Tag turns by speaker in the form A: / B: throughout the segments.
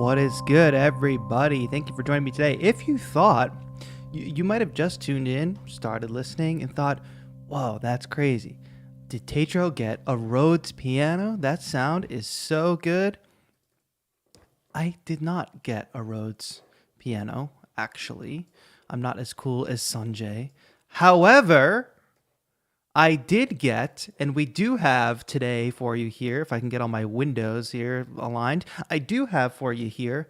A: What is good, everybody? Thank you for joining me today. If you thought, you might have just tuned in, started listening, and thought, whoa, that's crazy. Did TAETRO get a Rhodes piano? That sound is so good. I did not get a Rhodes piano, actually. I'm not as cool as Sanjay. However, I did get, and we do have today for you here, if I can get all my windows here aligned, I do have for you here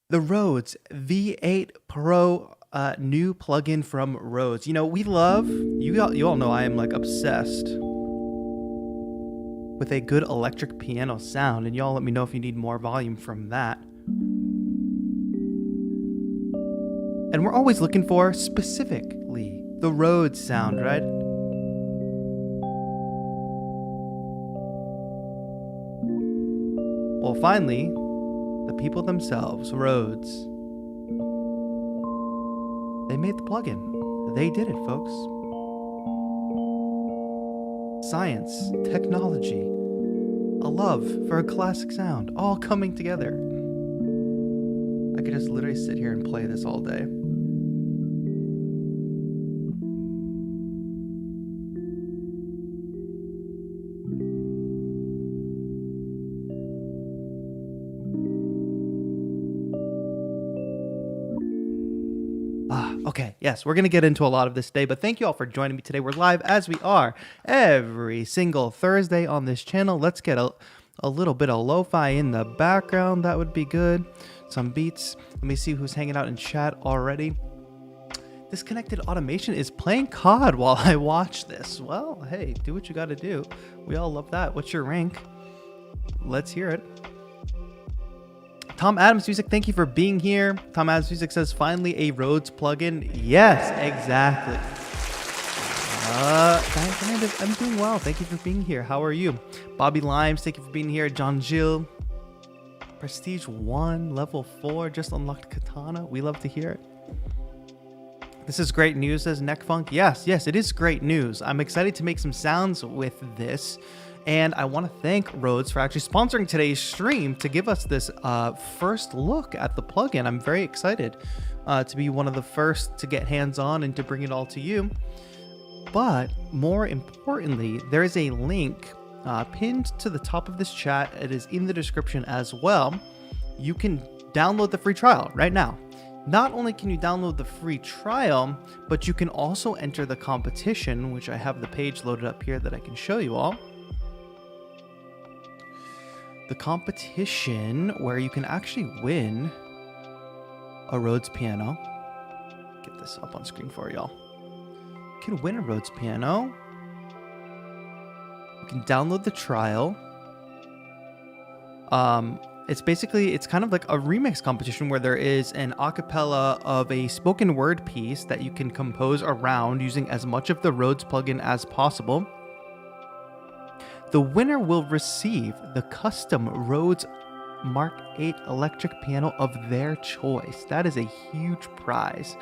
A: the Rhodes V8 Pro new plugin from Rhodes. You know, we love, you all know I am like obsessed with a good electric piano sound, and y'all let me know if you need more volume from that. And we're always looking for specifically the Rhodes sound, right? Well, finally, the people themselves, Rhodes, they made the plugin. They did it, folks. Science, technology, a love for a classic sound, all coming together. I could just literally sit here and play this all day. Okay, yes, we're going to get into a lot of this today, but thank you all for joining me today. We're live as we are every single Thursday on this channel. Let's get a little bit of lo-fi in the background. That would be good. Some beats. Let me see who's hanging out in chat already. Disconnected Automation is playing COD while I watch this. Well, hey, do what you got to do. We all love that. What's your rank? Let's hear it. Tom Adams Music, thank you for being here. Tom Adams Music says, finally a Rhodes plugin. Yes, exactly. Diane Fernandez, I'm doing well. Thank you for being here. How are you? Bobby Limes, thank you for being here. John Gilles, Prestige 1, level 4, just unlocked Katana. We love to hear it. This is great news, says Neckfunk. Yes, it is great news. I'm excited to make some sounds with this. And I want to thank Rhodes for actually sponsoring today's stream to give us this first look at the plugin. I'm very excited to be one of the first to get hands-on and to bring it all to you. But more importantly, there is a link pinned to the top of this chat. It is in the description as well. You can download the free trial right now. Not only can you download the free trial, but you can also enter the competition, which I have the page loaded up here that I can show you all. The competition where you can actually win a Rhodes piano. Get this up on screen for y'all. You can win a Rhodes piano. You can download the trial. It's kind of like a remix competition where there is an acapella of a spoken word piece that you can compose around using as much of the Rhodes plugin as possible. The winner will receive the custom Rhodes Mark 8 electric piano of their choice. That is a huge prize.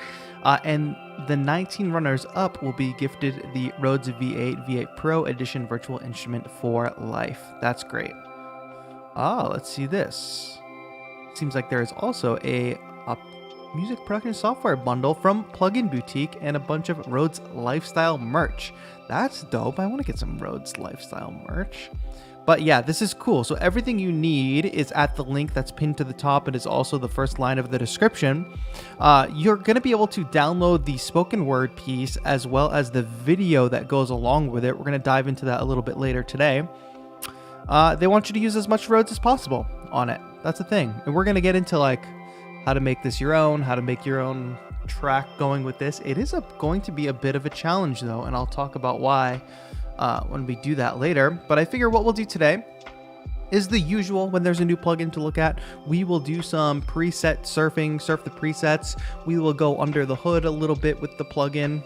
A: And the 19 runners-up will be gifted the Rhodes V8 Pro Edition Virtual Instrument for life. That's great. Let's see this. Seems like there is also a music production software bundle from Plugin Boutique and a bunch of Rhodes lifestyle merch. That's dope. I want to get some Rhodes lifestyle merch. But yeah, this is cool. So everything you need is at the link that's pinned to the top. It is also the first line of the description. You're going to be able to download the spoken word piece as well as the video that goes along with it. We're going to dive into that a little bit later today. They want you to use as much Rhodes as possible on it. That's the thing. And we're going to get into like how to make this your own, how to make your own track going with this. It is going to be a bit of a challenge though, and I'll talk about why when we do that later. But I figure what we'll do today is the usual. When there's a new plugin to look at, we will do some preset surfing, surf the presets. We will go under the hood a little bit with the plugin.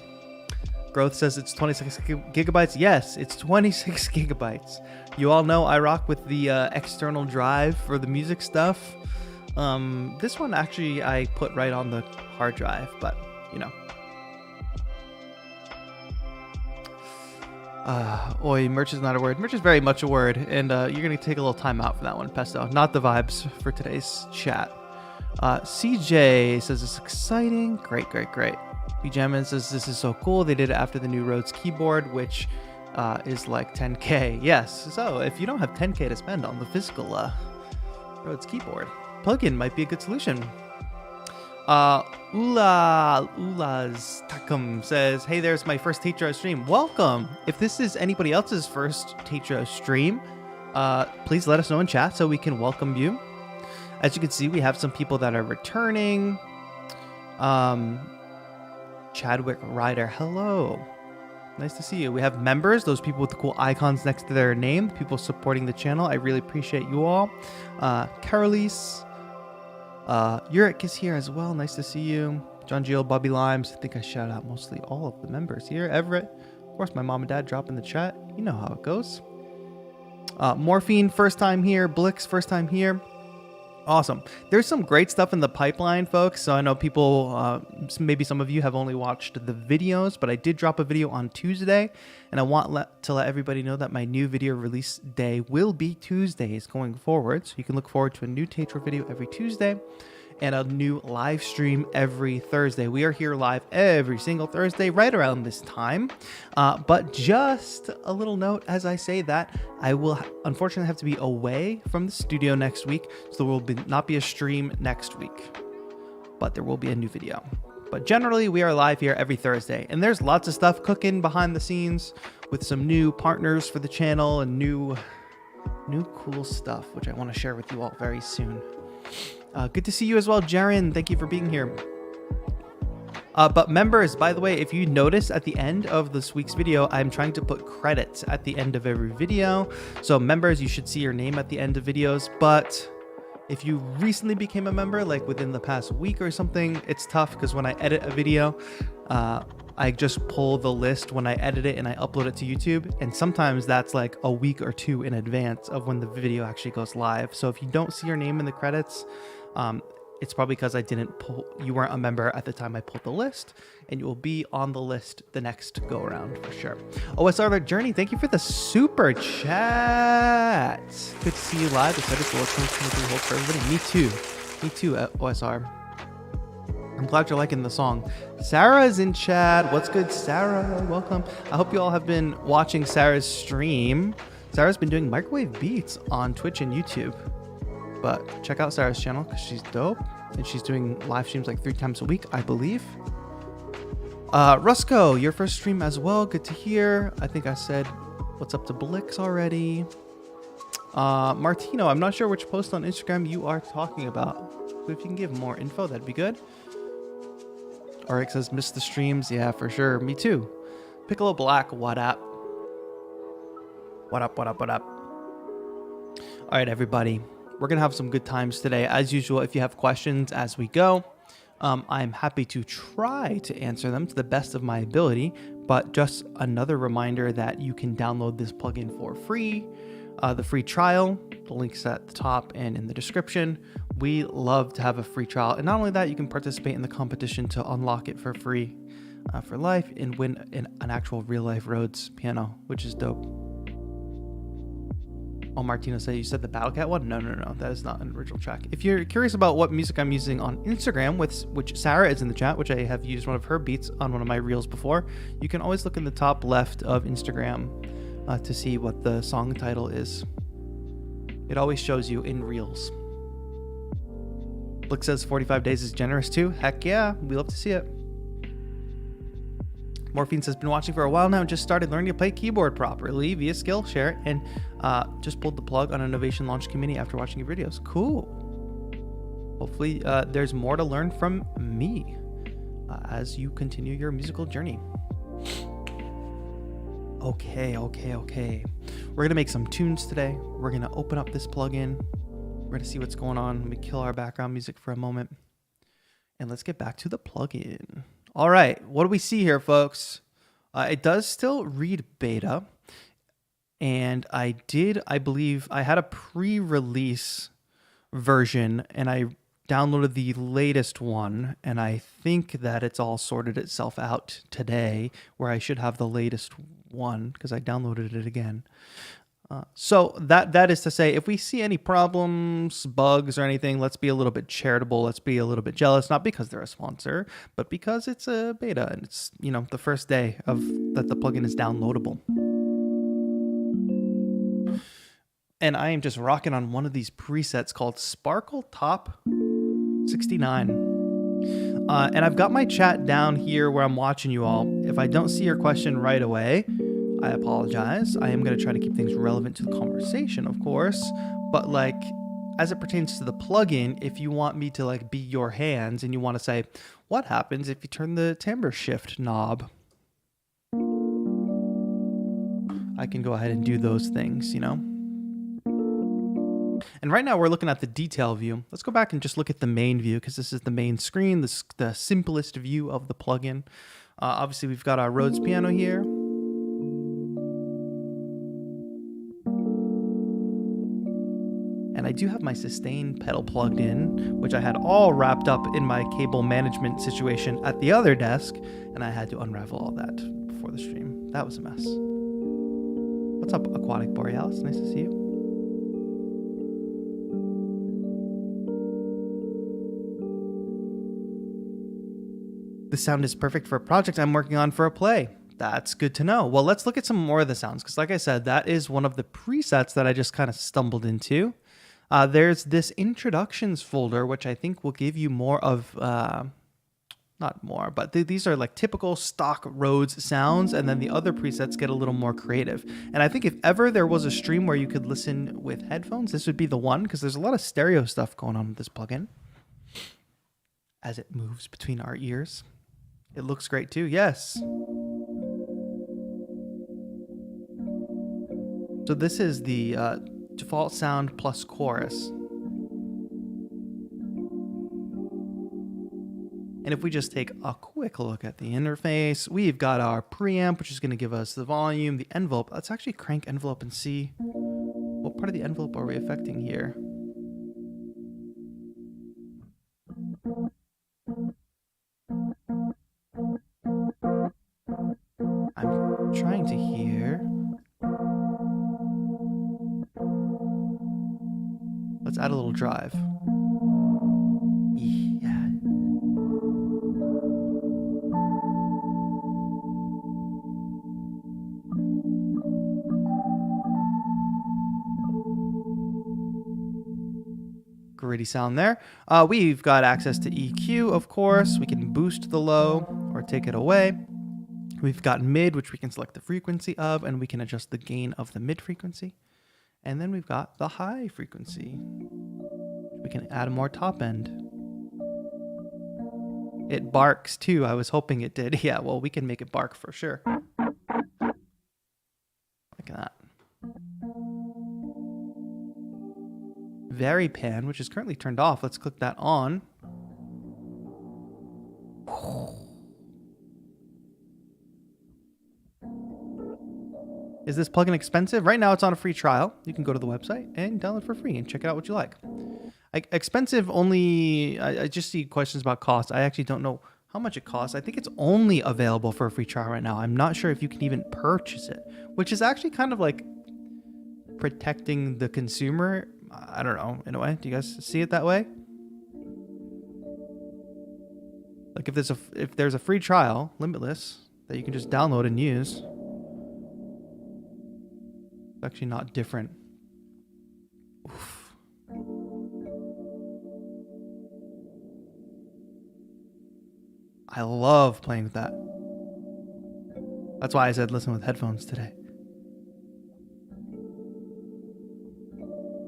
A: Growth says it's 26 gigabytes. Yes, it's 26 gigabytes. You all know I rock with the external drive for the music stuff. This one actually I put right on the hard drive, but you know. Oi, merch is not a word. Merch is very much a word, and you're gonna take a little time out for that one, Pesto. Not the vibes for today's chat. CJ says it's exciting. Great. Bjamin says this is so cool. They did it after the new Rhodes keyboard, which is like 10K. Yes. So if you don't have 10K to spend on the physical Rhodes keyboard, plugin might be a good solution. Ula's Takum says, hey, there's my first TAETRO stream. Welcome. If this is anybody else's first TAETRO stream, please let us know in chat so we can welcome you. As you can see, we have some people that are returning. Chadwick Ryder, hello. Nice to see you. We have members, those people with the cool icons next to their name, people supporting the channel. I really appreciate you all. Carolise. Yurik is here as well. Nice to see you. John Gio, Bobby Limes. I think I shout out mostly all of the members here. Everett. Of course, my mom and dad drop in the chat. You know how it goes. Morphine, first time here. Blix, first time here. Awesome. There's some great stuff in the pipeline, folks. So I know people, maybe some of you have only watched the videos, but I did drop a video on Tuesday, and I want to let everybody know that my new video release day will be Tuesdays going forward. So you can look forward to a new TAETRO video every Tuesday and a new live stream every Thursday. We are here live every single Thursday right around this time. But just a little note as I say that, I will unfortunately have to be away from the studio next week, so there will not be a stream next week, but there will be a new video. But generally, we are live here every Thursday, and there's lots of stuff cooking behind the scenes with some new partners for the channel and new cool stuff, which I want to share with you all very soon. Good to see you as well, Jaren. Thank you for being here. But members, by the way, if you notice at the end of this week's video, I'm trying to put credits at the end of every video. So members, you should see your name at the end of videos. But if you recently became a member, like within the past week or something, it's tough because when I edit a video, I just pull the list when I edit it and I upload it to YouTube. And sometimes that's like a week or two in advance of when the video actually goes live. So if you don't see your name in the credits, it's probably because you weren't a member at the time I pulled the list, and you will be on the list the next go around for sure. OSR Journey, thank you for the super chat. Good to see you live. Excited for what 2023 holds for everybody. Me too, OSR. I'm glad you're liking the song. Sarah's in chat. What's good, Sarah? Welcome. I hope you all have been watching Sarah's stream. Sarah's been doing microwave beats on Twitch and YouTube. But check out Sarah's channel because she's dope. And she's doing live streams like 3 times a week, I believe. Rusko, your first stream as well. Good to hear. I think I said what's up to Blix already. Martino, I'm not sure which post on Instagram you are talking about. So if you can give more info, that'd be good. Arik says, missed the streams. Yeah, for sure. Me too. Piccolo Black, what up? What up? All right, everybody. We're going to have some good times today. As usual, if you have questions as we go, I'm happy to try to answer them to the best of my ability. But just another reminder that you can download this plugin for free. The free trial, the link's at the top and in the description. We love to have a free trial. And not only that, you can participate in the competition to unlock it for free for life and win an actual real life Rhodes piano, which is dope. Oh, Martino said you said the Battlecat one? No. That is not an original track. If you're curious about what music I'm using on Instagram, which Sarah is in the chat, which I have used one of her beats on one of my reels before, you can always look in the top left of Instagram to see what the song title is. It always shows you in reels. Blick says 45 days is generous too. Heck yeah, we love to see it. Morphine says, been watching for a while now and just started learning to play keyboard properly via Skillshare and just pulled the plug on Innovation Launch Committee after watching your videos. Cool. Hopefully there's more to learn from me as you continue your musical journey. Okay. We're going to make some tunes today. We're going to open up this plugin. We're going to see what's going on. Let me kill our background music for a moment. And let's get back to the plugin. All right, what do we see here, folks? It does still read beta, and I believe I had a pre-release version, and I downloaded the latest one, and I think that it's all sorted itself out today, where I should have the latest one because I downloaded it again. So that is to say, if we see any problems, bugs, or anything, let's be a little bit charitable. Let's be a little bit jealous, not because they're a sponsor, but because it's a beta and it's, you know, the first day of that the plugin is downloadable. And I am just rocking on one of these presets called Sparkle Top 69. And I've got my chat down here where I'm watching you all. If I don't see your question right away, I apologize. I am going to try to keep things relevant to the conversation, of course. But like, as it pertains to the plugin, if you want me to like be your hands and you want to say, what happens if you turn the timbre shift knob? I can go ahead and do those things, you know? And right now we're looking at the detail view. Let's go back and just look at the main view because this is the main screen, the simplest view of the plugin. Obviously, we've got our Rhodes piano here. And I do have my sustain pedal plugged in, which I had all wrapped up in my cable management situation at the other desk, and I had to unravel all that before the stream. That was a mess. What's up, Aquatic Borealis? Nice to see you. The sound is perfect for a project I'm working on for a play. That's good to know. Well, let's look at some more of the sounds, because like I said, that is one of the presets that I just kind of stumbled into. There's this introductions folder, which I think will give you more of, not more, but these are like typical stock Rhodes sounds, and then the other presets get a little more creative. And I think if ever there was a stream where you could listen with headphones, this would be the one, because there's a lot of stereo stuff going on with this plugin as it moves between our ears. It looks great too, yes. So this is the default sound plus chorus. And if we just take a quick look at the interface, we've got our preamp, which is going to give us the volume, the envelope. Let's actually crank envelope and see what part of the envelope are we affecting here. I'm trying to hear. Let's add a little drive. Yeah. Gritty sound there. We've got access to EQ, of course. We can boost the low or take it away. We've got mid, which we can select the frequency of, and we can adjust the gain of the mid frequency. And then we've got the high frequency. We can add more top end. It barks too. I was hoping it did. Yeah, well, we can make it bark for sure. Like that. Vary pan, which is currently turned off. Let's click that on. Is this plugin expensive? Right now it's on a free trial. You can go to the website and download for free and check it out what you like. Expensive only, I just see questions about cost. I actually don't know how much it costs. I think it's only available for a free trial right now. I'm not sure if you can even purchase it, which is actually kind of like protecting the consumer. I don't know, in a way. Do you guys see it that way? Like if there's a free trial, limitless, that you can just download and use. It's actually not different. Oof. I love playing with that. That's why I said listen with headphones today.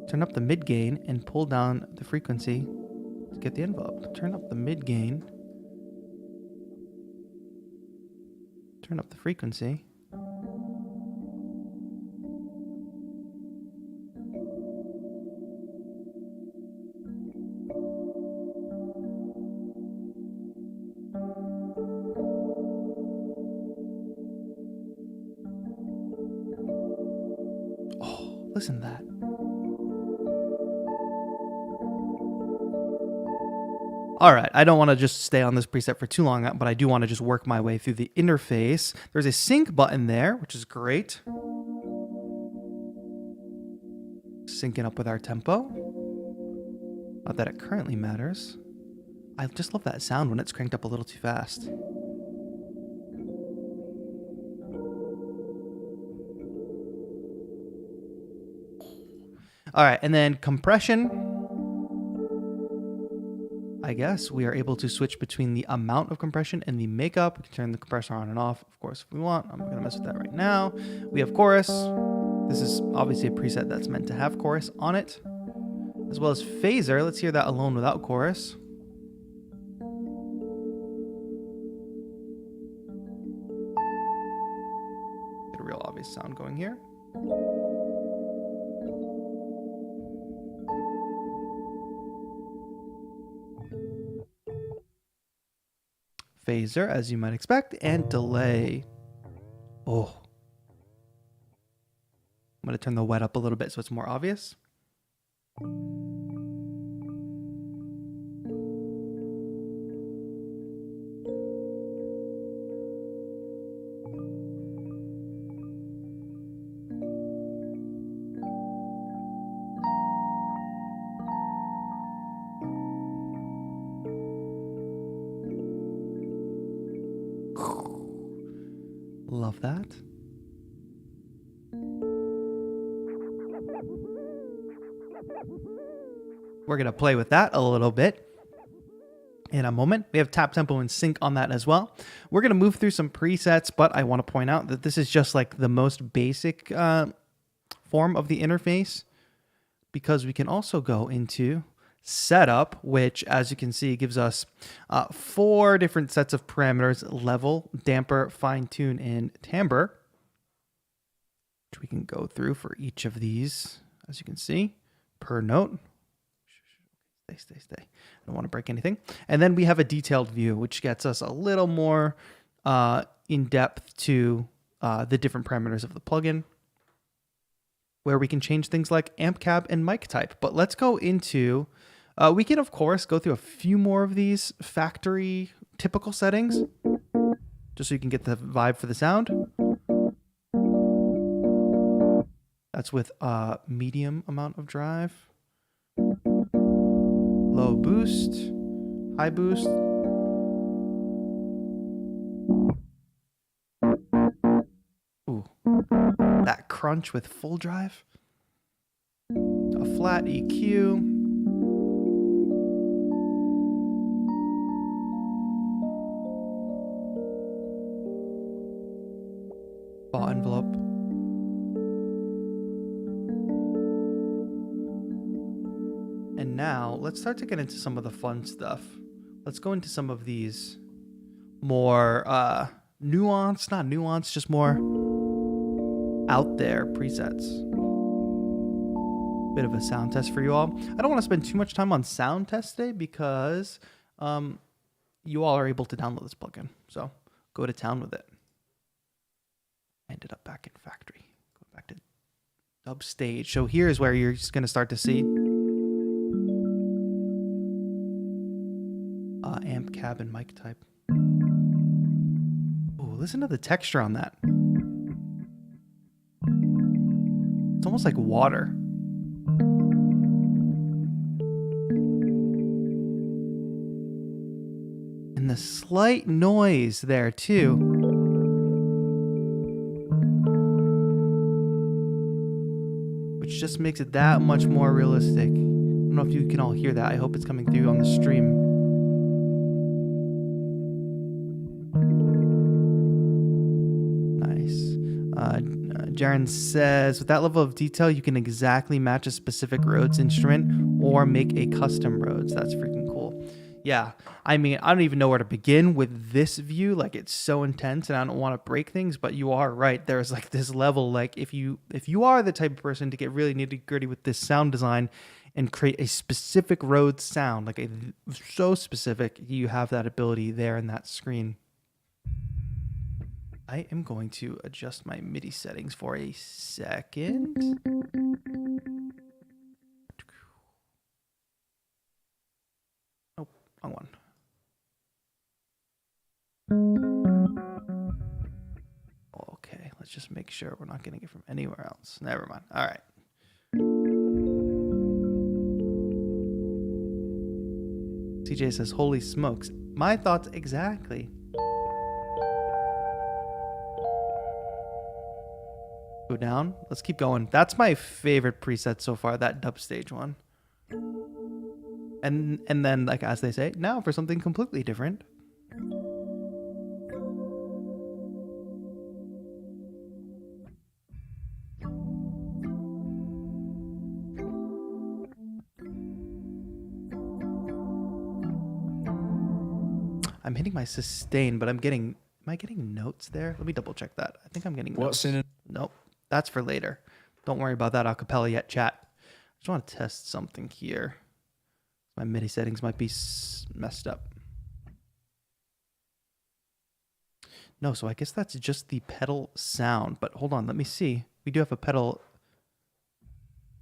A: Turn up the mid gain and pull down the frequency to get the envelope. Turn up the mid gain. Turn up the frequency. Listen to that. All right, I don't want to just stay on this preset for too long, but I do want to just work my way through the interface. There's a sync button there, which is great. Syncing up with our tempo. Not that it currently matters. I just love that sound when it's cranked up a little too fast. All right, and then compression. I guess we are able to switch between the amount of compression and the makeup. We can turn the compressor on and off, of course, if we want. I'm not going to mess with that right now. We have chorus. This is obviously a preset that's meant to have chorus on it, as well as phaser. Let's hear that alone without chorus. Get a real obvious sound going here. Phaser, as you might expect, and delay. Oh. I'm going to turn the wet up a little bit so it's more obvious. Love that. We're going to play with that a little bit in a moment. We have tap, tempo, and sync on that as well. We're going to move through some presets, but I want to point out that this is just like the most basic form of the interface, because we can also go into setup, which, as you can see, gives us 4 different sets of parameters: level, damper, fine tune, and timbre, which we can go through for each of these, as you can see, per note. Stay. I don't want to break anything. And then we have a detailed view, which gets us a little more in depth to the different parameters of the plugin, where we can change things like amp cab and mic type. But let's go into, we can of course go through a few more of these factory typical settings, just so you can get the vibe for the sound. That's with medium amount of drive, low boost, high boost. Ooh, that crunch with full drive. A flat EQ. Ball envelope. And now let's start to get into some of the fun stuff. Let's go into some of these more nuanced, not nuanced, just more out there presets. Bit of a sound test for you all. I don't want to spend too much time on sound test today because you all are able to download this plugin. So go to town with it. I ended up back in factory. Go back to dub stage. So here's where you're just going to start to see amp, cab, and mic type. Oh, listen to the texture on that. It's almost like water. And the slight noise there too. Which just makes it that much more realistic. I don't know if you can all hear that. I hope it's coming through on the stream. Jaren says, with that level of detail, you can exactly match a specific Rhodes instrument or make a custom Rhodes. That's freaking cool. Yeah, I mean, I don't even know where to begin with this view. Like, it's so intense and I don't want to break things, but you are right. There's like this level, like if you are the type of person to get really nitty gritty with this sound design and create a specific Rhodes sound, like so specific, you have that ability there in that screen. I am going to adjust my MIDI settings for a second. Oh, Wrong one. Okay, let's just make sure we're not getting it from anywhere else. Never mind. All right. CJ says, holy smokes. My thoughts exactly. Go down. Let's keep going. That's my favorite preset so far, that dub stage one. And then, like as they say, now for something completely different. I'm hitting my sustain, but am I getting notes there? Let me double check that. I think I'm getting notes.
B: What's in it?
A: Nope. That's for later. Don't worry about that acapella yet, chat. I just want to test something here. My MIDI settings might be messed up. No, so I guess that's just the pedal sound. But hold on, let me see. We do have a pedal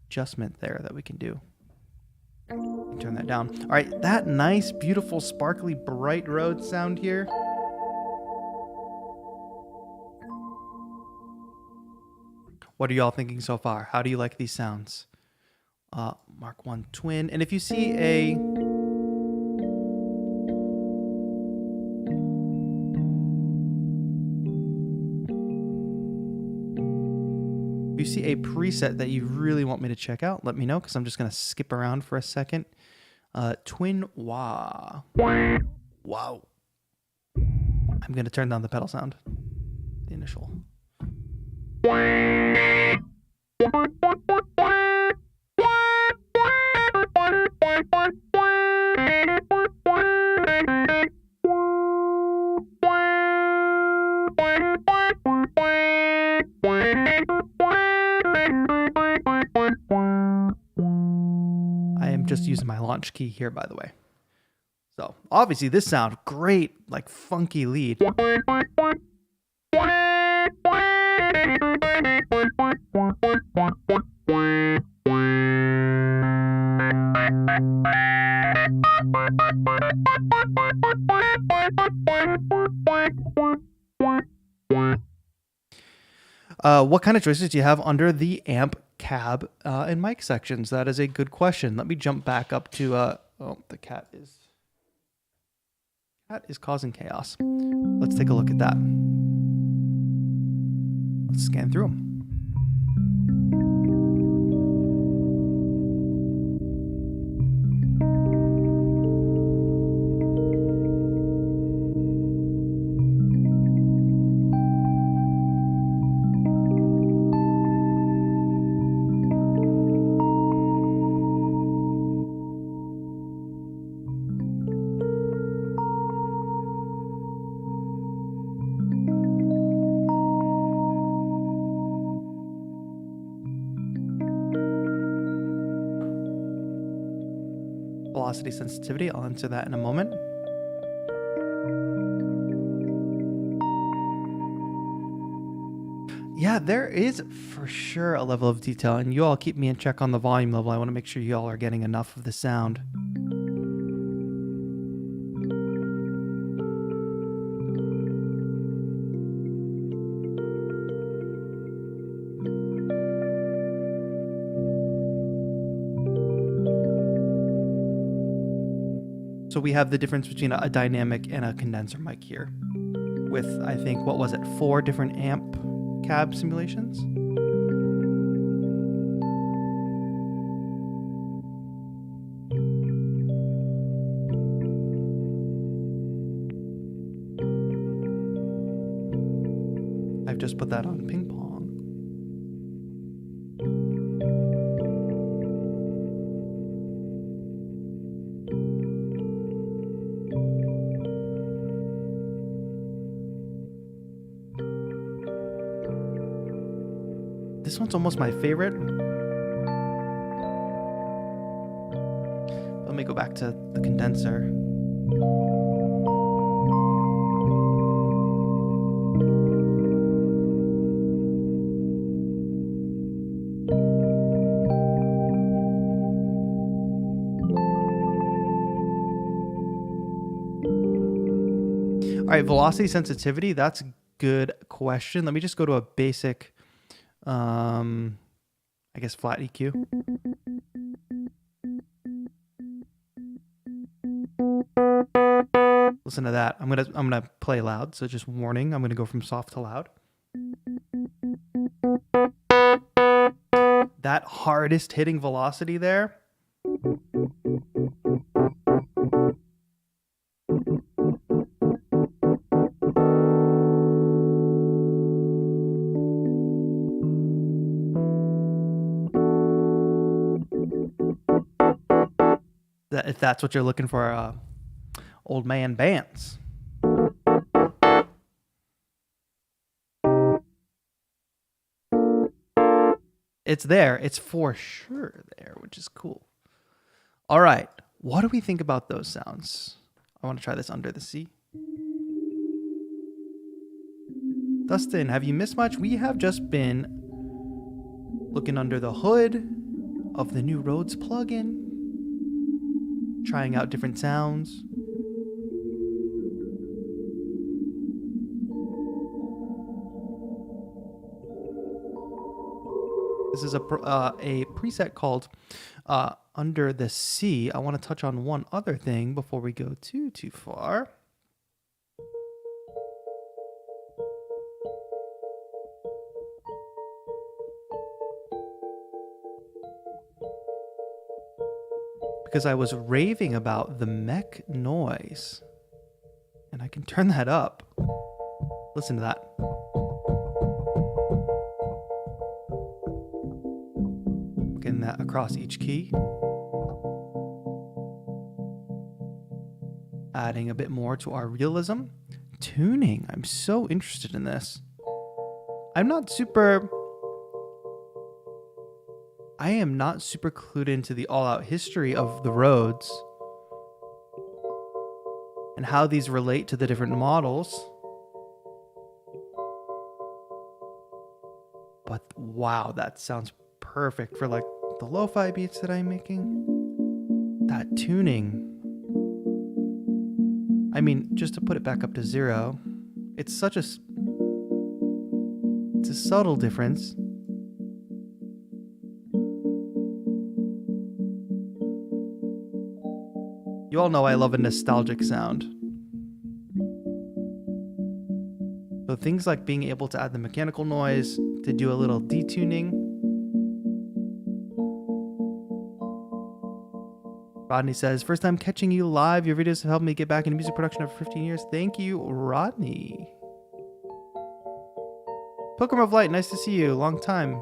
A: adjustment there that we can do. Turn that down. All right, that nice, beautiful, sparkly, bright Rhodes sound here. What are y'all thinking so far? How do you like these sounds? Mark 1 twin. And if you see a... If you see a preset that you really want me to check out, let me know, because I'm just going to skip around for a second. Twin wah. Wow. I'm going to turn down the pedal sound. The initial. Just using my launch key here, by the way. So obviously this sound great, like funky lead. What kind of choices do you have under the amp, cab, and mic sections? That is a good question. Let me jump back up to, oh, the cat is causing chaos. Let's take a look at that. Let's scan through them. Velocity sensitivity, I'll answer that in a moment. Yeah, there is for sure a level of detail, and you all keep me in check on the volume level. I want to make sure you all are getting enough of the sound. So we have the difference between a dynamic and a condenser mic here with, I think, what was it, 4 different amp cab simulations? I've just put that on ping pong. This one's almost my favorite. Let me go back to the condenser. right, velocity sensitivity. That's a good question. Let me just go to a basic, I guess flat EQ. Listen to that. I'm gonna play loud. So just warning. I'm gonna go from soft to loud. That hardest hitting velocity there. If that's what you're looking for, old man bands. It's there. It's for sure there, which is cool. All right. What do we think about those sounds? I want to try this under the sea. Dustin, have you missed much? We have just been looking under the hood of the new Rhodes plugin, trying out different sounds. This is a preset called Under the Sea. I want to touch on one other thing before we go too far. Because I was raving about the mech noise. And I can turn that up. Listen to that. Getting that across each key. Adding a bit more to our realism. Tuning. I'm so interested in this. I am not super clued into the all-out history of the Rhodes and how these relate to the different models. But wow, that sounds perfect for like the lo-fi beats that I'm making. That tuning. I mean, just to put it back up to 0, it's a subtle difference. You all know I love a nostalgic sound. So things like being able to add the mechanical noise, to do a little detuning. Rodney says, first time catching you live. Your videos have helped me get back into music production for 15 years. Thank you, Rodney. Pilgrim of Light, nice to see you. Long time.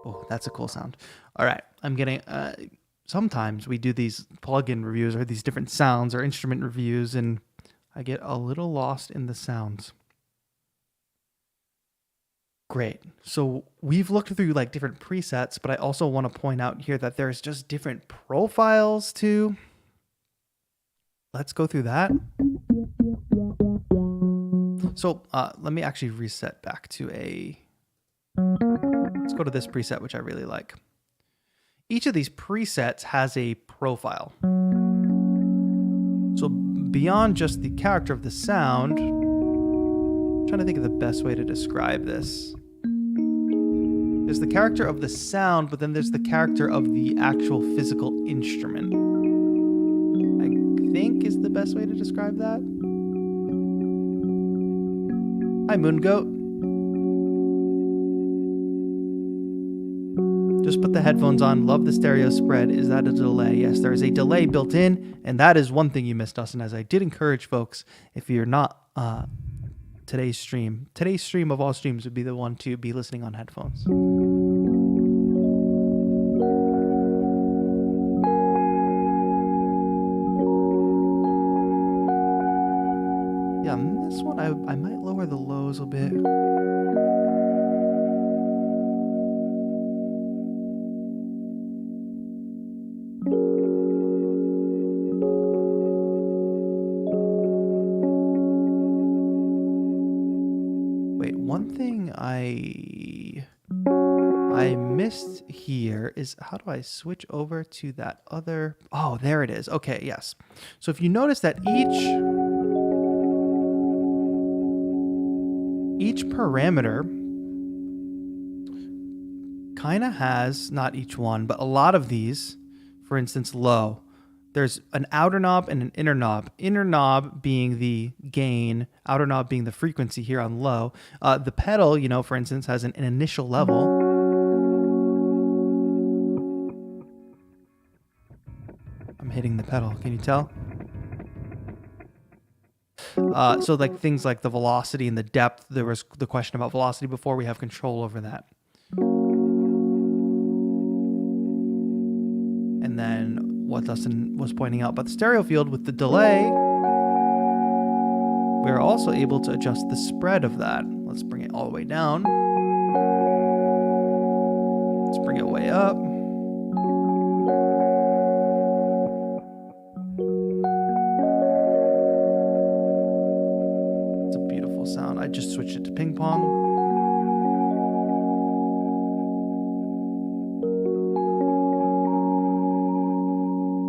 A: Oh, that's a cool sound. All right, I'm getting... sometimes we do these plugin reviews or these different sounds or instrument reviews, and I get a little lost in the sounds. Great. So we've looked through like different presets, but I also want to point out here that there's just different profiles too. Let's go through that. So let me actually reset back to let's go to this preset, which I really like. Each of these presets has a profile. So beyond just the character of the sound, I'm trying to think of the best way to describe this. There's the character of the sound, but then there's the character of the actual physical instrument. I think is the best way to describe that. Hi, Moongoat. Just put the headphones on. Love the stereo spread. Is that a delay? Yes, there is a delay built in, and that is one thing you missed, Dustin, as I did encourage folks, if you're not today's stream of all streams would be the one to be listening on headphones. Yeah, this one I might lower the lows a bit. One thing I I missed here is how do I switch over to that other... Oh, there it is. Okay, yes. So if you notice that each parameter kind of has, not each one, but a lot of these, for instance, low. There's an outer knob and an inner knob. Inner knob being the gain, outer knob being the frequency here on low. The pedal, you know, for instance, has an initial level. I'm hitting the pedal. Can you tell? So like things like the velocity and the depth, there was the question about velocity before. We have control over that. And then what Dustin was pointing out about the stereo field with the delay, we're also able to adjust the spread of that. Let's bring it all the way down. Let's bring it way up. It's a beautiful sound. I just switched it to ping pong.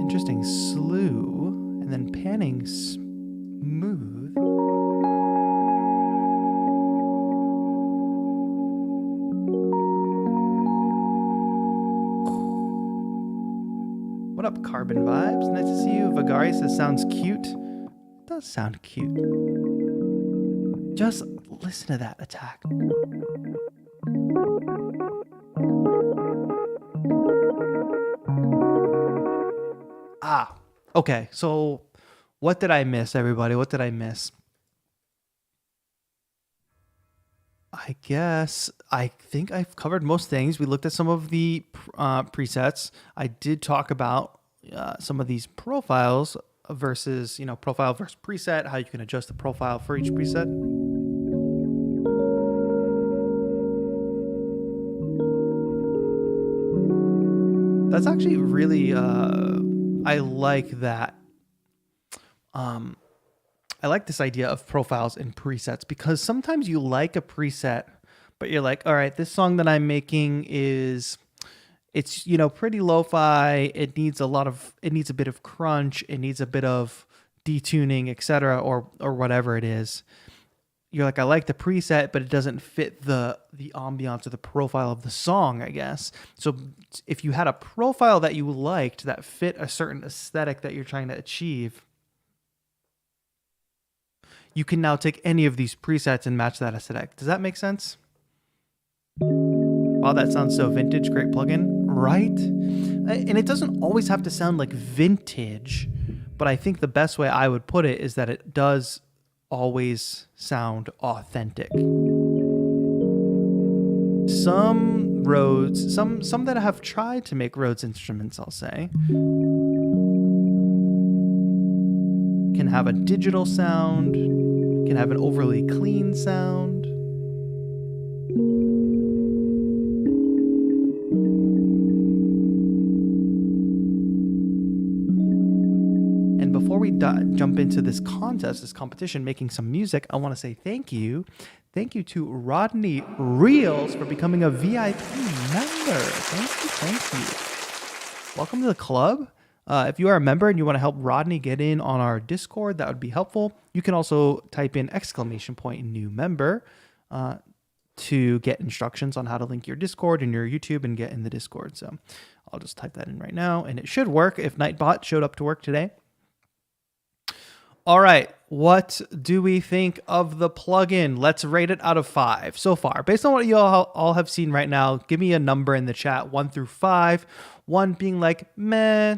A: Interesting, slew, and then panning smooth. What up, Carbon Vibes? Nice to see you. Vagari says sounds cute. It does sound cute. Just listen to that attack. Okay, so what did I miss, everybody? What did I miss? I think I've covered most things. We looked at some of the presets. I did talk about some of these profiles versus, you know, profile versus preset, how you can adjust the profile for each preset. That's actually really... I like that. I like this idea of profiles and presets because sometimes you like a preset, but you're like, all right, this song that I'm making it's, you know, pretty lo-fi. It needs a bit of crunch. It needs a bit of detuning, etc., or whatever it is. You're like, I like the preset, but it doesn't fit the ambiance or the profile of the song, I guess. So if you had a profile that you liked that fit a certain aesthetic that you're trying to achieve, you can now take any of these presets and match that aesthetic. Does that make sense? Wow, that sounds so vintage. Great plugin, right? And it doesn't always have to sound like vintage, but I think the best way I would put it is that it does always sound authentic. Some Rhodes, some that have tried to make Rhodes instruments, I'll say, can have a digital sound, can have an overly clean sound. And before we jump into this contest, this competition, making some music, I want to say thank you. Thank you to Rodney Reels for becoming a VIP member. Thank you. Welcome to the club. If you are a member and you want to help Rodney get in on our Discord, that would be helpful. You can also type in !new member to get instructions on how to link your Discord and your YouTube and get in the Discord. So I'll just type that in right now, and it should work if Nightbot showed up to work today. All right, what do we think of the plugin? Let's rate it out of 5 so far. Based on what you all have seen right now, give me a number in the chat, 1 through 5. 1 being like, meh,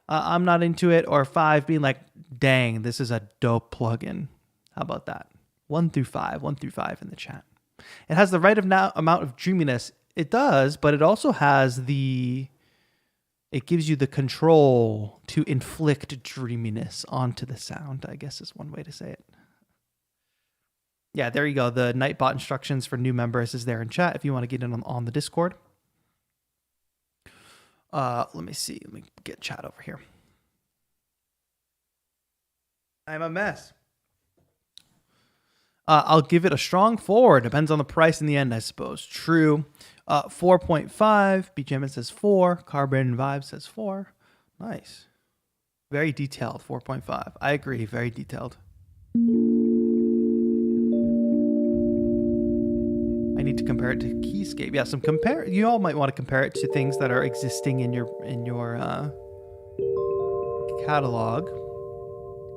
A: I'm not into it, or 5 being like, dang, this is a dope plugin. How about that? 1 through 5 in the chat. It has the right amount of dreaminess. It does, but it also has it gives you the control to inflict dreaminess onto the sound, I guess is one way to say it. Yeah, there you go. The Nightbot instructions for new members is there in chat if you want to get in on the Discord. Let me see. Let me get chat over here. I'm a mess. I'll give it a strong 4. Depends on the price in the end, I suppose. True. 4.5. BGM says 4. Carbon Vibe says 4. Nice. Very detailed. 4.5. I agree. Very detailed. I need to compare it to Keyscape. Yeah, you all might want to compare it to things that are existing in your catalog.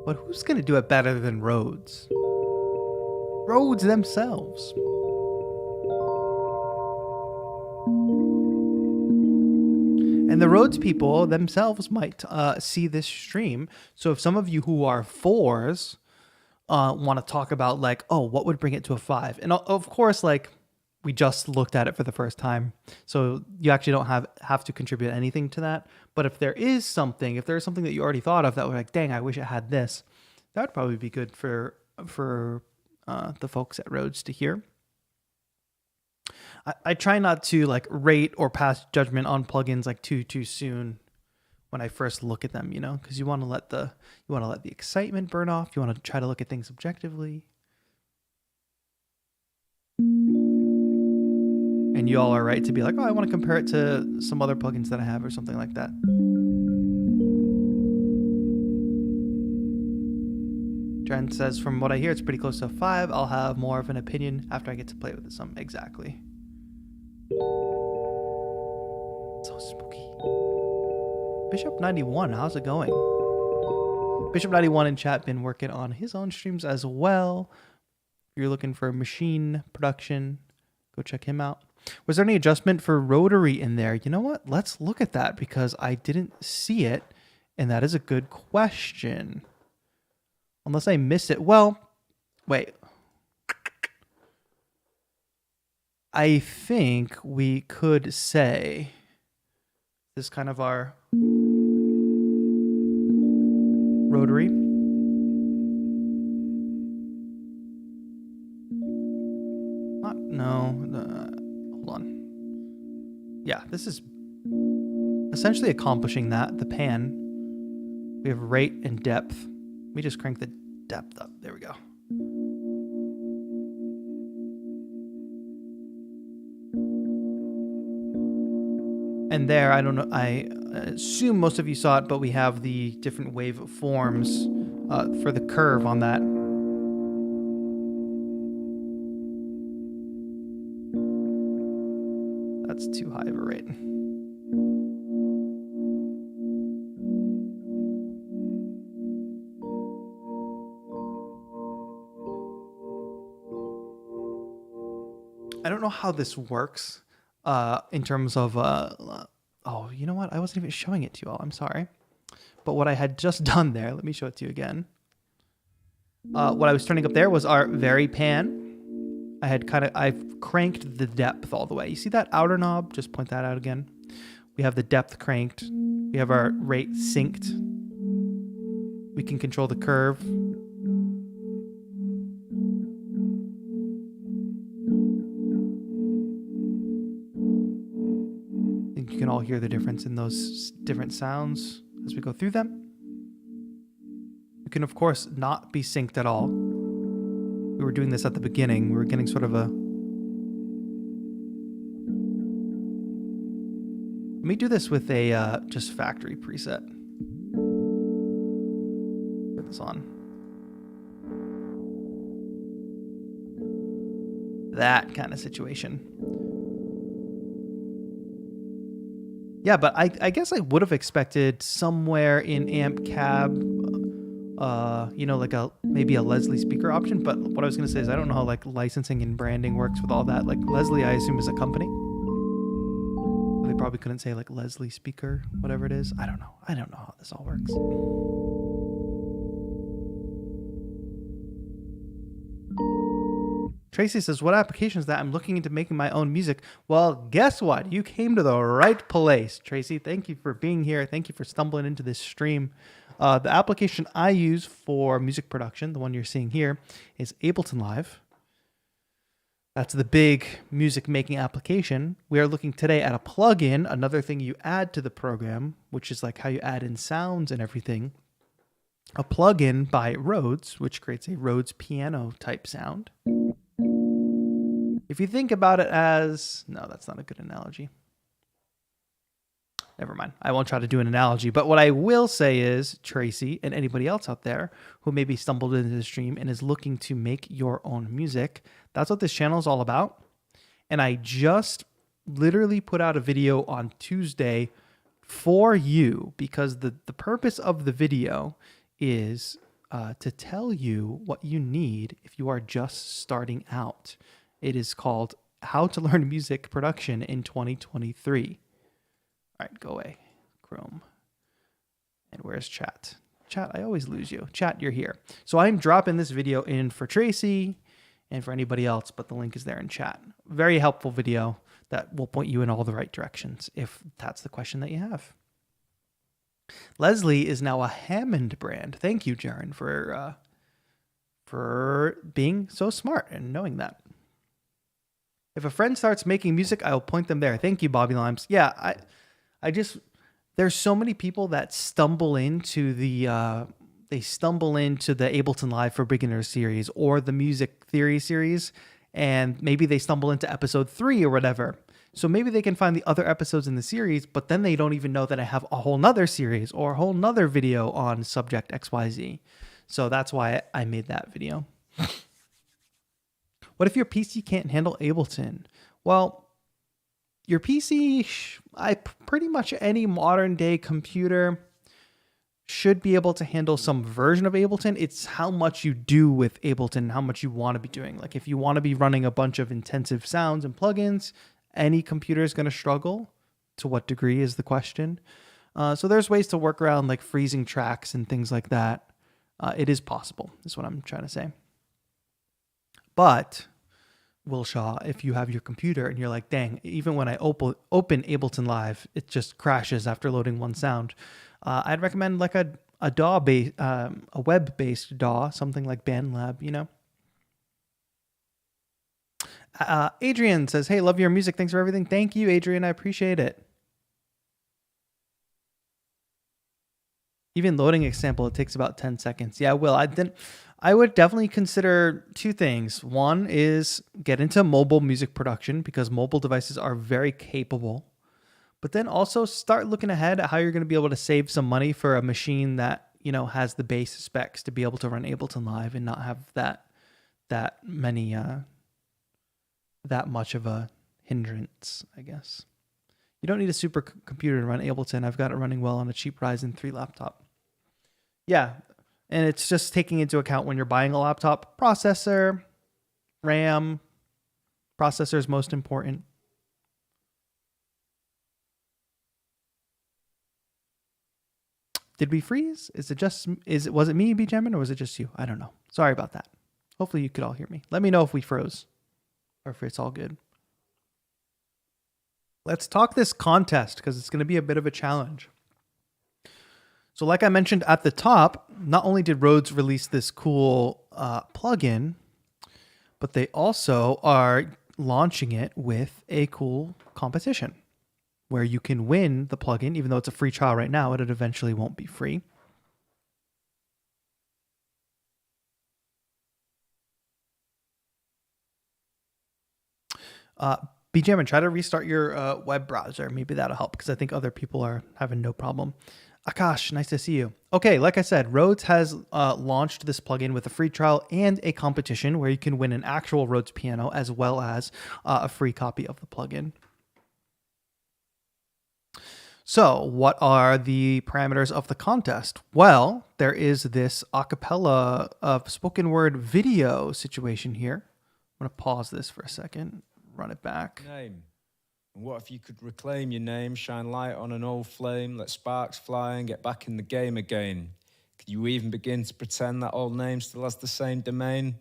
A: But who's going to do it better than Rhodes? Rhodes themselves. And the Rhodes people themselves might see this stream. So if some of you who are 4s want to talk about like, oh, what would bring it to a 5? And of course, like, we just looked at it for the first time. So you actually don't have to contribute anything to that. But if there's something that you already thought of that was like, dang, I wish it had this, that would probably be good for the folks at Rhodes to hear. I try not to like rate or pass judgment on plugins like too soon when I first look at them, because you want to let the excitement burn off. You want to try to look at things objectively. And you all are right to be like, oh, I want to compare it to some other plugins that I have or something like that. Trent says, from what I hear, it's pretty close to a 5. I'll have more of an opinion after I get to play with it some. Exactly. So spooky. Bishop 91, how's it going? Bishop 91 in chat been working on his own streams as well. If you're looking for machine production, go check him out. Was there any adjustment for rotary in there? You know what? Let's look at that because I didn't see it, and that is a good question. Unless I missed it. Well, wait. I think we could say this is kind of our rotary. Hold on. Yeah, this is essentially accomplishing that. The pan. We have rate and depth. Let me just crank the depth up. There we go. And there, I don't know, I assume most of you saw it, but we have the different waveforms for the curve on that. That's too high of a rate. I don't know how this works in terms of, oh, you know what? I wasn't even showing it to you all. I'm sorry. But what I had just done there, let me show it to you again. What I was turning up there was our very pan. I've cranked the depth all the way. You see that outer knob? Just point that out again. We have the depth cranked. We have our rate synced. We can control the curve. You can all hear the difference in those different sounds as we go through them. You can, of course, not be synced at all. We were doing this at the beginning. We were getting sort of a... Let me do this with a just factory preset. Put this on. That kind of situation. Yeah, but I guess I would have expected somewhere in amp cab, like maybe a Leslie speaker option. But what I was going to say is I don't know how like licensing and branding works with all that. Like Leslie, I assume, is a company. They probably couldn't say like Leslie speaker, whatever it is. I don't know. I don't know how this all works. Tracy says, what application is that? I'm looking into making my own music. Well, guess what? You came to the right place, Tracy. Thank you for being here. Thank you for stumbling into this stream. The application I use for music production, the one you're seeing here, is Ableton Live. That's the big music making application. We are looking today at a plugin, another thing you add to the program, which is like how you add in sounds and everything. a plugin by Rhodes, which creates a Rhodes piano type sound. If you think about it as, no, that's not a good analogy. Never mind. I won't try to do an analogy. But what I will say is, Tracy and anybody else out there who maybe stumbled into the stream and is looking to make your own music, that's what this channel is all about. And I just literally put out a video on Tuesday for you because the purpose of the video is to tell you what you need if you are just starting out. It is called How to Learn Music Production in 2023. All right, go away, Chrome. And where's chat? Chat, I always lose you. Chat, you're here. So I'm dropping this video in for Tracy and for anybody else, but the link is there in chat. Very helpful video that will point you in all the right directions if that's the question that you have. Leslie is now a Hammond brand. Thank you, Jaren, for being so smart and knowing that. If a friend starts making music, I will point them there. Thank you, Bobby Limes. Yeah, I just, there's so many people that stumble into the Ableton Live for Beginners series or the Music Theory series, and maybe they stumble into episode 3 or whatever. So maybe they can find the other episodes in the series, but then they don't even know that I have a whole nother series or a whole nother video on subject XYZ. So that's why I made that video. What if your PC can't handle Ableton? Well, your PC, pretty much any modern day computer should be able to handle some version of Ableton. It's how much you do with Ableton, how much you want to be doing. Like if you want to be running a bunch of intensive sounds and plugins, any computer is going to struggle. To what degree is the question. So there's ways to work around like freezing tracks and things like that. It is possible, is what I'm trying to say. But Wilshaw, if you have your computer and you're like, dang, even when I open Ableton Live, it just crashes after loading one sound. I'd recommend like a DAW based, a web-based DAW, something like BandLab, you know. Adrian says, hey, love your music. Thanks for everything. Thank you, Adrian. I appreciate it. Even loading a sample, it takes about 10 seconds. Yeah, Will, I would definitely consider 2 things. One is get into mobile music production because mobile devices are very capable. But then also start looking ahead at how you're going to be able to save some money for a machine that, you know, has the base specs to be able to run Ableton Live and not have that much of a hindrance, I guess. You don't need a super computer to run Ableton. I've got it running well on a cheap Ryzen 3 laptop. Yeah, and it's just taking into account when you're buying a laptop, processor, RAM, processor is most important. Did we freeze? Was it me, Benjamin, or was it just you? I don't know. Sorry about that. Hopefully you could all hear me. Let me know if we froze or if it's all good. Let's talk this contest because it's going to be a bit of a challenge. So like I mentioned at the top, not only did Rhodes release this cool plugin, but they also are launching it with a cool competition where you can win the plugin, even though it's a free trial right now, it eventually won't be free. Benjamin, try to restart your web browser. Maybe that'll help because I think other people are having no problem. Akash, nice to see you. Okay, like I said, Rhodes has launched this plugin with a free trial and a competition where you can win an actual Rhodes piano as well as a free copy of the plugin. So what are the parameters of the contest? Well, there is this acapella of spoken word video situation here. I'm going to pause this for a second, run it back.
B: Name. And what if you could reclaim your name, shine light on an old flame, let sparks fly and get back in the game again? Could you even begin to pretend that old name still has the same domain?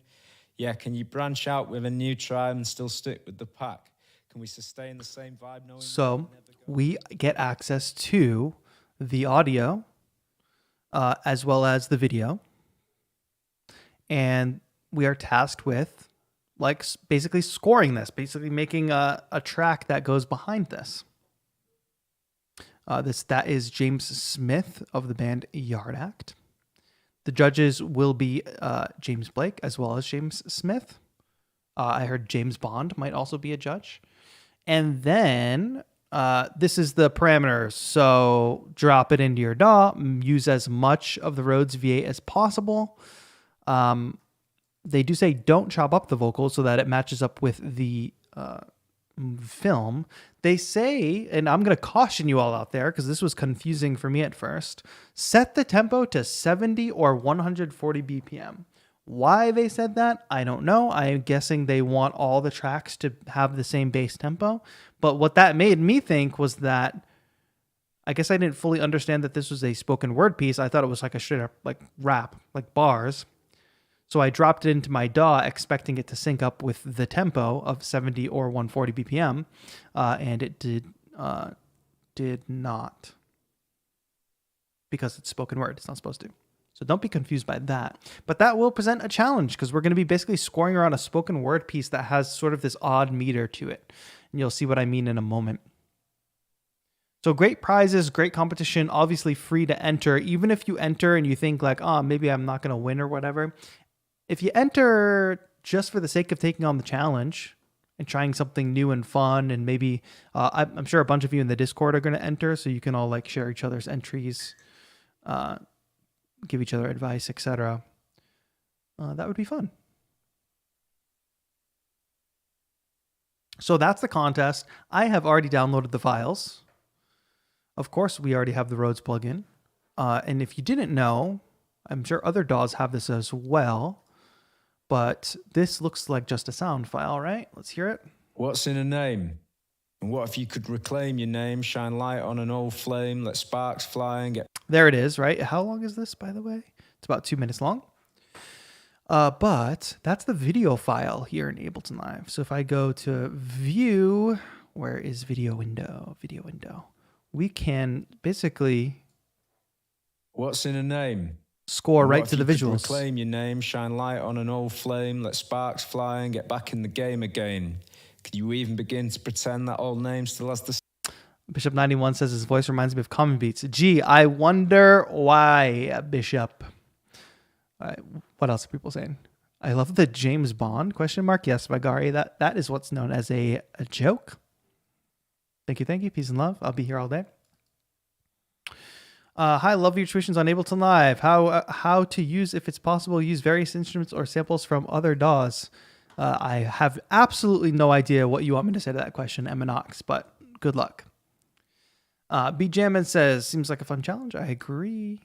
B: Yeah, can you branch out with a new tribe and still stick with the pack? Can we sustain the same vibe?
A: So we get access to the audio as well as the video. And we are tasked with like basically scoring this, basically making a track that goes behind this. That is James Smith of the band Yard Act. The judges will be James Blake as well as James Smith. I heard James Bond might also be a judge. And then this is the parameters. So drop it into your DAW, use as much of the Rhodes V8 as possible. They do say don't chop up the vocals so that it matches up with the film. They say, and I'm going to caution you all out there because this was confusing for me at first, set the tempo to 70 or 140 BPM. Why they said that, I don't know. I'm guessing they want all the tracks to have the same bass tempo. But what that made me think was that I guess I didn't fully understand that this was a spoken word piece. I thought it was like a straight up like rap, like bars. So I dropped it into my DAW expecting it to sync up with the tempo of 70 or 140 BPM. And it did not. Because it's spoken word. It's not supposed to. So don't be confused by that. But that will present a challenge because we're going to be basically scoring around a spoken word piece that has sort of this odd meter to it. And you'll see what I mean in a moment. So great prizes, great competition, obviously free to enter. Even if you enter and you think like, oh, maybe I'm not going to win or whatever. If you enter just for the sake of taking on the challenge and trying something new and fun, and maybe I'm sure a bunch of you in the Discord are going to enter so you can all like share each other's entries, give each other advice, etc. That would be fun. So that's the contest. I have already downloaded the files. Of course, we already have the Rhodes plugin. And if you didn't know, I'm sure other DAWs have this as well. But this looks like just a sound file, right? Let's hear it.
B: What's in a name? And what if you could reclaim your name, shine light on an old flame, let sparks fly and get...
A: There it is, right? How long is this, by the way? It's about 2 minutes long. But that's the video file here in Ableton Live. So if I go to view, where is video window? Video window. We can basically...
B: What's in a name?
A: Score right to the visuals.
B: Reclaim your name, shine light on an old flame, let sparks fly and get back in the game again. Could you even begin to pretend that old name still has the...
A: Bishop 91 says his voice reminds me of Common Beats. Gee, I wonder why, Bishop. All right, what else are people saying? I love the James Bond question mark. Yes, Magari, that is what's known as a joke. Thank you. Peace and love. I'll be here all day. Hi, love your tuitions on Ableton Live. How to use, if it's possible, use various instruments or samples from other DAWs. I have absolutely no idea what you want me to say to that question, Eminox, but good luck. B Jammin says, seems like a fun challenge. I agree.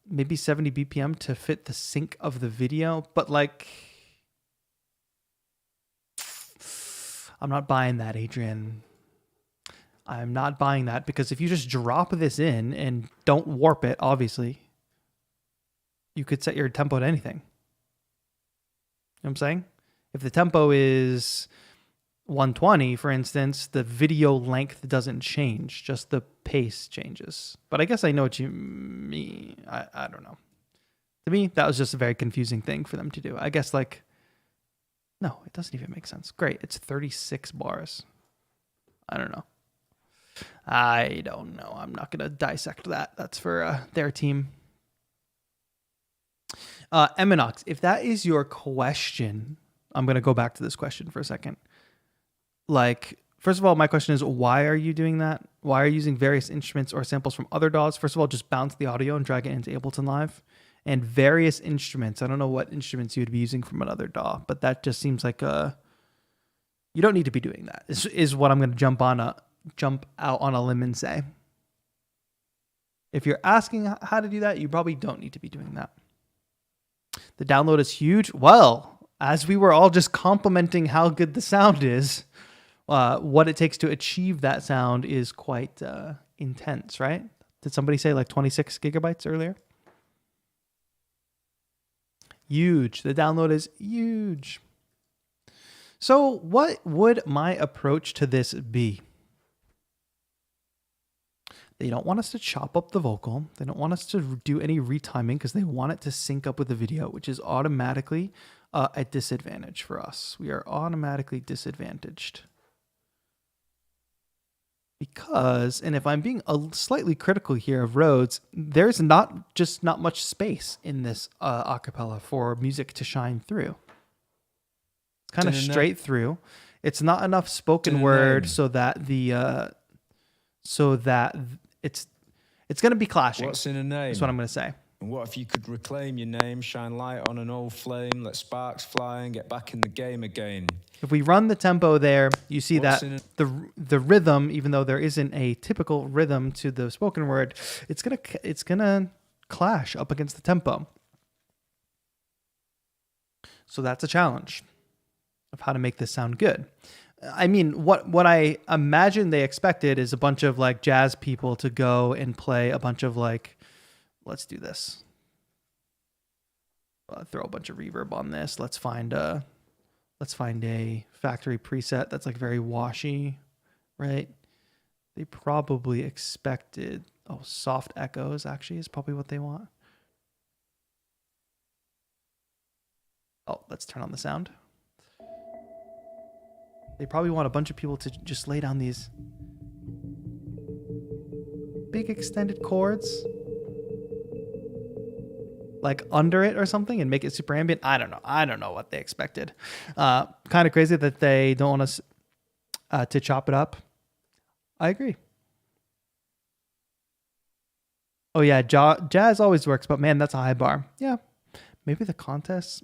A: Maybe 70 BPM to fit the sync of the video, but like, I'm not buying that, Adrian. I'm not buying that because if you just drop this in and don't warp it, obviously, you could set your tempo to anything. You know what I'm saying? If the tempo is 120, for instance, the video length doesn't change, just the pace changes. But I guess I know what you mean. I don't know. To me, that was just a very confusing thing for them to do. I guess like, no, it doesn't even make sense. Great. It's 36 bars. I don't know. I don't know. I'm not going to dissect that. That's for their team. Eminox, if that is your question, I'm going to go back to this question for a second. Like, first of all, my question is, why are you doing that? Why are you using various instruments or samples from other DAWs? First of all, just bounce the audio and drag it into Ableton Live. And various instruments. I don't know what instruments you would be using from another DAW, but that just seems like you don't need to be doing that. This is what I'm going to jump out on a limb and say. If you're asking how to do that, you probably don't need to be doing that. The download is huge. Well, as we were all just complimenting how good the sound is, what it takes to achieve that sound is quite intense, right? Did somebody say like 26 gigabytes earlier? Huge. The download is huge. So what would my approach to this be? They don't want us to chop up the vocal. They don't want us to do any retiming because they want it to sync up with the video, which is automatically a disadvantage for us. We are automatically disadvantaged. Because, and if I'm being slightly critical here of Rhodes, there's not much space in this acapella for music to shine through. It's kind of straight through. It's not enough spoken word so that it's going to be clashing.
B: What's in a name?
A: That's what I'm going to say.
B: And what if you could reclaim your name, shine light on an old flame, let sparks fly and get back in the game again?
A: If we run the tempo there, you see that the rhythm, even though there isn't a typical rhythm to the spoken word, it's gonna clash up against the tempo. So that's a challenge of how to make this sound good. I mean, what I imagine they expected is a bunch of like jazz people to go and play a bunch of like, let's do this. Throw a bunch of reverb on this. Let's find a factory preset that's like very washy, right? They probably expected, soft echoes actually is probably what they want. Oh, let's turn on the sound. They probably want a bunch of people to just lay down these big extended chords like under it or something and make it super ambient. I don't know what they expected. Kind of crazy that they don't want us to chop it up. I agree. Oh yeah, jazz always works, but man, that's a high bar. Yeah, maybe the contests,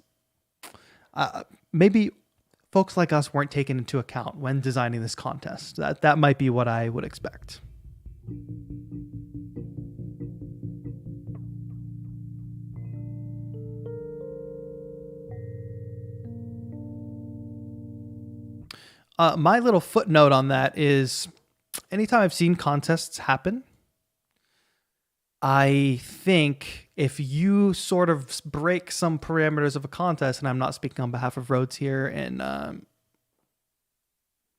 A: maybe folks like us weren't taken into account when designing this contest. That might be what I would expect. My little footnote on that is anytime I've seen contests happen, I think if you sort of break some parameters of a contest, and I'm not speaking on behalf of Rhodes here and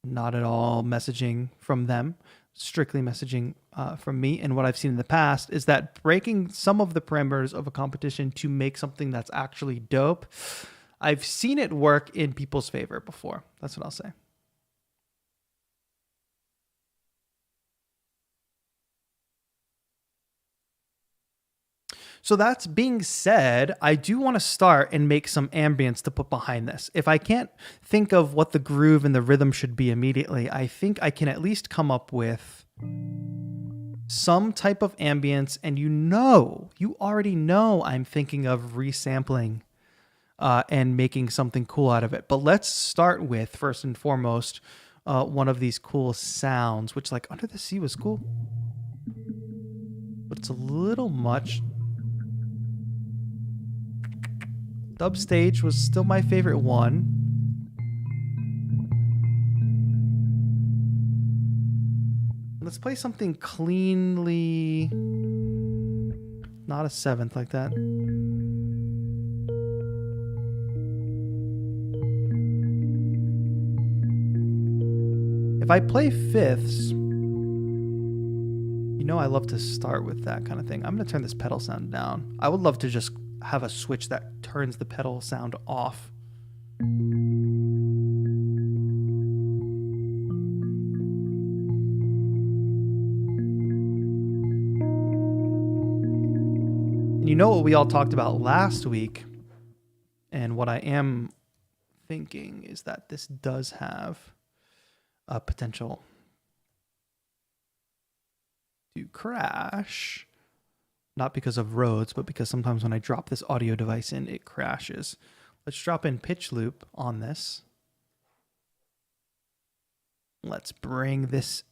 A: not at all messaging from them, strictly messaging from me and what I've seen in the past, is that breaking some of the parameters of a competition to make something that's actually dope, I've seen it work in people's favor before. That's what I'll say. So that's being said, I do want to start and make some ambience to put behind this. If I can't think of what the groove and the rhythm should be immediately, I think I can at least come up with some type of ambience. And you already know I'm thinking of resampling and making something cool out of it. But let's start with, first and foremost, one of these cool sounds, which like Under the Sea was cool, but it's a little much. Dub Stage was still my favorite one. Let's play something cleanly, not a seventh like that. If I play fifths, I love to start with that kind of thing. I'm going to turn this pedal sound down. I would love to just have a switch that turns the pedal sound off. And you know what we all talked about last week, and what I am thinking is that this does have a potential to crash. Not because of Rhodes, but because sometimes when I drop this audio device in, it crashes. Let's drop in pitch loop on this. Let's bring this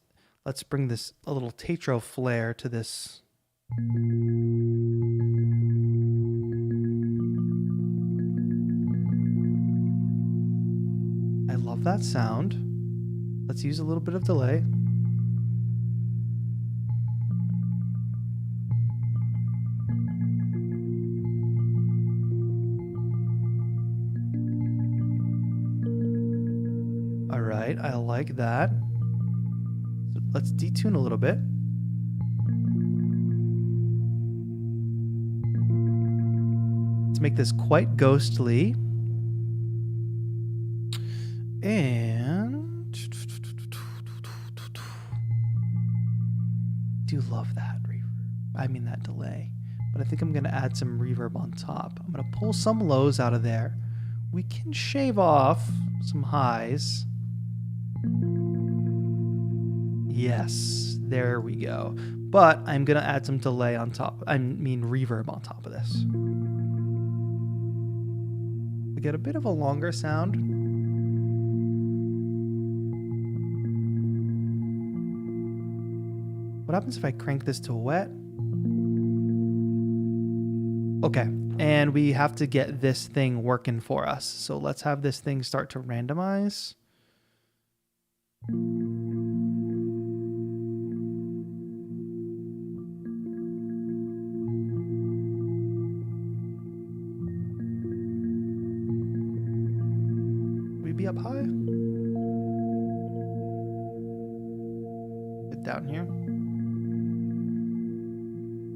A: a little TAETRO flair to this. I love that sound. Let's use a little bit of delay. I like that. So let's detune a little bit. Let's make this quite ghostly. And love that that delay. But I think I'm going to add some reverb on top. I'm going to pull some lows out of there. We can shave off some highs. Yes, there we go. But I'm going to add some delay on top. Reverb on top of this. We get a bit of a longer sound. What happens if I crank this to wet? Okay, and we have to get this thing working for us. So let's have this thing start to randomize. We be up high? Get down here.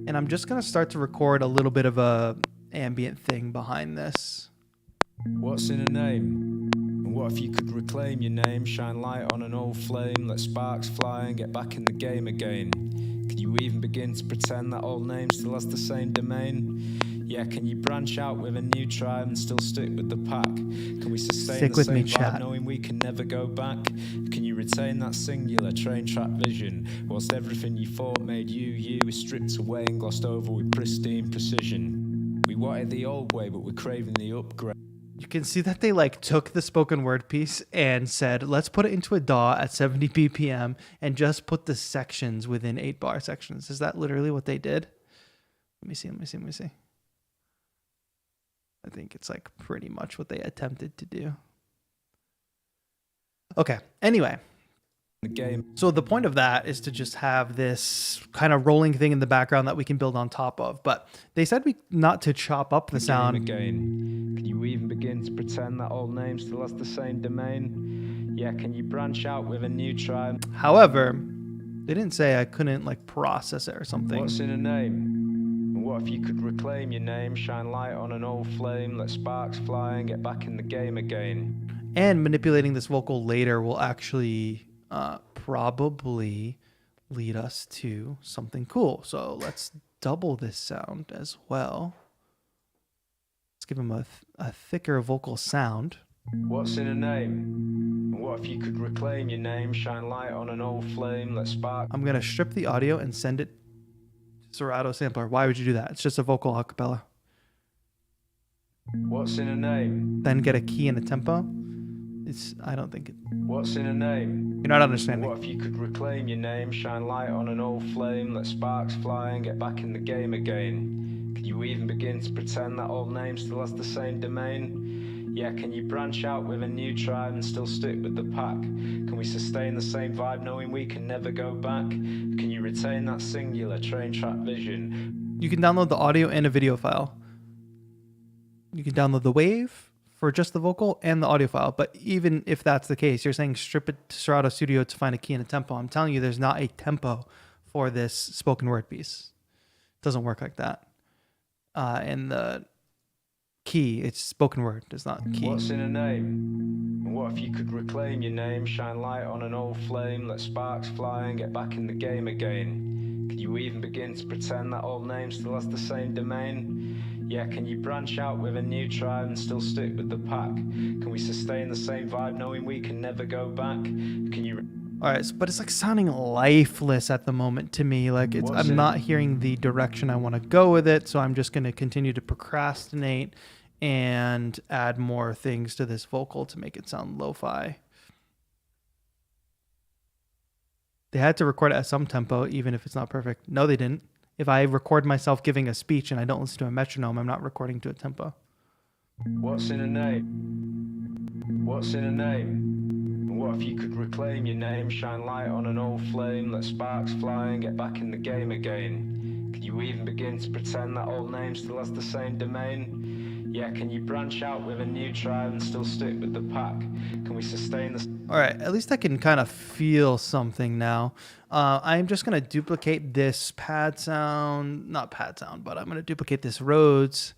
A: And I'm just going to start to record a little bit of a ambient thing behind this.
B: What's in a name? And what if you could reclaim your name, shine light on an old flame, let sparks fly and get back in the game again? Can you even begin to pretend that old name still has the same domain? Yeah, can you branch out with a new tribe and still stick with the pack? Can we sustain the same vibe knowing we can never go back? Can you retain that singular train track vision? Whilst everything you thought made you is stripped away and glossed over with pristine precision. We wanted the old way, but we're craving the upgrade.
A: You can see that they took the spoken word piece and said, let's put it into a DAW at 70 BPM and just put the sections within 8-bar sections. Is that literally what they did? Let me see. I think it's pretty much what they attempted to do. Okay, anyway.
B: The game.
A: So the point of that is to just have this kind of rolling thing in the background that we can build on top of. But they said not to chop up the sound.
B: Again. Can you even begin to pretend that old name still has the same domain? Yeah, can you branch out with a new tribe?
A: However, they didn't say I couldn't process it or something.
B: What's in a name? What if you could reclaim your name, shine light on an old flame, let sparks fly and get back in the game again?
A: And manipulating this vocal later will actually probably lead us to something cool. So let's double this sound as well. Let's give him a thicker vocal sound.
B: What's in a name? What if you could reclaim your name, shine light on an old flame, let sparks...
A: I'm going to strip the audio and send it Serato sampler. Why would you do that? It's just a vocal acapella.
B: What's in a name?
A: Then get a key and a tempo. I don't think it.
B: What's in a name?
A: You're not understanding.
B: What if you could reclaim your name, shine light on an old flame, let sparks fly and get back in the game again? Can you even begin to pretend that old name still has the same domain? Yeah, can you branch out with a new tribe and still stick with the pack? Can we sustain the same vibe knowing we can never go back? Can you retain that singular train track vision?
A: You can download the audio and a video file. You can download the wave for just the vocal and the audio file. But even if that's the case, you're saying strip it to Serato Studio to find a key and a tempo. I'm telling you, there's not a tempo for this spoken word piece. It doesn't work like that. And the key, it's spoken word, it's not key.
B: What's in a name? And what if you could reclaim your name, shine light on an old flame, let sparks fly and get back in the game again? Can you even begin to pretend that old name still has the same domain? Yeah, can you branch out with a new tribe and still stick with the pack? Can we sustain the same vibe knowing we can never go back? Can you...
A: All right, but it's sounding lifeless at the moment to me. I'm not hearing the direction I want to go with it, so I'm just going to continue to procrastinate and add more things to this vocal to make it sound lo-fi. They had to record it at some tempo, even if it's not perfect. No, they didn't. If I record myself giving a speech and I don't listen to a metronome, I'm not recording to a tempo.
B: What's in a name? What's in a name? And what if you could reclaim your name, shine light on an old flame, let sparks fly and get back in the game again? Can you even begin to pretend that old name still has the same domain? Yeah, can you branch out with a new tribe and still stick with the pack? Can we sustain this?
A: All right, at least I can kind of feel something now. I'm just going to duplicate this pad sound, not pad sound, but I'm going to duplicate this Rhodes,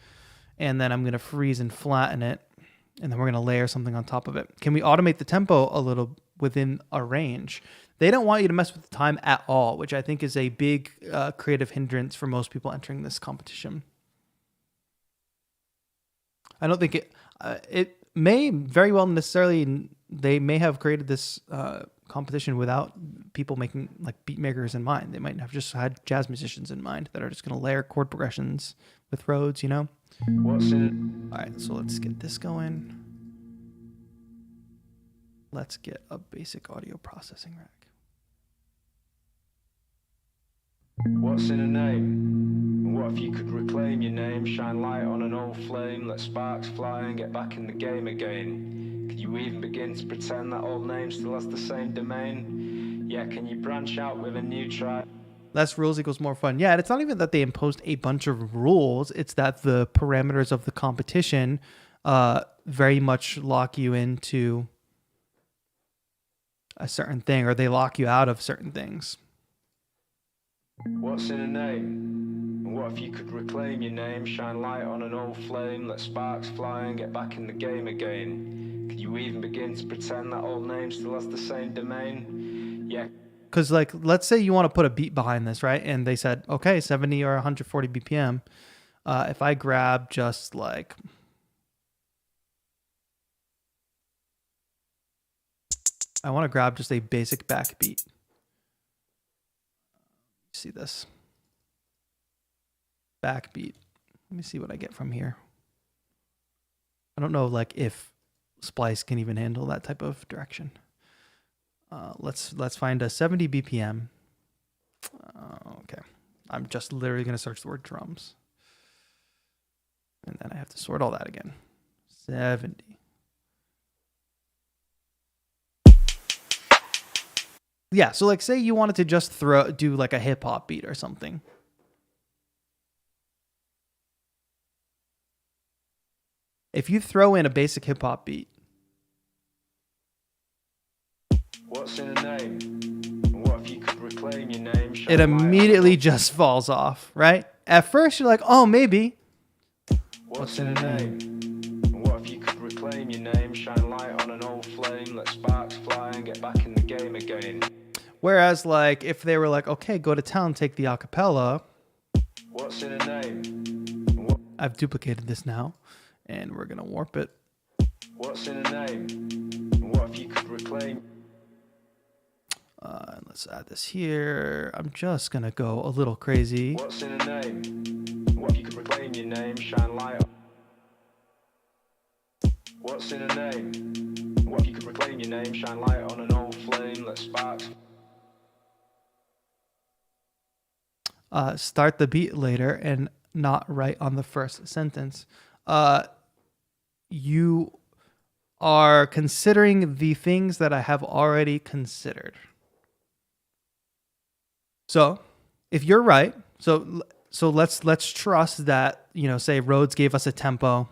A: and then I'm going to freeze and flatten it, and then we're going to layer something on top of it. Can we automate the tempo a little within a range? They don't want you to mess with the time at all, which I think is a big creative hindrance for most people entering this competition. I don't think it may very well necessarily, they may have created this competition without people making like beat makers in mind. They might have just had jazz musicians in mind that are just going to layer chord progressions with Rhodes, you know? All right, so let's get this going. Let's get a basic audio processing rack.
B: What's in a name? And what if you could reclaim your name, shine light on an old flame, let sparks fly and get back in the game again? Can you even begin to pretend that old name still has the same domain? Yeah, can you branch out with a new try?
A: Less rules equals more fun. Yeah, and it's not even that they imposed a bunch of rules. It's that the parameters of the competition very much lock you into a certain thing, or they lock you out of certain things.
B: What's in a name? And what if you could reclaim your name, shine light on an old flame, let sparks fly and get back in the game again? Can you even begin to pretend that old name still has the same domain? Yeah.
A: Because, like, let's say you want to put a beat behind this, right? And they said, okay, 70 or 140 BPM. If I grab just like... I want to grab just a basic backbeat. See this backbeat. Let me see what I get from here. I don't know, like, if Splice can even handle that type of direction. Let's find a 70 BPM. Okay, I'm just literally gonna search the word drums, and then I have to sort all that again. 70. Yeah, so like say you wanted to just do like a hip hop beat or something. If you throw in a basic hip hop beat.
B: What's in a name? What if you could reclaim your name?
A: It immediately just falls off, right? At first you're like, oh, maybe.
B: What's in a name? What if you could reclaim your name, shine light on an old flame, let sparks fly and get back in the game again?
A: Whereas, like, if they were like, okay, go to town, take the acapella.
B: What's in a name?
A: I've duplicated this now, and we're going to warp it.
B: What's in a name? What if you could reclaim?
A: Let's add this here. I'm just going to go a little crazy.
B: What's in a name? What if you could reclaim your name, shine light on... What's in a name? What if you could reclaim your name, shine light on an old flame, let sparks...
A: Start the beat later and not right on the first sentence. You are considering the things that I have already considered. So if you're right, so let's trust that, you know, say Rhodes gave us a tempo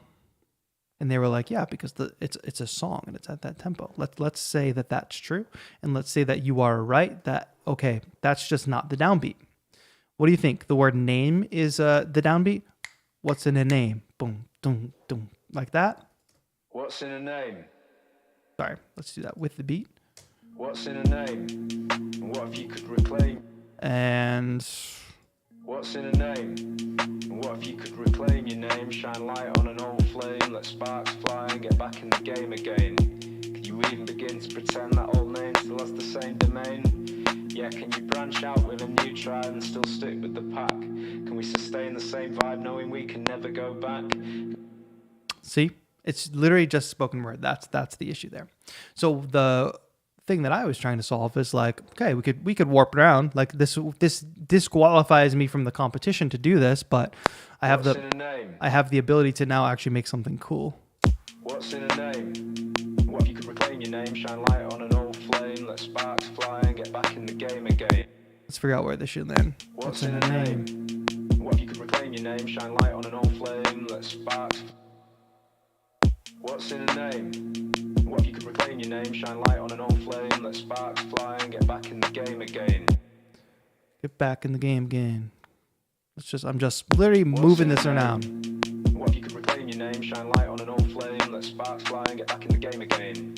A: and they were like, yeah, because it's a song and it's at that tempo. Let's say that that's true. And let's say that you are right, that, okay, that's just not the downbeat. What do you think? The word name is the downbeat? What's in a name? Boom, boom, boom. Like that?
B: What's in a name?
A: Sorry, let's do that with the beat.
B: What's in a name? What if you could reclaim?
A: And...
B: What's in a name? What if you could reclaim your name, shine light on an old flame, let sparks fly and get back in the game again? Can you even begin to pretend that old name still has the same domain? Yeah, can you branch out with a new try and still stick with the pack? Can we sustain the same vibe knowing we can never go back?
A: See, it's literally just spoken word. That's the issue there. So the thing that I was trying to solve is like, okay, we could warp around. Like this disqualifies me from the competition to do this, but I have the ability to now actually make something cool.
B: What's in a name? What if you could reclaim your name, shine light on an old flame, let sparks fly and get back in the game again?
A: Let's figure out where this should land.
B: What's in a name? What if you could reclaim your name, shine light on an old flame, let sparks... What's in a name? What if you could reclaim your name, shine light on an old flame, let sparks fly and get back in the game again?
A: Get back in the game again. I'm just literally moving this around.
B: What if you could reclaim your name, shine light on an old flame, let sparks fly and get back in the game again?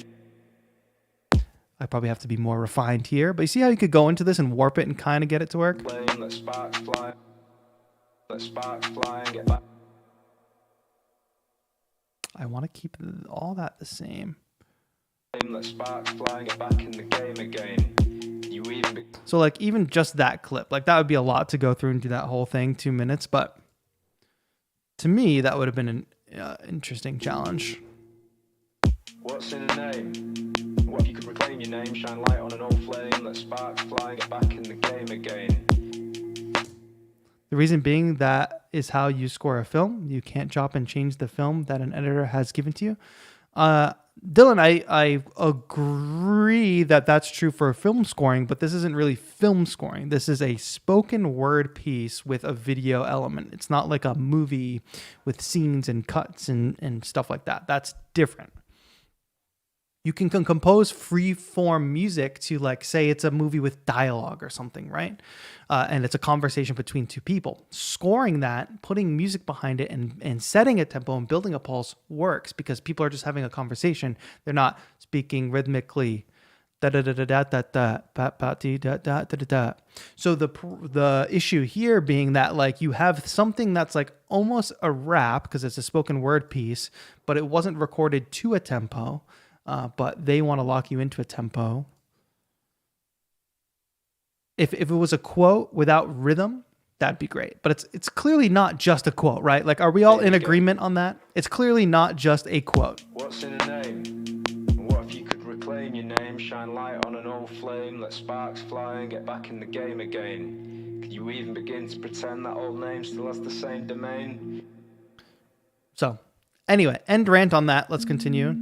A: I probably have to be more refined here, but you see how you could go into this and warp it and kind of get it to work?
B: Flame, let sparks fly. Let sparks fly and get back.
A: I want to keep all that the same.
B: Flame, let sparks fly and get back in the game again. You even
A: So like even just that clip, like that would be a lot to go through and do that whole thing, 2 minutes. But to me, that would have been an interesting challenge.
B: What's in a name? What if you could reclaim your name, shine light on an old flame, let sparks fly and get back in the game again?
A: The reason being that is how you score a film. You can't chop and change the film that an editor has given to you. Dylan, I agree that that's true for film scoring, but this isn't really film scoring. This is a spoken word piece with a video element. It's not like a movie with scenes and cuts and stuff like that. That's different. You can compose free form music to, like, say it's a movie with dialogue or something, right? And it's a conversation between two people. Scoring that, putting music behind it and setting a tempo and building a pulse works because people are just having a conversation. They're not speaking rhythmically. Da da da da da da da da da da da da. So the issue here being that, like, you have something that's like almost a rap because it's a spoken word piece, but it wasn't recorded to a tempo. But they want to lock you into a tempo. If it was a quote without rhythm, that'd be great. But it's clearly not just a quote, right? Like, are we all in agreement on that? It's clearly not just a quote.
B: What's in a name? What if you could reclaim your name, shine light on an old flame, let sparks fly and get back in the game again? Could you even begin to pretend that old name still has the same domain?
A: So, anyway, end rant on that. Let's continue.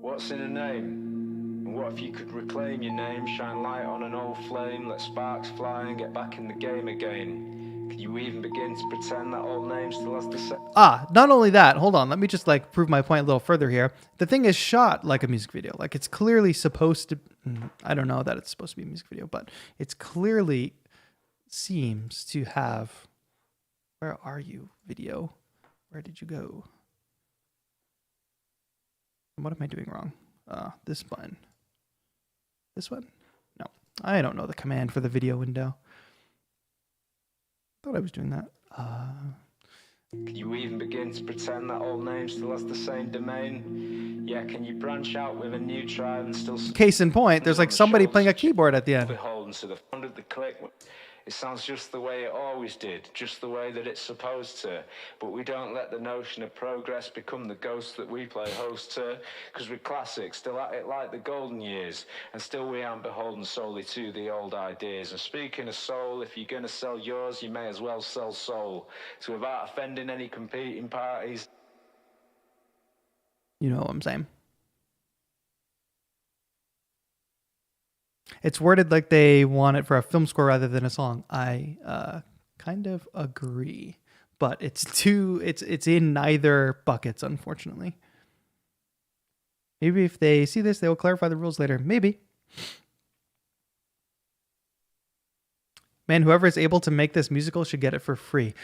B: What's in a name? And what if you could reclaim your name, shine light on an old flame, let sparks fly and get back in the game again? Could you even begin to pretend that old name still has the same?
A: Not only that, hold on, let me just like prove my point a little further here. The thing is shot like a music video. Like, it's clearly supposed to, I don't know that it's supposed to be a music video, but it's clearly seems to have, where are you, video? Where did you go? What am I doing wrong? This button. This one? No, I don't know the command for the video window. Thought I was doing that.
B: Can you even begin to pretend that old name still has the same domain? Yeah, can you branch out with a new tribe and still...
A: Case in point, there's like somebody playing a keyboard at the end.
B: Beholden to the front of the click. It sounds just the way it always did, just the way that it's supposed to. But we don't let the notion of progress become the ghost that we play host to, because we're classic, still at it like the golden years, and still we aren't beholden solely to the old ideas. And speaking of soul, if you're going to sell yours, you may as well sell soul. So without offending any competing parties...
A: You know what I'm saying? It's worded like they want it for a film score rather than a song. I kind of agree, but it's in neither buckets, unfortunately. Maybe if they see this, they will clarify the rules later. Maybe. Man, whoever is able to make this musical should get it for free.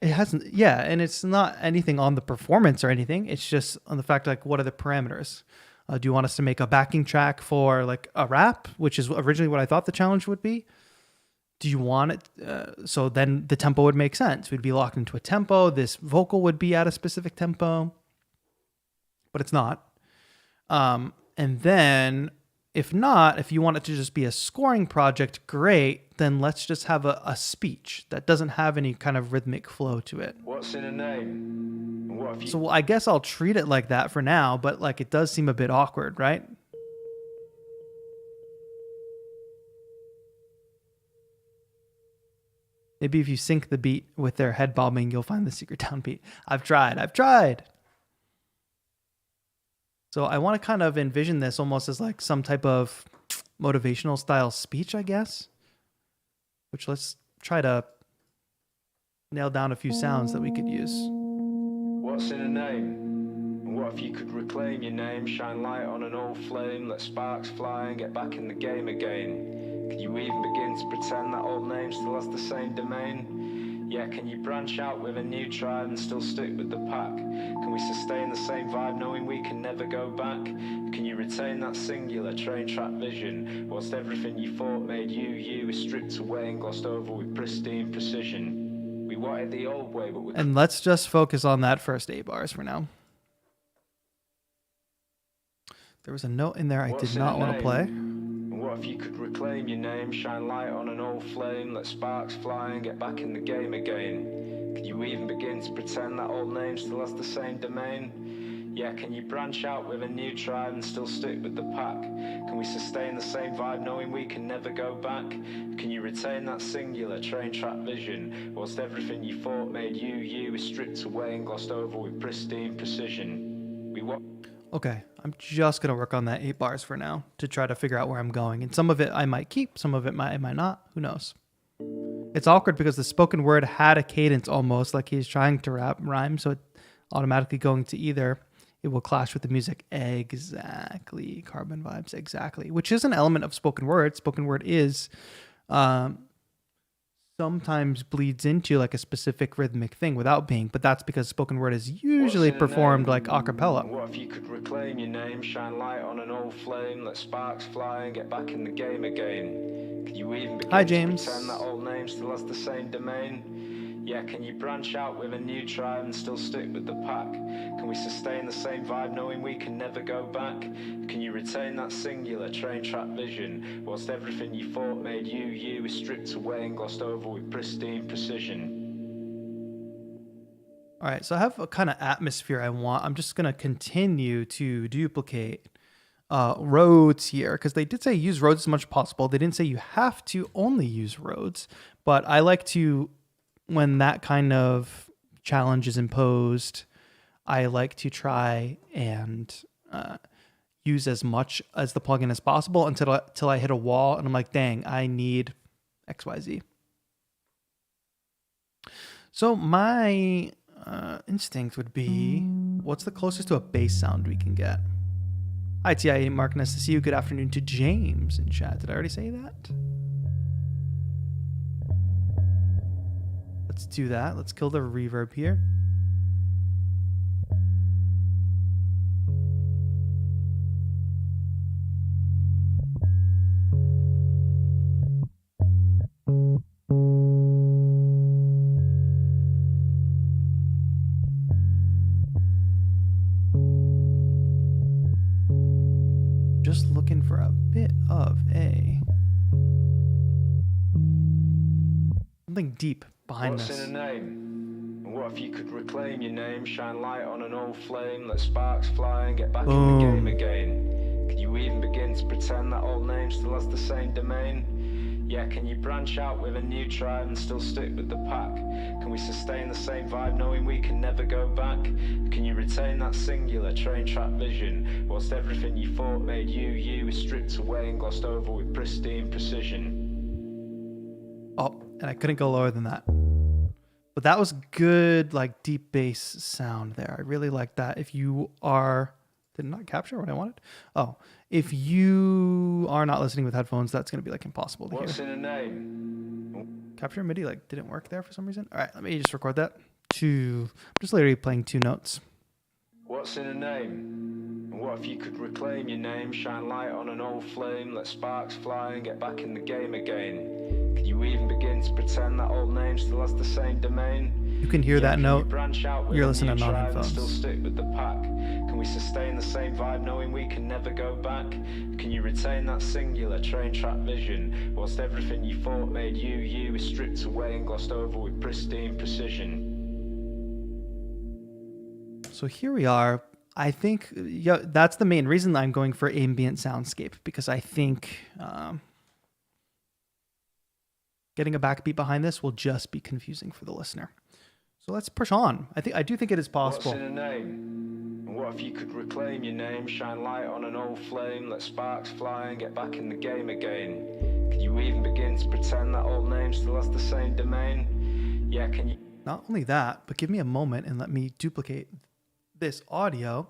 A: It hasn't, yeah, and it's not anything on the performance or anything. It's just on the fact, like, what are the parameters? Do you want us to make a backing track for like a rap, which is originally what I thought the challenge would be? Do you want it? So then the tempo would make sense. We'd be locked into a tempo. This vocal would be at a specific tempo, but it's not. And then if not, if you want it to just be a scoring project, great. Then let's just have a speech that doesn't have any kind of rhythmic flow to it.
B: What's in a name?
A: So I guess I'll treat it like that for now, but like it does seem a bit awkward, right? Maybe if you sync the beat with their head bobbing, you'll find the secret downbeat. I've tried. So I want to kind of envision this almost as like some type of motivational style speech, I guess. Which let's try to nail down a few sounds that we could use.
B: What's in a name? And what if you could reclaim your name, shine light on an old flame, let sparks fly and get back in the game again? Can you even begin to pretend that old name still has the same domain? Yeah, can you branch out with a new tribe and still stick with the pack? Can we sustain the same vibe knowing we can never go back? Can you retain that singular train track vision, whilst everything you thought made you is stripped away and glossed over with pristine precision? We wanted the old way, but we...
A: And let's just focus on that first 8 bars for now. There was a note in there I did not want to play.
B: And what if you could reclaim your name, shine light on an old flame, let sparks fly and get back in the game again? Can you even begin to pretend that old name still has the same domain? Yeah, can you branch out with a new tribe and still stick with the pack? Can we sustain the same vibe knowing we can never go back? Can you retain that singular train track vision, whilst everything you thought made you is stripped away and glossed over with pristine precision?
A: Okay, I'm just going to work on that 8 bars for now to try to figure out where I'm going. And some of it I might keep, some of it I might not. Who knows? It's awkward because the spoken word had a cadence almost like he's trying to rhyme, so it automatically going to either it will clash with the music. Exactly. Carbon vibes, exactly. Which is an element of spoken word. Spoken word is sometimes bleeds into like a specific rhythmic thing without being, but that's because spoken word is usually performed like a cappella.
B: What if you could reclaim your name, shine light on an old flame, let sparks fly and get back in the game again? Can you even begin to pretend that old name still has the same domain? Yeah, can you branch out with a new tribe and still stick with the pack? Can we sustain the same vibe knowing we can never go back? Can you retain that singular train track vision, whilst everything you thought made you is stripped away and glossed over with pristine precision?
A: All right, so I have a kind of atmosphere I want. I'm just going to continue to duplicate Rhodes here, because they did say use Rhodes as much as possible. They didn't say you have to only use Rhodes, but I like to, when that kind of challenge is imposed, I like to try and use as much as the plugin as possible until I hit a wall and I'm like, dang, I need XYZ. So my instinct would be, what's the closest to a bass sound we can get? Hi, TI Mark, nice to see you. Good afternoon to James in chat. Did I already say that? Let's do that. Let's kill the reverb here. Just looking for a bit of something deep behind this.
B: What's in a name? And what if you could reclaim your name, shine light on an old flame, let sparks fly and get back in the game again? Can you even begin to pretend that old name still has the same domain? Yeah, can you branch out with a new tribe and still stick with the pack? Can we sustain the same vibe knowing we can never go back? Can you retain that singular train track vision, whilst everything you thought made you is stripped away and glossed over with pristine precision?
A: Oh, and I couldn't go lower than that. But that was good, like deep bass sound there. I really like that. If you are... Did not capture what I wanted? Oh, if you are not listening with headphones, that's going to be like impossible to hear.
B: What's in a name?
A: Capture MIDI like didn't work there for some reason. All right, let me just record that. I'm just literally playing 2 notes.
B: What's in a name? And what if you could reclaim your name, shine light on an old flame, let sparks fly and get back in the game again? Can you even begin to pretend that old name still has the same domain?
A: You can hear that note. You're listening to
B: non-headphones. Still stick with the pack. Can we sustain the same vibe knowing we can never go back? Can you retain that singular train track vision, whilst everything you thought made you is stripped away and glossed over with pristine precision?
A: So here we are. I think that's the main reason I'm going for ambient soundscape, because I think getting a backbeat behind this will just be confusing for the listener. So let's push on. I do think it is possible.
B: What's in a name? And what if you could reclaim your name, shine light on an old flame, let sparks fly and get back in the game again? Can you even begin to pretend that old name still has the same domain? Yeah, can you...
A: Not only that, but give me a moment and let me duplicate this audio.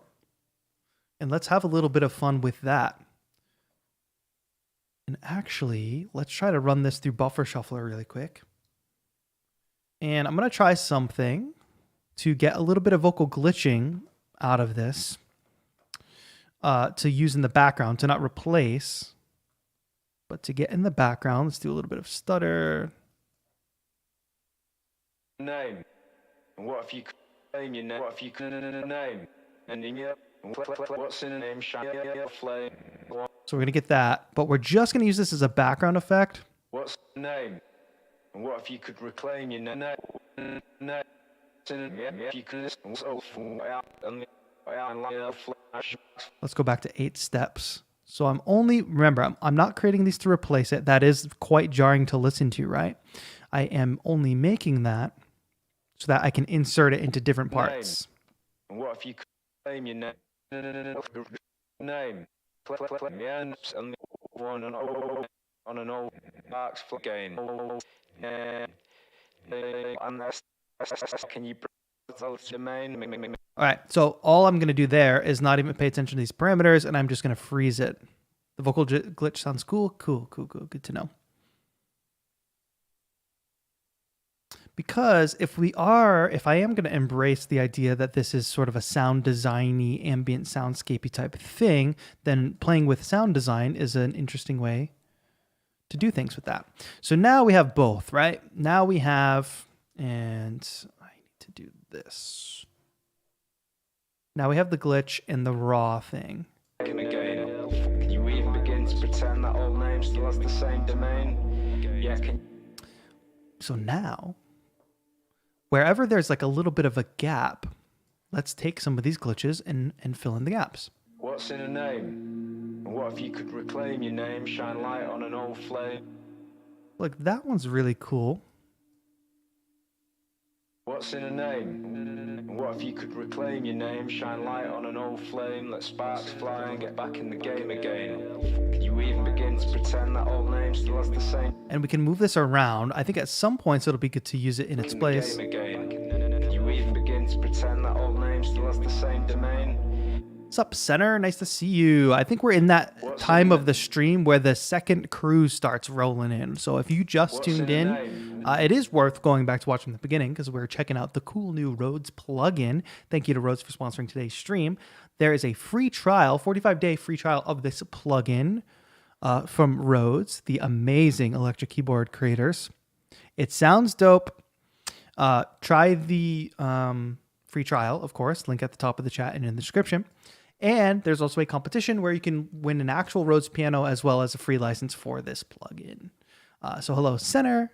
A: And let's have a little bit of fun with that. And actually, let's try to run this through Buffer Shuffler really quick. And I'm going to try something to get a little bit of vocal glitching out of this to use in the background, to not replace, but to get in the background. Let's do a little bit of stutter.
B: Name. And what if you claim your name? What if you claim a name? And in your what's in a name? Flame.
A: So we're going to get that, but we're just going to use this as a background effect.
B: What's the name? And what if you could reclaim your name?
A: Let's go back to 8 steps. So remember, I'm not creating these to replace it. That is quite jarring to listen to, right? I am only making that so that I can insert it into different parts.
B: And what if you claim your name? Name. On an old box game. Can you domain?
A: All right, so all I'm going to do there is not even pay attention to these parameters, and I'm just going to freeze it. The vocal glitch sounds cool. Cool. Good to know. Because if I am going to embrace the idea that this is sort of a sound designy, ambient soundscapey type of thing, then playing with sound design is an interesting way to do things with that. So now we have both, right? Now we have, and I need to do this. Now we have the glitch and the raw thing.
B: Can you even begin to pretend that all name still has the same domain? Yeah.
A: So now, wherever there's like a little bit of a gap, let's take some of these glitches and fill in the gaps.
B: What's in a name? And what if you could reclaim your name, shine light on an old flame?
A: Look, that one's really cool.
B: What's in a name? And what if you could reclaim your name, shine light on an old flame, let sparks fly and get back in the game again? Can you even begin to pretend that old name still has the same?
A: And we can move this around. I think at some points it'll be good to use it in its place.
B: Can you even begin to pretend that old name still has the same domain?
A: What's up, Center? Nice to see you. I think we're in that time of the stream where the second cruise starts rolling in. So if you just tuned in, it is worth going back to watch from the beginning because we're checking out the cool new Rhodes plugin. Thank you to Rhodes for sponsoring today's stream. There is a free trial, 45-day free trial of this plugin from Rhodes, the amazing electric keyboard creators. It sounds dope. Try the free trial, of course. Link at the top of the chat and in the description. And there's also a competition where you can win an actual Rhodes piano as well as a free license for this plugin. So hello, Center.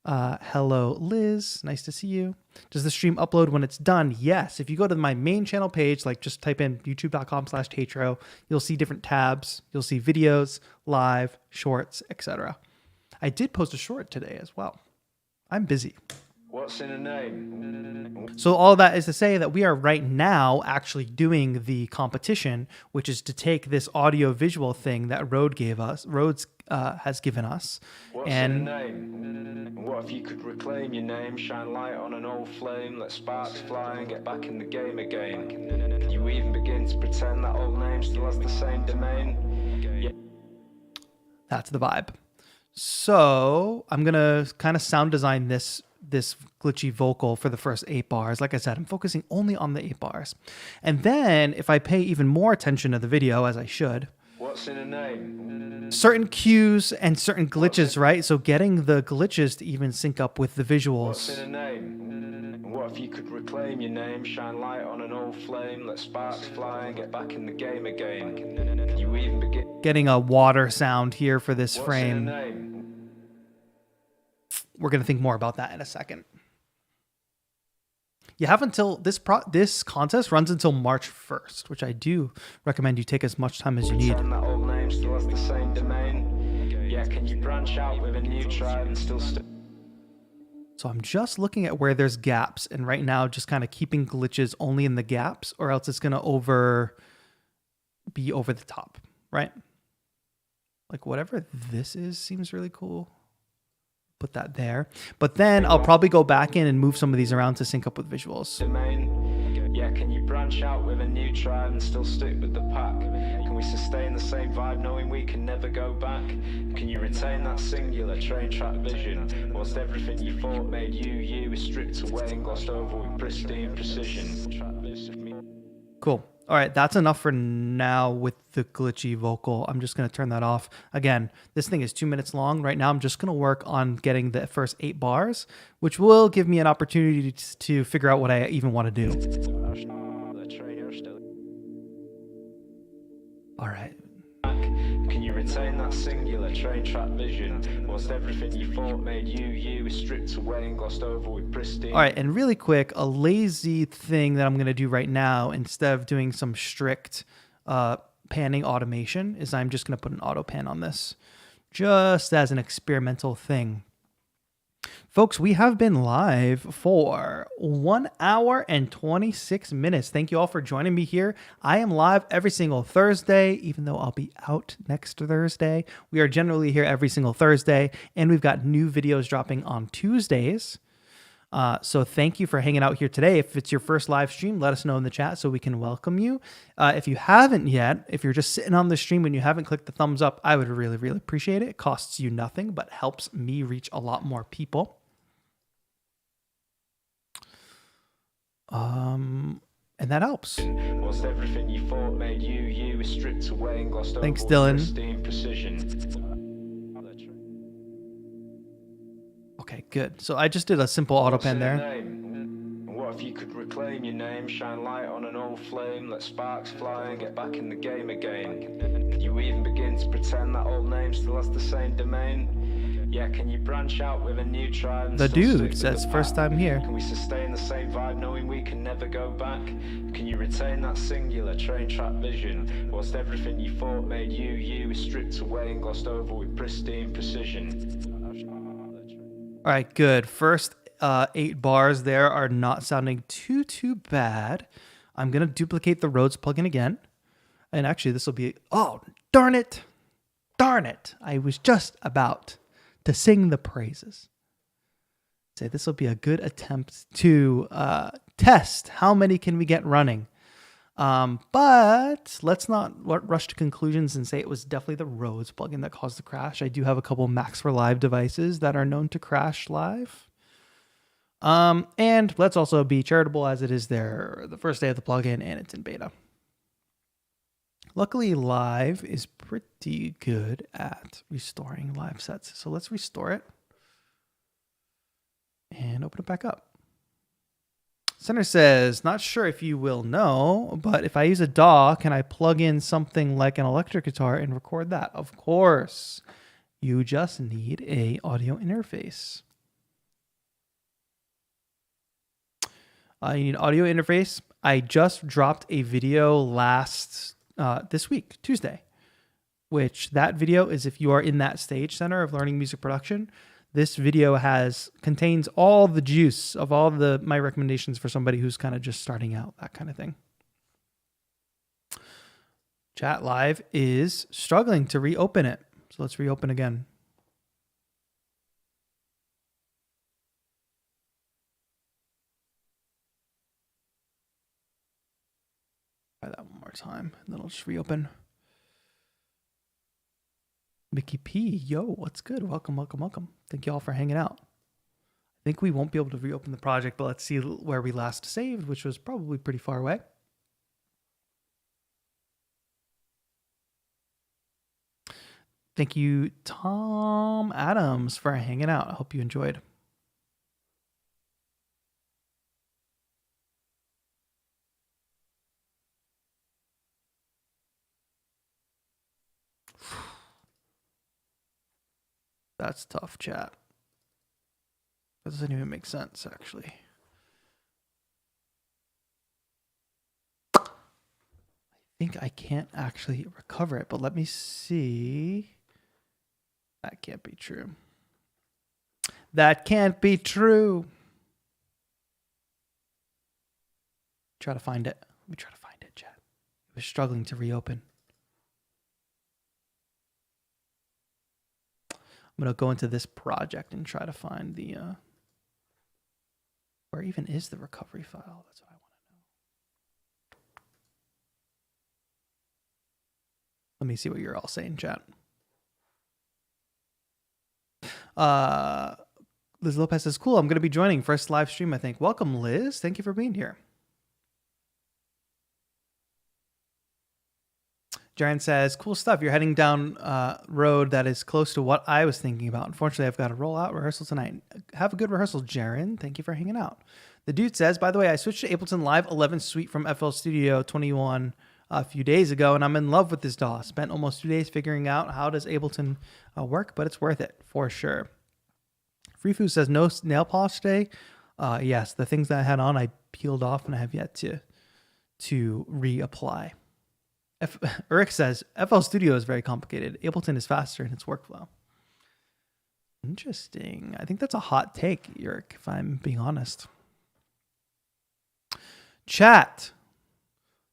A: Hello, Liz. Nice to see you. Does the stream upload when it's done? Yes. If you go to my main channel page, like just type in youtube.com/TAETRO, you'll see different tabs. You'll see videos, live, shorts, etc. I did post a short today as well. I'm busy.
B: What's in a name?
A: So all that is to say that we are right now actually doing the competition, which is to take this audio visual thing that Rhodes has given us.
B: What's in a name? What if you could reclaim your name, shine light on an old flame, let sparks fly and get back in the game again? Can you even begin to pretend that old name still has the same domain? Yeah.
A: That's the vibe. So I'm going to kind of sound design this glitchy vocal for the first 8 bars. Like I said, I'm focusing only on the 8 bars. And then if I pay even more attention to the video, as I should,
B: what's in a name?
A: Certain cues and certain glitches, right? So getting the glitches to even sync up with the visuals.
B: What's in a name? What if you could reclaim your name, shine light on an old flame, let sparks fly and get back in the game again? Can you even begin?
A: Getting a water sound here for this
B: What's
A: frame.
B: In a name?
A: We're going to think more about that in a second. You have until this contest runs until March 1st, which I do recommend you take as much time as you need.
B: That old name still has the same domain. Yeah, can you branch out with a new tribe and still
A: So I'm just looking at where there's gaps, and right now just kind of keeping glitches only in the gaps, or else it's going to be over the top, right? Like whatever this is seems really cool. put that there. But then I'll probably go back in and move some of these around to sync up with visuals.
B: Yeah, can you branch out with a new tribe and still stick with the pack? Can we sustain the same vibe knowing we can never go back? Can you retain that singular train track vision? Whilst everything you thought made you is stripped away and glossed over with pristine precision.
A: Cool. All right, that's enough for now with the glitchy vocal. I'm just going to turn that off. Again, this thing is 2 minutes long. Right now, I'm just going to work on getting the first 8 bars, which will give me an opportunity to figure out what I even want to do. All right.
B: Can you retain that singular train track vision? Whilst everything you thought made you is stripped away and glossed over with pristine.
A: All right, and really quick, a lazy thing that I'm going to do right now, instead of doing some strict panning automation, is I'm just going to put an auto pan on this, just as an experimental thing. Folks, we have been live for 1 hour and 26 minutes. Thank you all for joining me here. I am live every single Thursday, even though I'll be out next Thursday. We are generally here every single Thursday, and we've got new videos dropping on Tuesdays. So thank you for hanging out here today. If it's your first live stream, let us know in the chat so we can welcome you. If you haven't yet, if you're just sitting on the stream and you haven't clicked the thumbs up, I would really, really appreciate it. It costs you nothing, but helps me reach a lot more people. And that helps.
B: Whilst everything you thought made you is stripped away and glossed over.
A: Thanks, Dylan. Okay, good. So I just did a simple auto pen there.
B: What if you could reclaim your name, shine light on an old flame, let sparks fly and get back in the game again? Can you even begin to pretend that old name still has the same domain? Yeah, can you branch out with a new tribe?
A: The dude says first time here.
B: Can we sustain the same vibe knowing we can never go back? Can you retain that singular train track vision? Whilst everything you thought made you is stripped away and glossed over with pristine precision.
A: All right, good. First 8 bars there are not sounding too bad. I'm going to duplicate the Rhodes plugin again. And actually this will be, oh, darn it. Darn it. I was just about to sing the praises. Say this will be a good attempt to test how many can we get running. But let's not rush to conclusions and say it was definitely the Rhodes plugin that caused the crash. I do have a couple Macs for Live devices that are known to crash live. And let's also be charitable, as it is the first day of the plugin and it's in beta. Luckily, Live is pretty good at restoring live sets. So let's restore it and open it back up. Center says, not sure if you will know, but if I use a DAW, can I plug in something like an electric guitar and record that? Of course. You just need a audio interface. You need an audio interface. I just dropped a video this week, Tuesday, which that video is if you are in that stage center of learning music production. This video contains all the juice of all my recommendations for somebody who's kind of just starting out, that kind of thing. Chat Live is struggling to reopen it. So let's reopen again. Try that one more time, and then I'll just reopen. Mickey P, yo, what's good? Welcome, welcome, welcome. Thank you all for hanging out. I think we won't be able to reopen the project, but let's see where we last saved, which was probably pretty far away. Thank you, Tom Adams, for hanging out. I hope you enjoyed. That's tough, chat. That doesn't even make sense, actually. I think I can't actually recover it, but let me see. That can't be true. That can't be true. Try to find it. Let me try to find it, chat. It was struggling to reopen. I'm going to go into this project and try to find the, where even is the recovery file? That's what I want to know. Let me see what you're all saying, chat. Liz Lopez says, cool, I'm going to be joining first live stream, I think. Welcome, Liz. Thank you for being here. Jaren says, cool stuff. You're heading down road that is close to what I was thinking about. Unfortunately, I've got to roll out rehearsal tonight. Have a good rehearsal, Jaren. Thank you for hanging out. The dude says, by the way, I switched to Ableton Live 11 Suite from FL Studio 21 a few days ago, and I'm in love with this DAW. Spent almost 2 days figuring out how does Ableton work, but it's worth it for sure. Freefoo says, no nail polish today. Yes, the things that I had on, I peeled off, and I have yet to reapply. Eric says, FL Studio is very complicated. Ableton is faster in its workflow. Interesting. I think that's a hot take, Eric, if I'm being honest. Chat.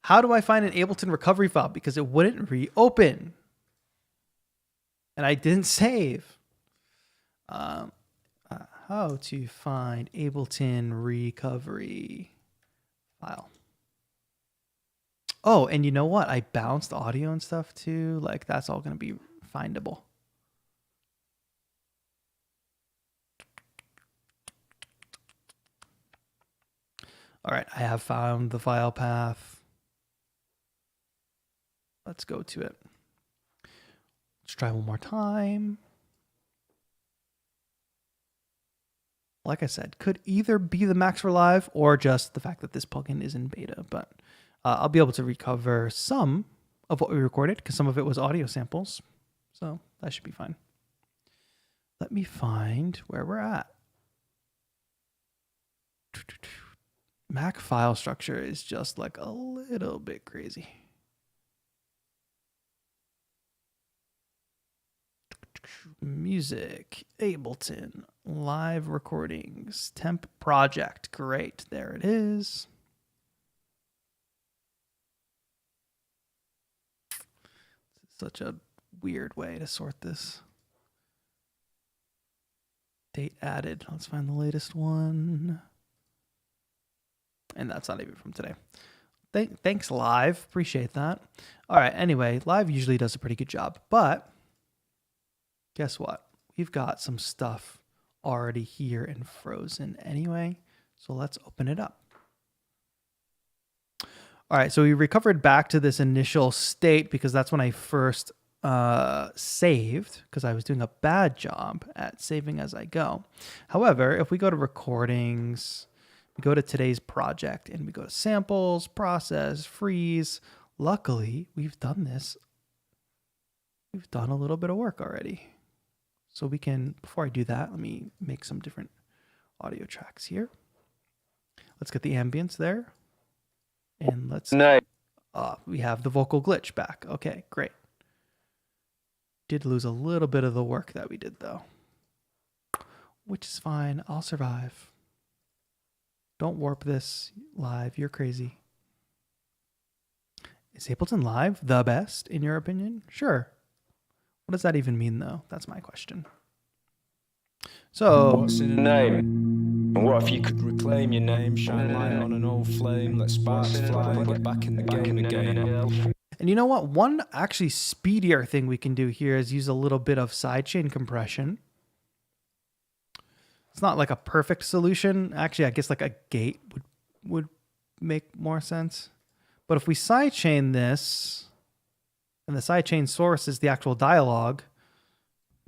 A: How do I find an Ableton recovery file? Because it wouldn't reopen. And I didn't save. How to find Ableton recovery file. Oh, and you know what? I bounced audio and stuff too. Like, that's all going to be findable. All right, I have found the file path. Let's go to it. Let's try one more time. Like I said, could either be the Max for Live or just the fact that this plugin is in beta, but I'll be able to recover some of what we recorded because some of it was audio samples. So that should be fine. Let me find where we're at. Mac file structure is just like a little bit crazy. Music, Ableton, live recordings, temp project. Great, there it is. Such a weird way to sort this. Date added. Let's find the latest one. And that's not even from today. Thanks, Live. Appreciate that. All right, anyway, Live usually does a pretty good job. But guess what? We've got some stuff already here and frozen anyway. So let's open it up. All right, so we recovered back to this initial state because that's when I first saved, because I was doing a bad job at saving as I go. However, if we go to recordings, we go to today's project, and we go to samples, process, freeze. Luckily, we've done this. We've done a little bit of work already. So we can, before I do that, let me make some different audio tracks here. Let's get the ambience there. And let's, we have the vocal glitch back. Okay, great. Did lose a little bit of the work that we did though, which is fine. I'll survive. Don't warp this, Live. You're crazy. Is Ableton Live the best in your opinion? Sure. What does that even mean though? That's my question. So,
B: what's in a name? And what if you could reclaim your name, shine light on an old flame, let sparks fly and get back in the game again?
A: And you know what? One actually speedier thing we can do here is use a little bit of sidechain compression. It's not like a perfect solution. Actually, I guess like a gate would make more sense. But if we sidechain this, and the sidechain source is the actual dialogue.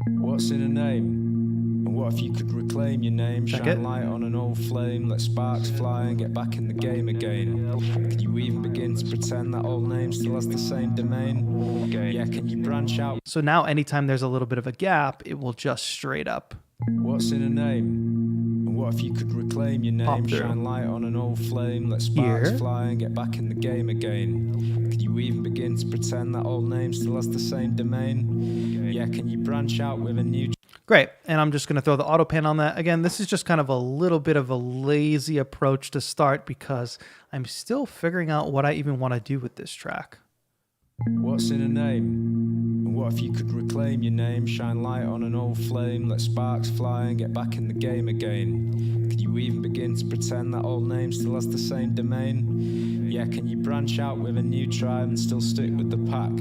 B: What's in a name? And what if you could reclaim your name, shine light on an old flame, let sparks fly and get back in the game again? Can you even begin to pretend that old name still has the same domain? Yeah, can you branch out?
A: So now anytime there's a little bit of a gap, it will just straight up.
B: What's in a name? And what if you could reclaim your name, shine light on an old flame, let sparks fly and get back in the game again? Can you even begin to pretend that old name still has the same domain? Yeah, can you branch out with a new...
A: Great, and I'm just going to throw the auto pan on that. Again, this is just kind of a little bit of a lazy approach to start because I'm still figuring out what I even want to do with this track.
B: What's in a name? And what if you could reclaim your name, shine light on an old flame, let sparks fly and get back in the game again? Can you even begin to pretend that old name still has the same domain? Yeah, can you branch out with a new tribe and still stick with the pack?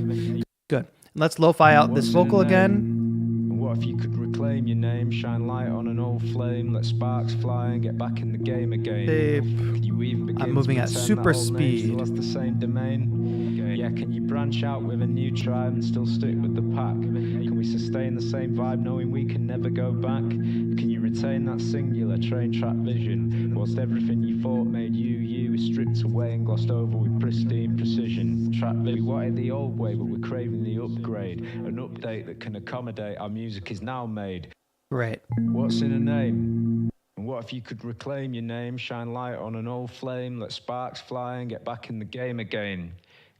A: Good. Let's lo-fi out this vocal again.
B: And what if you could reclaim your name, shine light on an old flame, let sparks fly and get back in the game again? Can you even begin
A: I'm moving
B: to
A: at
B: pretend
A: super
B: that old name
A: speed.
B: still has the same domain? Yeah, can you branch out with a new tribe and still stick with the pack? Can we sustain the same vibe knowing we can never go back? Can you retain that singular train track vision? Whilst everything you thought made you is stripped away and glossed over with pristine precision. Track vision. We wanted the old way, but we're craving the upgrade. An update that can accommodate our music is now made.
A: Right.
B: What's in a name? And what if you could reclaim your name, shine light on an old flame, let sparks fly and get back in the game again?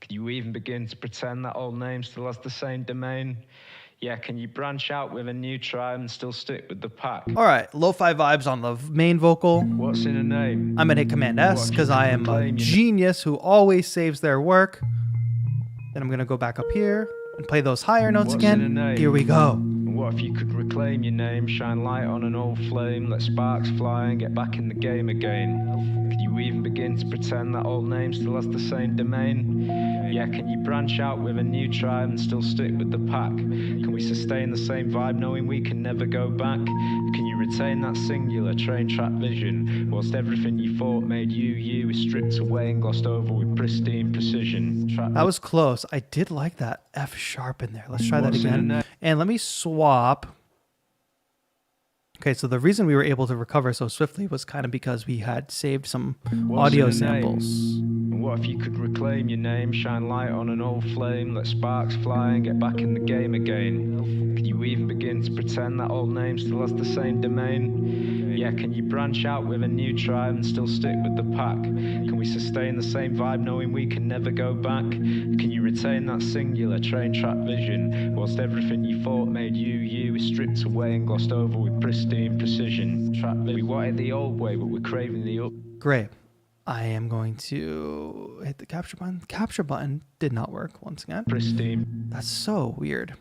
B: Can you even begin to pretend that old name still has the same domain? Yeah, can you branch out with a new tribe and still stick with the pack?
A: All right, lo-fi vibes on the main vocal.
B: What's in a name?
A: I'm gonna hit Command S because I am a genius who always saves their work. Then I'm gonna go back up here and play those higher notes again. Here we go.
B: What if you could reclaim your name, shine light on an old flame, let sparks fly and get back in the game again? Can you even begin to pretend that old name still has the same domain? Yeah, can you branch out with a new tribe and still stick with the pack? Can we sustain the same vibe knowing we can never go back? Can you retain that singular train track vision? Whilst everything you thought made you is stripped away and glossed over with pristine precision.
A: That was close. I did like that F sharp in there. Let's try that again. And let me swap. Okay, so the reason we were able to recover so swiftly was kind of because we had saved some audio samples.
B: What if you could reclaim your name, shine light on an old flame, let sparks fly and get back in the game again? Can you even begin to pretend that old name still has the same domain? Yeah, can you branch out with a new tribe and still stick with the pack? Can we sustain the same vibe knowing we can never go back? Can you retain that singular train track vision? Whilst everything you thought made you is stripped away and glossed over with pristine precision. We wanted the old way, but we're craving the up.
A: Great. I am going to hit the capture button. Capture button did not work once again.
B: Pristine.
A: That's so weird.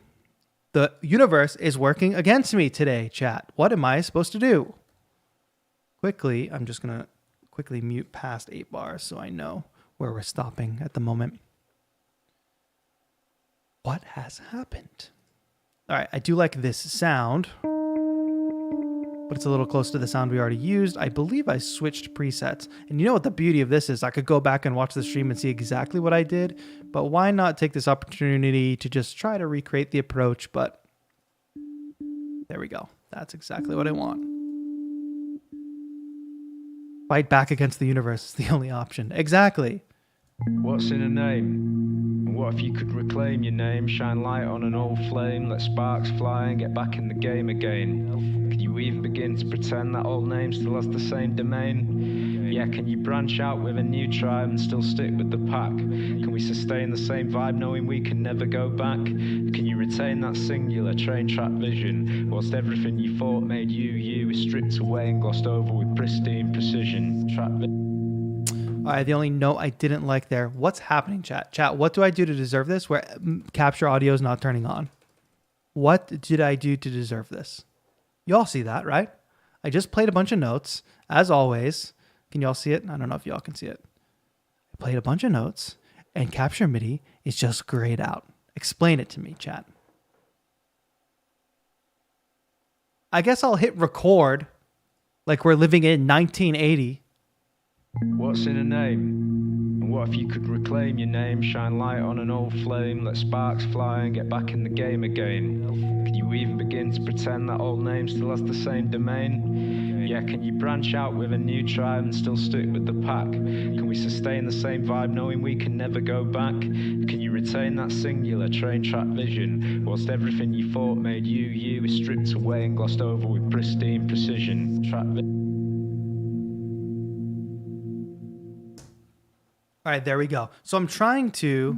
A: The universe is working against me today, chat. What am I supposed to do? Quickly, I'm just going to quickly mute past 8 bars so I know where we're stopping at the moment. What has happened? All right, I do like this sound, but it's a little close to the sound we already used. I believe I switched presets. And you know what the beauty of this is? I could go back and watch the stream and see exactly what I did, but why not take this opportunity to just try to recreate the approach? But there we go. That's exactly what I want. Fight back against the universe is the only option. Exactly.
B: What's in a name? And what if you could reclaim your name, shine light on an old flame, let sparks fly and get back in the game again? Can you even begin to pretend that old name still has the same domain? Yeah, can you branch out with a new tribe and still stick with the pack? Can we sustain the same vibe knowing we can never go back? Can you retain that singular train track vision? Whilst everything you thought made you is stripped away and glossed over with pristine precision.
A: All right, the only note I didn't like there. What's happening, chat? Chat, what do I do to deserve this where capture audio is not turning on? What did I do to deserve this? You all see that, right? I just played a bunch of notes, as always. Can y'all see it? I don't know if y'all can see it. I played a bunch of notes, and capture MIDI is just grayed out. Explain it to me, chat. I guess I'll hit record like we're living in 1980.
B: What's in a name? And what if you could reclaim your name, shine light on an old flame, let sparks fly and get back in the game again? Can you even begin to pretend that old name still has the same domain? Yeah, can you branch out with a new tribe and still stick with the pack? Can we sustain the same vibe knowing we can never go back? Can you retain that singular train track vision? Whilst everything you thought made you is stripped away and glossed over with pristine precision.
A: All right, there we go. So I'm trying to,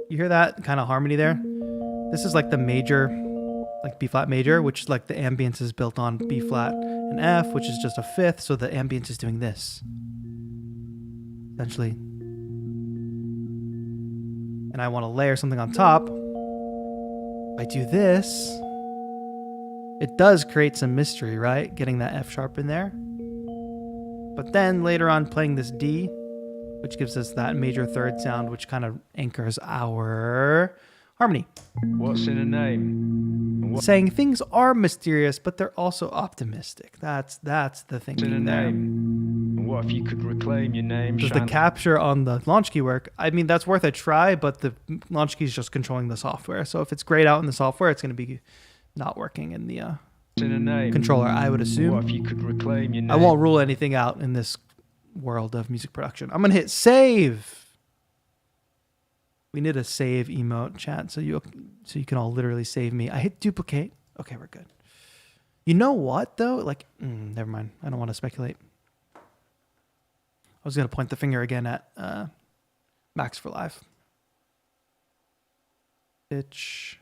A: you hear that kind of harmony there? This is like the major, like B flat major, which is like the ambience is built on B flat and F, which is just a fifth. So the ambience is doing this, essentially. And I want to layer something on top. If I do this, it does create some mystery, right? Getting that F sharp in there. But then later on playing this D, which gives us that major third sound, which kind of anchors our harmony.
B: What's in a name?
A: Saying things are mysterious, but they're also optimistic. That's the thinking
B: In a
A: there.
B: name. What if you could reclaim your name?
A: Does the capture on the launch key work? I mean, that's worth a try, but the launch key is just controlling the software. So if it's grayed out in the software, it's going to be not working in the
B: in a name.
A: controller, I would assume.
B: What if you could reclaim your name?
A: I won't rule anything out in this world of music production. I'm going to hit save. We need a save emote, chat, so you can all literally save me. I hit duplicate. Okay, we're good. You know what, though? Like, never mind. I don't want to speculate. I was going to point the finger again at Max for Live. Pitch.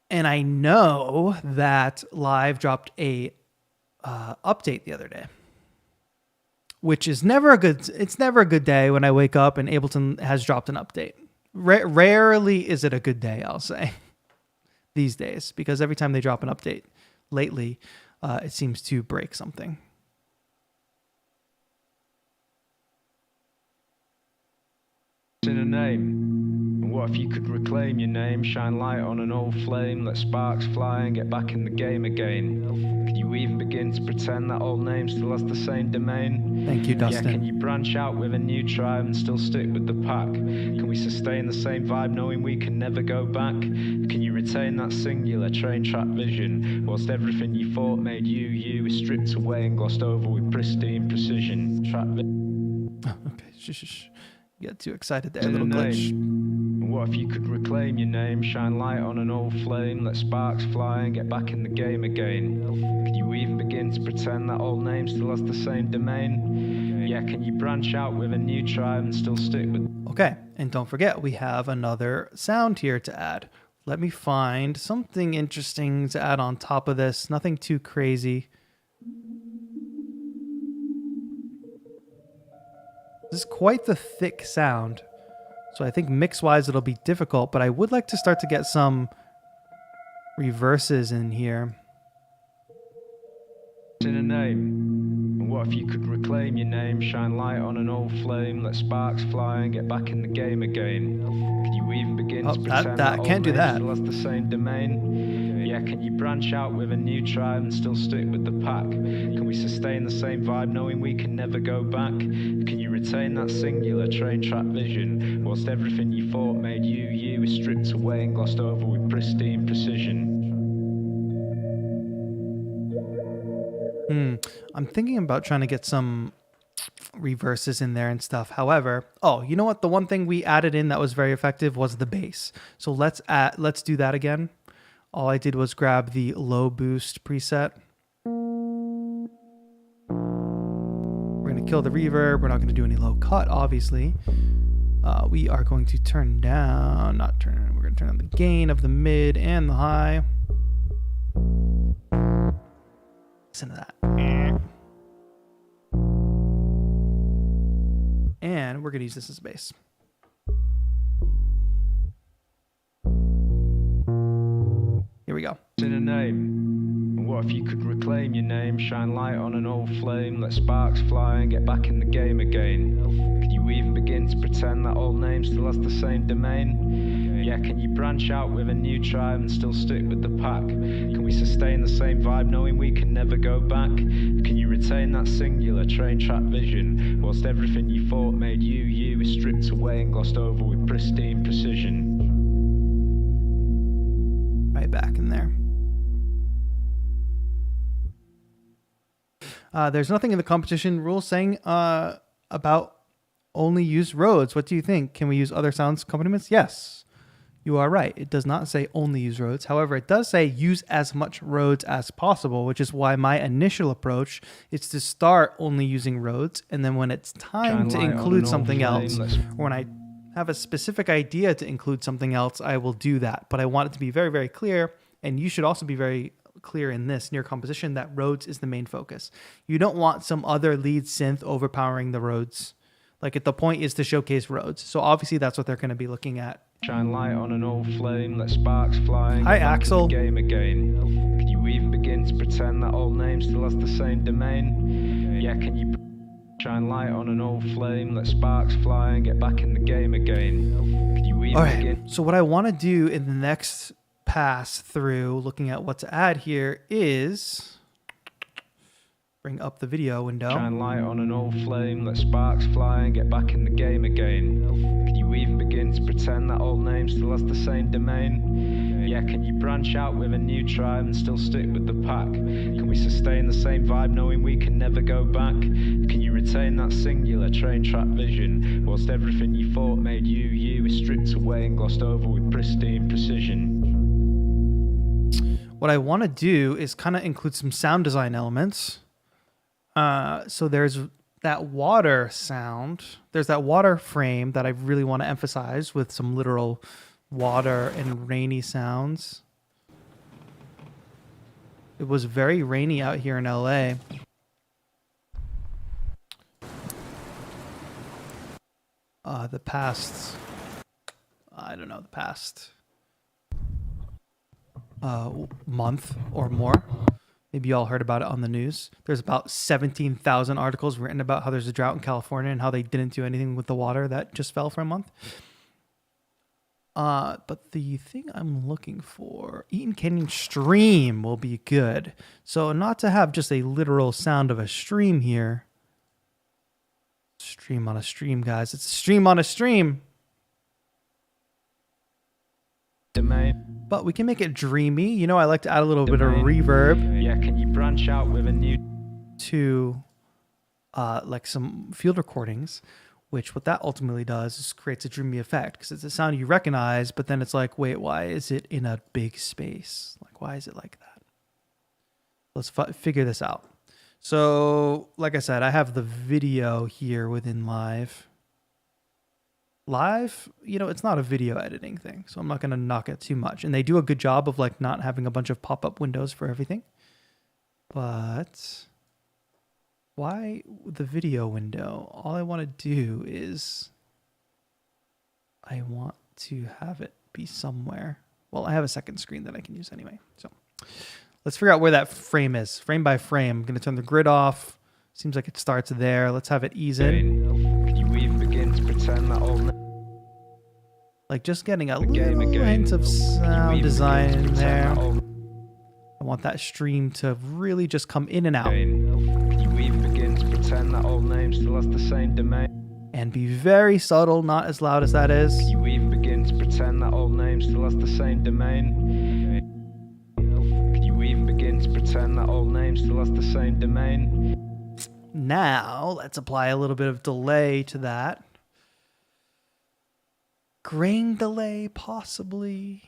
A: And I know that Live dropped a update the other day, which is never a good. It's never a good day when I wake up and Ableton has dropped an update. Rarely is it a good day, I'll say, these days, because every time they drop an update lately, it seems to break something.
B: In a name. And what if you could reclaim your name, shine light on an old flame, let sparks fly and get back in the game again? Can you even begin to pretend that old name still has the same domain?
A: Thank you, Dustin.
B: Yeah, can you branch out with a new tribe and still stick with the pack? Can we sustain the same vibe knowing we can never go back? Can you retain that singular train track vision, whilst everything you thought made you is stripped away and glossed over with pristine precision?
A: Okay, shh. Get too excited there, little glitch.
B: And what if you could reclaim your name, shine light on an old flame, let sparks fly and get back in the game again? Can you even begin to pretend that old name still has the same domain? Yeah, can you branch out with a new tribe and still stick with...
A: Okay, and don't forget, we have another sound here to add. Let me find something interesting to add on top of this. Nothing too crazy. This is quite the thick sound, so I think mix-wise it'll be difficult, but I would like to start to get some reverses in here.
B: In a name. And what if you could reclaim your name, shine light on an old flame, let sparks fly and get back in the game again? Can you even begin to pretend that
A: can't do that.
B: still has the same domain? Yeah, can you branch out with a new tribe and still stick with the pack? Can we sustain the same vibe knowing we can never go back? Can you retain that singular train track vision, whilst everything you thought made you is stripped away and glossed over with pristine precision?
A: I'm thinking about trying to get some reverses in there and stuff. However, you know what? The one thing we added in that was very effective was the bass. So let's do that again. All I did was grab the low boost preset. We're going to kill the reverb. We're not going to do any low cut, obviously. We are going to turn down, we're going to turn on the gain of the mid and the high. Listen to that. And we're going to use this as a bass. Here we go.
B: In a name. And what if you could reclaim your name, shine light on an old flame, let sparks fly and get back in the game again? Can you even begin to pretend that old name still has the same domain? Yeah, can you branch out with a new tribe and still stick with the pack? Can we sustain the same vibe knowing we can never go back? Can you retain that singular train track vision, whilst everything you thought made you is stripped away and glossed over with pristine precision?
A: Right back in there. There's nothing in the competition rules saying about only use Rhodes. What do you think? Can we use other sounds accompaniments? Yes, you are right. It does not say only use Rhodes. However, it does say use as much Rhodes as possible, which is why my initial approach is to start only using Rhodes, and then when it's time to include something else, or when I have a specific idea to include something else, I will do that. But I want it to be very, very clear, and you should also be very clear in this, in your composition, that Rhodes is the main focus. You don't want some other lead synth overpowering the Rhodes. Like, the point is to showcase Rhodes. So obviously that's what they're going to be looking at.
B: Shine light on an old flame, let sparks fly and
A: Hi,
B: get back
A: Axel.
B: in the game again. Can you even begin to pretend that old name still has the same domain? Yeah, can you shine light on an old flame, let sparks fly and get back in the game again? Can you even begin?
A: So what I want to do in the next pass through looking at what to add here is bring up the video window.
B: Shine light on an old flame, let sparks fly and get back in the game again. Can you even begin to pretend that old name still has the same domain? Yeah, can you branch out with a new tribe and still stick with the pack? Can we sustain the same vibe knowing we can never go back? Can you retain that singular train track vision whilst everything you thought made you is stripped away and glossed over with pristine precision?
A: What I want to do is kind of include some sound design elements. So there's that water sound. There's that water frame that I really want to emphasize with some literal water and rainy sounds. It was very rainy out here in LA. The past month or more. Maybe you all heard about it on the news. There's about 17,000 articles written about how there's a drought in California and how they didn't do anything with the water that just fell for a month. But the thing I'm looking for, Eaton Canyon stream will be good. So not to have just a literal sound of a stream here. Stream on a stream, guys. It's a stream on a stream. But we can make it dreamy. You know, I like to add a little bit of reverb.
B: Yeah, can you branch out with a new
A: to like some field recordings, which what that ultimately does is creates a dreamy effect because it's a sound you recognize, but then it's like, wait, why is it in a big space? Like, why is it like that? Let's figure this out. So, like I said, I have the video here within Live. Live, you know, it's not a video editing thing, so I'm not going to knock it too much. And they do a good job of like not having a bunch of pop-up windows for everything. But why the video window? All I want to do is I want to have it be somewhere. Well, I have a second screen that I can use anyway. So let's figure out where that frame is. Frame by frame. I'm going to turn the grid off. Seems like it starts there. Let's have it ease in.
B: You even begin to pretend that old
A: like just getting a little hint of sound design in there. I want that stream to really just come in and out.
B: You even begin to pretend that old name still has the same domain.
A: And be very subtle, not as loud as that is.
B: You even begin to pretend that old name still has the same domain. You even begin to pretend that old name still has the same domain.
A: Now, let's apply a little bit of delay to that. Grain delay, possibly.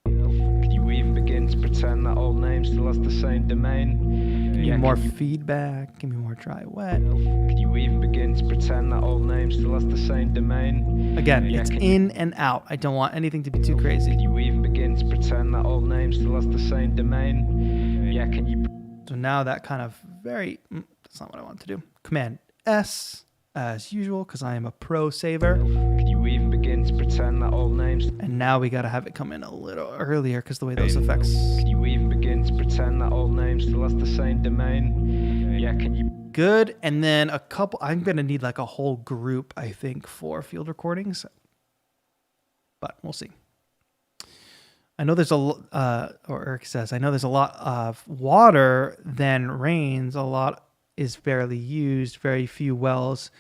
B: You even begin to pretend that old name still has the same domain.
A: Give me more feedback. Give me more dry, wet.
B: You even begin to pretend that old name still has the same domain.
A: Again, it's in and out. I don't want anything to be too crazy.
B: You even begin to pretend that old name still has the same domain. Yeah, can you?
A: So now that kind of very... That's not what I want to do. Command S as usual because I am a pro saver.
B: You even begin to pretend that old names.
A: And now we got to have it come in a little earlier because the way those effects.
B: You even begin to pretend that old name still has the same domain. Yeah, can you?
A: Good. And then a couple. I'm going to need like a whole group, I think, for field recordings. But we'll see. I know there's or Eric says, I know there's a lot of water then rains. A lot is barely used, very few wells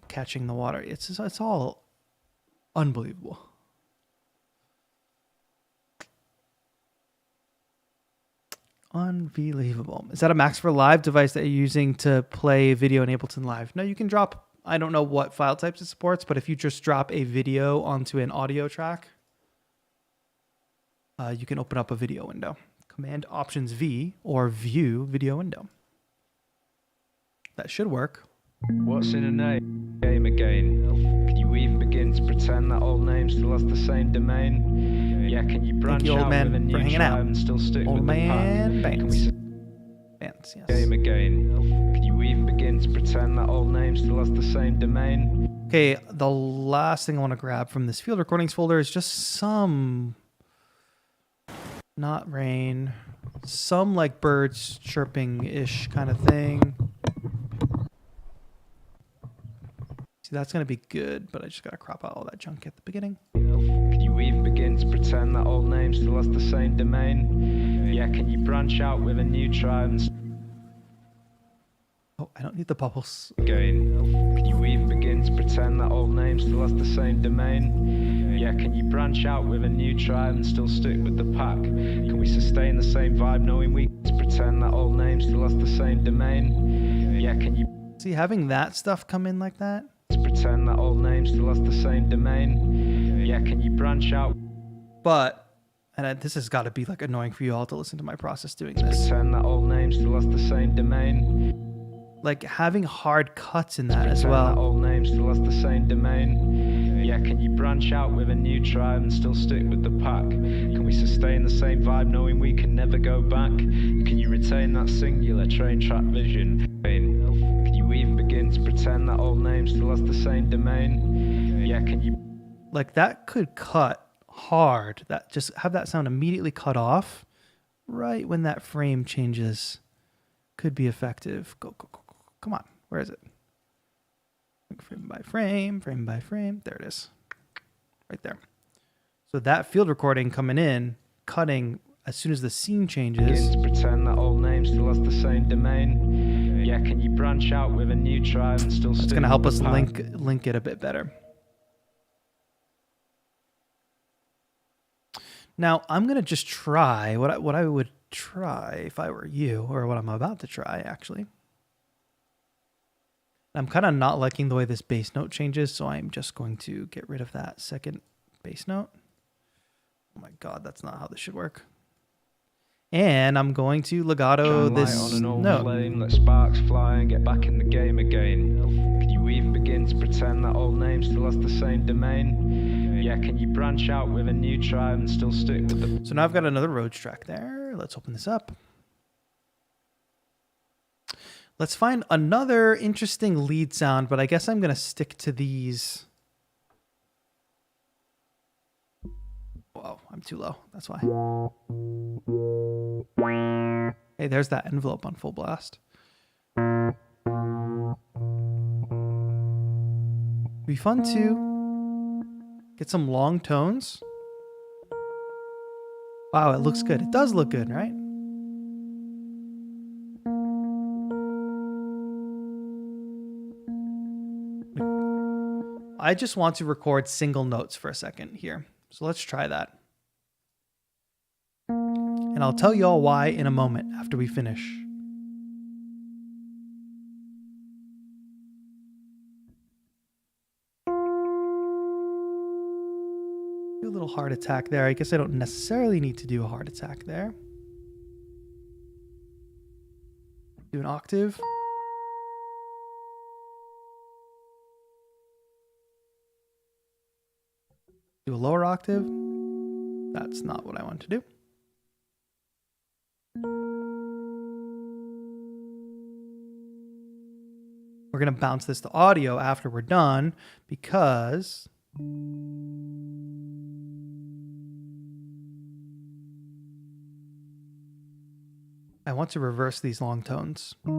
A: catching the water. It's all unbelievable. Unbelievable. Is that a Max for Live device that you're using to play video in Ableton Live? No, you can drop, I don't know what file types it supports, but if you just drop a video onto an audio track, you can open up a video window. Command Options V or View Video Window. That should work.
B: What's in a name? Game again. Can you even begin to pretend that old name still has the same domain? Yeah, can you branch out with a new tribe and still stick with the pack?
A: Bands, yes.
B: Game again. Can you even even begin to pretend that old name still has the same domain?
A: Okay, the last thing I want to grab from this field recordings folder is just some, not rain, some like birds chirping-ish kind of thing. See, that's going to be good, but I just got to crop out all that junk at the beginning.
B: Can you even begin to pretend that old name still has the same domain? Yeah, can you branch out with a new tribe and
A: Oh, I don't need the bubbles.
B: again? Can you even begin to pretend that old name still has the same domain? Yeah, can you branch out with a new tribe and still stick with the pack? Can we sustain the same vibe knowing we can pretend that old name still has the same domain? Yeah, can you
A: See, having that stuff come in like that?
B: pretend that old name still has the same domain? Yeah, can you branch out?
A: But, and this has got to be like annoying for you all to listen to my process doing this.
B: Pretend that old name still has the same domain.
A: Like having hard cuts in that as
B: Pretend that
A: well.
B: old name still has the same domain. Yeah, can you branch out with a new tribe and still stick with the pack? Can we sustain the same vibe knowing we can never go back? Can you retain that singular train track vision? Can you even begin to pretend that old name still has the same domain? Yeah, can you
A: Like that could cut hard. That just have that sound immediately cut off right when that frame changes. Could be effective. Go, go, go, go. Come on. Where is it? Frame by frame, frame by frame. There it is. Right there. So that field recording coming in, cutting as soon as the scene changes.
B: begin to pretend that old name still has the same domain? Yeah, can you branch out with a new tribe and still stick
A: It's going to help
B: with
A: us
B: the pack?
A: link it a bit better. Now, I'm going to just try what I would try if I were you, or what I'm about to try, actually. I'm kind of not liking the way this bass note changes, so I'm just going to get rid of that second bass note. Oh my God, that's not how this should work. And I'm going to legato
B: Shine light
A: this
B: on an old
A: note.
B: flame, let sparks fly and get back in the game again. Can you even begin to pretend that old name still has the same domain? Yeah, can you branch out with a new tribe and still stick with the...
A: So now I've got another Rhodes track there. Let's open this up. Let's find another interesting lead sound, but I guess I'm going to stick to these. Whoa, I'm too low. That's why. Hey, there's that envelope on full blast. Be fun to get some long tones. Wow, it looks good. It does look good, right? I just want to record single notes for a second here. So let's try that. And I'll tell you all why in a moment after we finish. Do a little heart attack there. I guess I don't necessarily need to do a heart attack there. Do an octave. Do a lower octave. That's not what I want to do. We're going to bounce this to audio after we're done because I want to reverse these long tones. And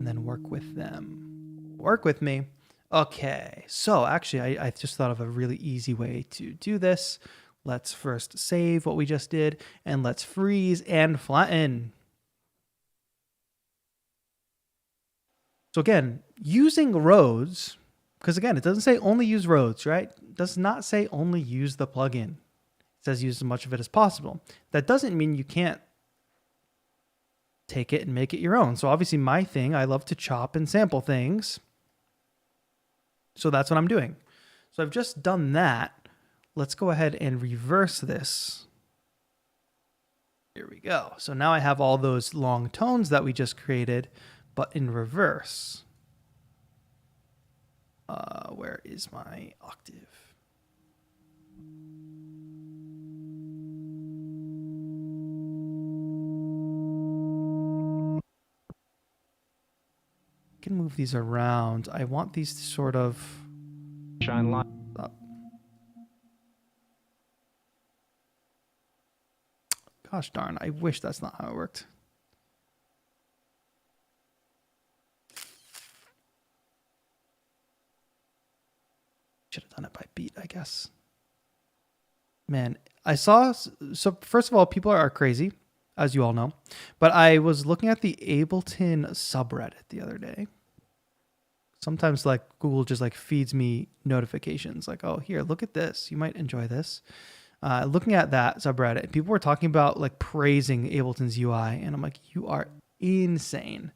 A: then work with them. Work with me. Okay, so actually I just thought of a really easy way to do this. Let's first save what we just did, and let's freeze and flatten. So again, using Rhodes, because again, it doesn't say only use Rhodes, right? It does not say only use the plugin. It says use as much of it as possible. That doesn't mean you can't take it and make it your own. So obviously my thing, I love to chop and sample things. So that's what I'm doing. So I've just done that. Let's go ahead and reverse this. Here we go. So now I have all those long tones that we just created, but in reverse. Where is my octave? can move these around. I want these to sort of
B: Shine light.
A: up. Gosh darn, I wish that's not how it worked. Should have done it by beat, I guess. Man, I saw, so first of all, people are crazy, as you all know, but I was looking at the Ableton subreddit the other day. Sometimes like Google just like feeds me notifications like, oh, here, look at this. You might enjoy this. Looking at that subreddit, people were talking about like praising Ableton's UI. And I'm like, you are insane.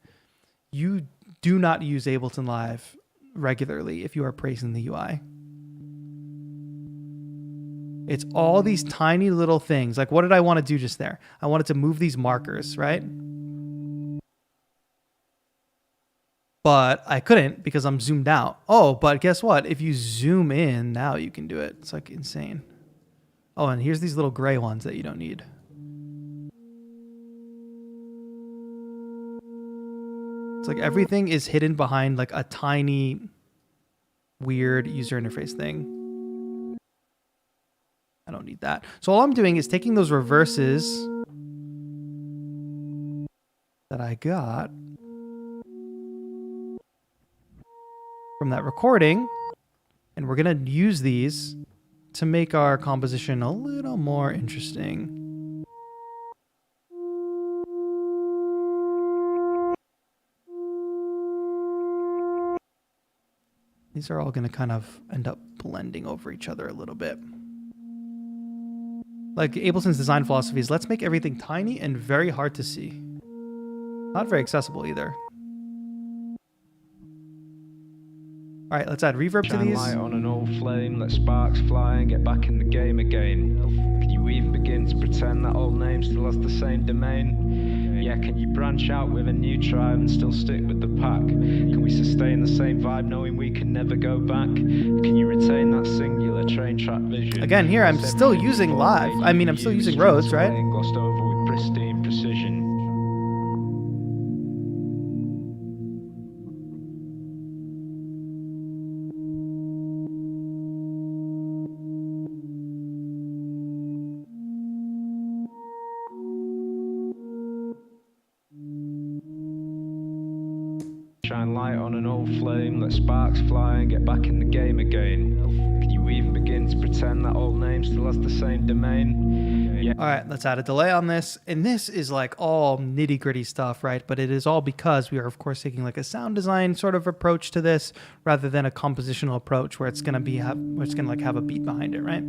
A: You do not use Ableton Live regularly if you are praising the UI. It's all these tiny little things. Like, what did I want to do just there? I wanted to move these markers, right? But I couldn't because I'm zoomed out. Oh, but guess what? If you zoom in, now you can do it. It's like insane. Oh, and here's these little gray ones that you don't need. It's like everything is hidden behind like a tiny, weird user interface thing. I don't need that. So all I'm doing is taking those reverses that I got from that recording, and we're going to use these to make our composition a little more interesting. These are all going to kind of end up blending over each other a little bit. Like Ableton's design philosophy is let's make everything tiny and very hard to see. Not very accessible either. All right, let's add reverb to these.
B: Shine light on an old flame, let sparks fly and get back in the game again. Can you even begin to pretend that old name still has the same domain? Yeah, can you branch out with a new tribe and still stick with the pack? Can we sustain the same vibe knowing we can never go back? Can you retain that singular train track vision?
A: Again, here I'm still using live. I mean, I'm still using Rhodes, right?
B: Glossed over with pristine precision. Shine light on an old flame, let sparks fly and get back in the game again. Can you even begin to pretend that old name still has the same domain? Yeah.
A: All right, let's add a delay on this. And this is like all nitty gritty stuff, right? But it is all because we are, of course, taking like a sound design sort of approach to this rather than a compositional approach where it's going to have a beat behind it, right?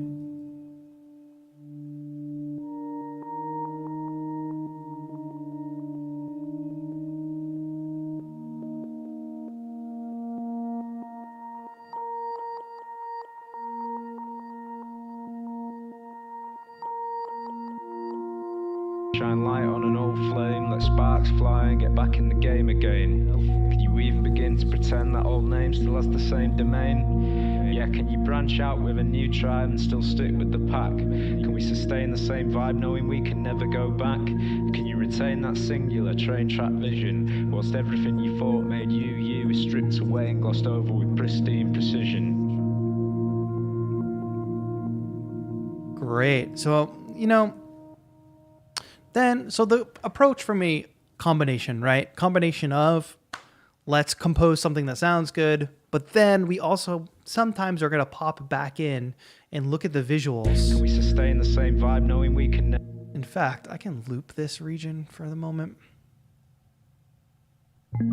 B: Shine light on an old flame, let sparks fly and get back in the game again. Can you even begin to pretend that old name still has the same domain? Yeah, can you branch out with a new tribe and still stick with the pack? Can we sustain the same vibe knowing we can never go back? Can you retain that singular train track vision? Whilst everything you thought made you is stripped away and glossed over with pristine precision.
A: Great. So, so the approach for me, combination, right? Combination of let's compose something that sounds good, but then we also sometimes are going to pop back in and look at the visuals.
B: Can we sustain the same vibe knowing we can
A: In fact, I can loop this region for the moment.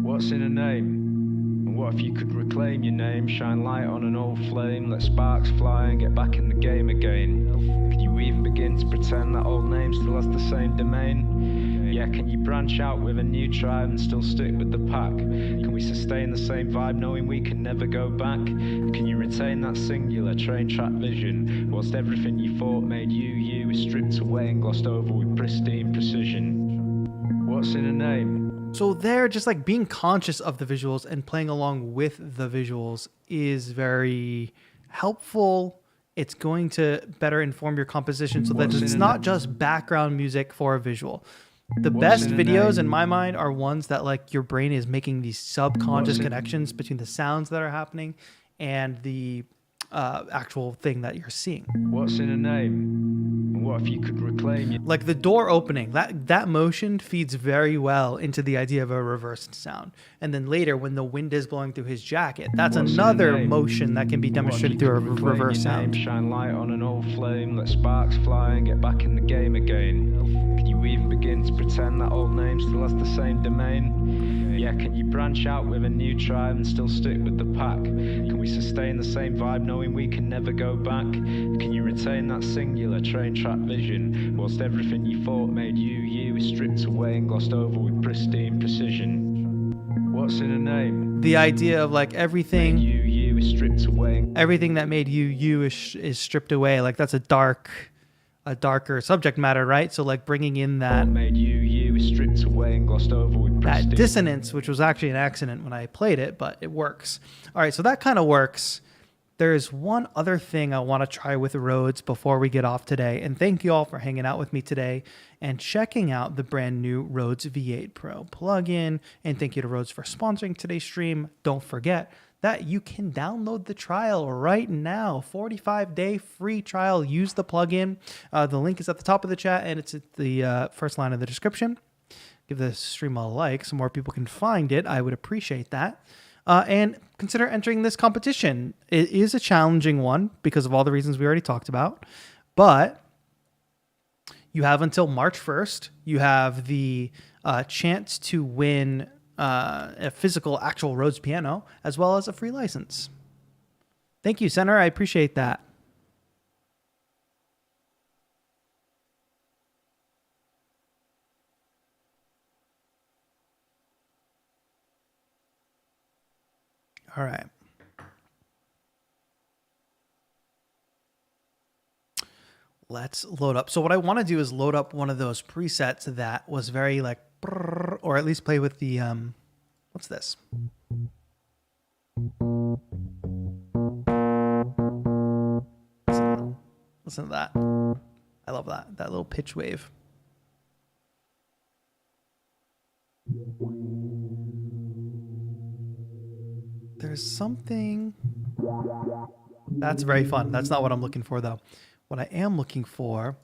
B: What's in a name? And what if you could reclaim your name? Shine light on an old flame, let sparks fly and get back in the game again. Can you even begin to pretend that old name still has the same domain? Yeah, can you branch out with a new tribe and still stick with the pack? Can we sustain the same vibe knowing we can never go back? Can you retain that singular train track vision? Whilst everything you thought made you is stripped away and glossed over with pristine precision. What's in a name?
A: So there, just like being conscious of the visuals and playing along with the visuals is very helpful. It's going to better inform your composition so that it's not just background music for a visual. The best videos in my mind are ones that like your brain is making these subconscious connections between the sounds that are happening and the actual thing that you're seeing.
B: What's in a name? What if you could reclaim it?
A: Like the door opening, that motion feeds very well into the idea of a reversed sound. And then later, when the wind is blowing through his jacket, that's another motion that can be demonstrated through a reverse sound.
B: Shine light on an old flame, let sparks fly and get back in the game again. Can you even begin to pretend that old name still has the same domain? Yeah, can you branch out with a new tribe and still stick with the pack? Can we sustain the same vibe knowing we can never go back? Can you retain that singular train track vision whilst everything you thought made you is stripped away and glossed over with pristine precision? What's in a name?
A: The idea of like everything
B: you is stripped away.
A: Everything that made you is stripped away. Like that's a darker subject matter, right? So like bringing in that
B: made you is stripped away and glossed over with
A: that dissonance, which was actually an accident when I played it, but it works. All right, so that kind of works. There's one other thing I want to try with Rhodes before we get off today. And thank you all for hanging out with me today and checking out the brand new Rhodes V8 Pro plugin. And thank you to Rhodes for sponsoring today's stream. Don't forget that you can download the trial right now. 45-day free trial. Use the plugin. The link is at the top of the chat and it's at the first line of the description. Give the stream a like so more people can find it. I would appreciate that. And consider entering this competition. It is a challenging one because of all the reasons we already talked about. But you have until March 1st. You have the chance to win a physical actual Rhodes piano as well as a free license. Thank you, Center. I appreciate that. All right. Let's load up. So what I want to do is load up one of those presets that was very like, or at least play with the, what's this? Listen to that. I love that little pitch wave. There's something that's very fun. That's not what I'm looking for though. What I am looking for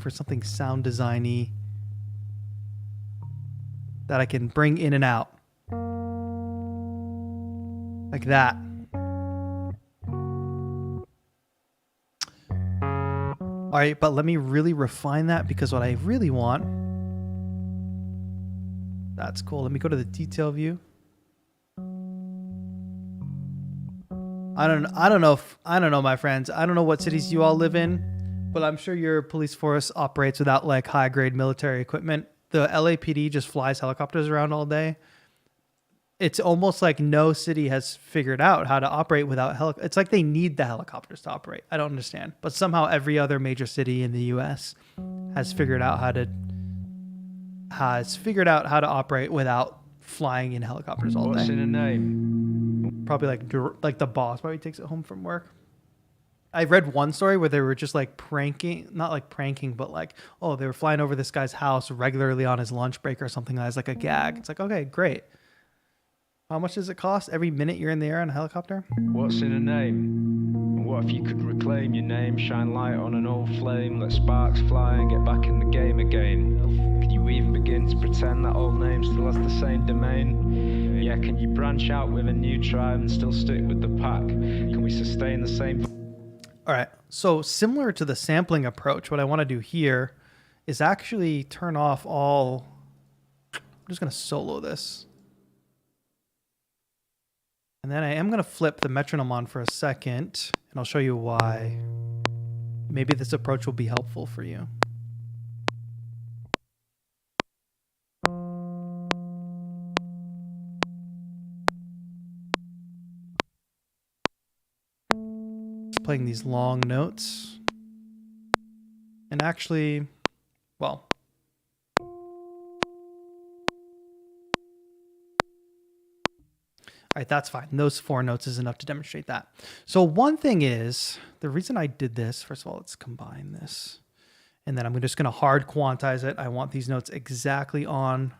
A: something sound designy that I can bring in and out like that. All right, but let me really refine that because what I really want, that's cool. Let me go to the detail view. I don't know, my friends. I don't know what cities you all live in, but I'm sure your police force operates without like high grade military equipment. The LAPD just flies helicopters around all day. It's almost like no city has figured out how to operate without helicopters. It's like they need the helicopters to operate. I don't understand. But somehow every other major city in the US has figured out how to operate without flying in helicopters all day.
B: What's in a name?
A: Probably like the boss probably takes it home from work. I read one story where they were just like pranking, not like pranking, but like, oh, they were flying over this guy's house regularly on his lunch break or something as like a gag. It's like, okay, great. How much does it cost every minute you're in the air on a helicopter?
B: What's in a name? What if you could reclaim your name, shine light on an old flame, let sparks fly and get back in the game again? Can you even begin to pretend that old name still has the same domain? Yeah, can you branch out with a new tribe and still stick with the pack? Can we sustain the same...
A: All right, so similar to the sampling approach, what I want to do here is actually turn off all... I'm just going to solo this. And then I am going to flip the metronome on for a second, and I'll show you why. Maybe this approach will be helpful for you. Just playing these long notes. And actually, well... All right, that's fine. Those 4 notes is enough to demonstrate that. So one thing is, the reason I did this, first of all, let's combine this. And then I'm just going to hard quantize it. I want these notes exactly on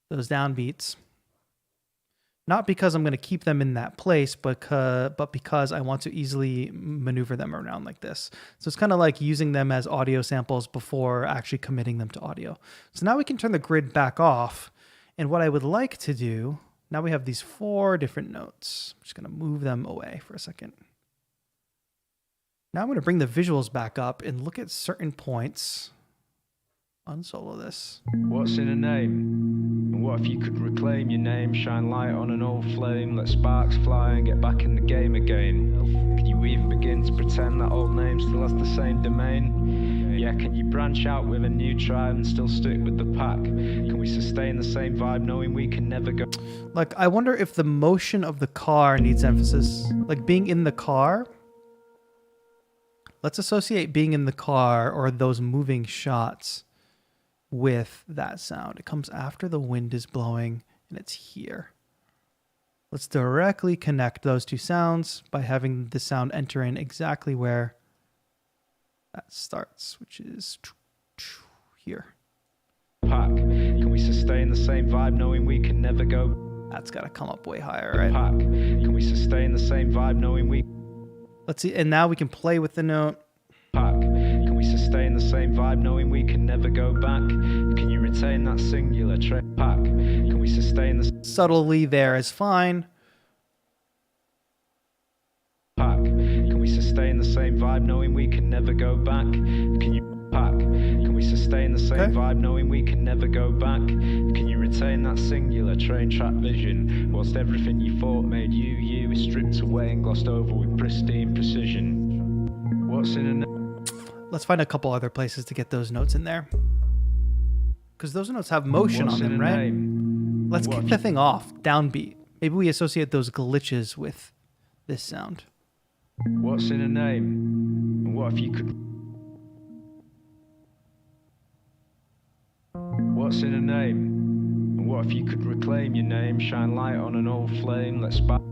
A: those downbeats. Not because I'm going to keep them in that place, but because I want to easily maneuver them around like this. So it's kind of like using them as audio samples before actually committing them to audio. So now we can turn the grid back off. And what I would like to do, now we have these 4 different notes. I'm just going to move them away for a second. Now I'm going to bring the visuals back up and look at certain points. Unsolo this.
B: What's in a name? And what if you could reclaim your name, shine light on an old flame, let sparks fly and get back in the game again? Can you even begin to pretend that old name still has the same domain? Yeah, can you branch out with a new tribe and still stick with the pack? Can we sustain the same vibe knowing we can never go?
A: Like, I wonder if the motion of the car needs emphasis. Like being in the car. Let's associate being in the car or those moving shots with that sound. It comes after the wind is blowing and it's here. Let's directly connect those 2 sounds by having the sound enter in exactly where that starts, which is here.
B: Pack. Can we sustain the same vibe knowing we can never go?
A: That's got to come up way higher, right?
B: Pack. Can we sustain the same vibe knowing we...
A: Let's see, and now we can play with the note.
B: Pack. Can we sustain the same vibe knowing we can never go back? Can you retain that singular trait? Pack. Can we sustain the...
A: Subtly there is fine.
B: Pack. Can we sustain the same vibe knowing we can never go back? Can you... Pack. Can we sustain the same vibe knowing we can never go back? Can you retain that singular train track vision? Whilst everything you thought made you is stripped away and glossed over with pristine precision. What's in a...
A: Let's find a couple other places to get those notes in there. Because those notes have motion on them, right? Let's kick the thing off, downbeat. Maybe we associate those glitches with this sound.
B: What's in a name? And what if you could... What's in a name? And what if you could reclaim your name, shine light on an old flame, let spark...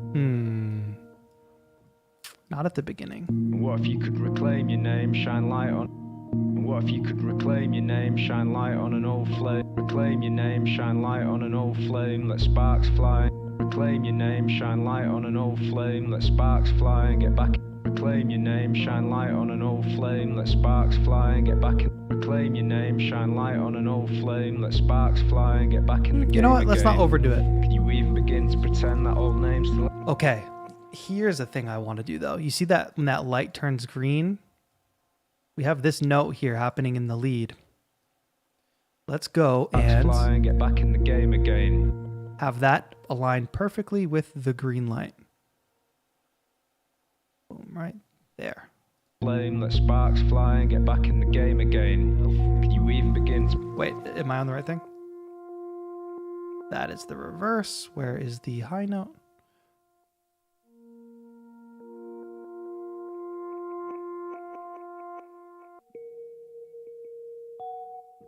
A: Not at the beginning.
B: And what if you could reclaim your name, shine light on... And what if you could reclaim your name, shine light on an old flame? Reclaim your name, shine light on an old flame, let sparks fly. Reclaim your name, shine light on an old flame, let sparks fly and get back. Reclaim your name, shine light on an old flame, let sparks fly and get back in. Reclaim your name, shine light on an old flame, let sparks fly and get back in the game.
A: You know what? Let's not overdo it.
B: Can you even begin to pretend that old name's still...
A: Okay. Here's a thing I want to do though. You see that when that light turns green? We have this note here happening in the lead. Let's go and
B: fly and get back in the game again.
A: Have that aligned perfectly with the green light. Boom, right there.
B: Flame, let sparks fly and get back in the game again. Can you even begin to...
A: Wait, am I on the right thing? That is the reverse. Where is the high note?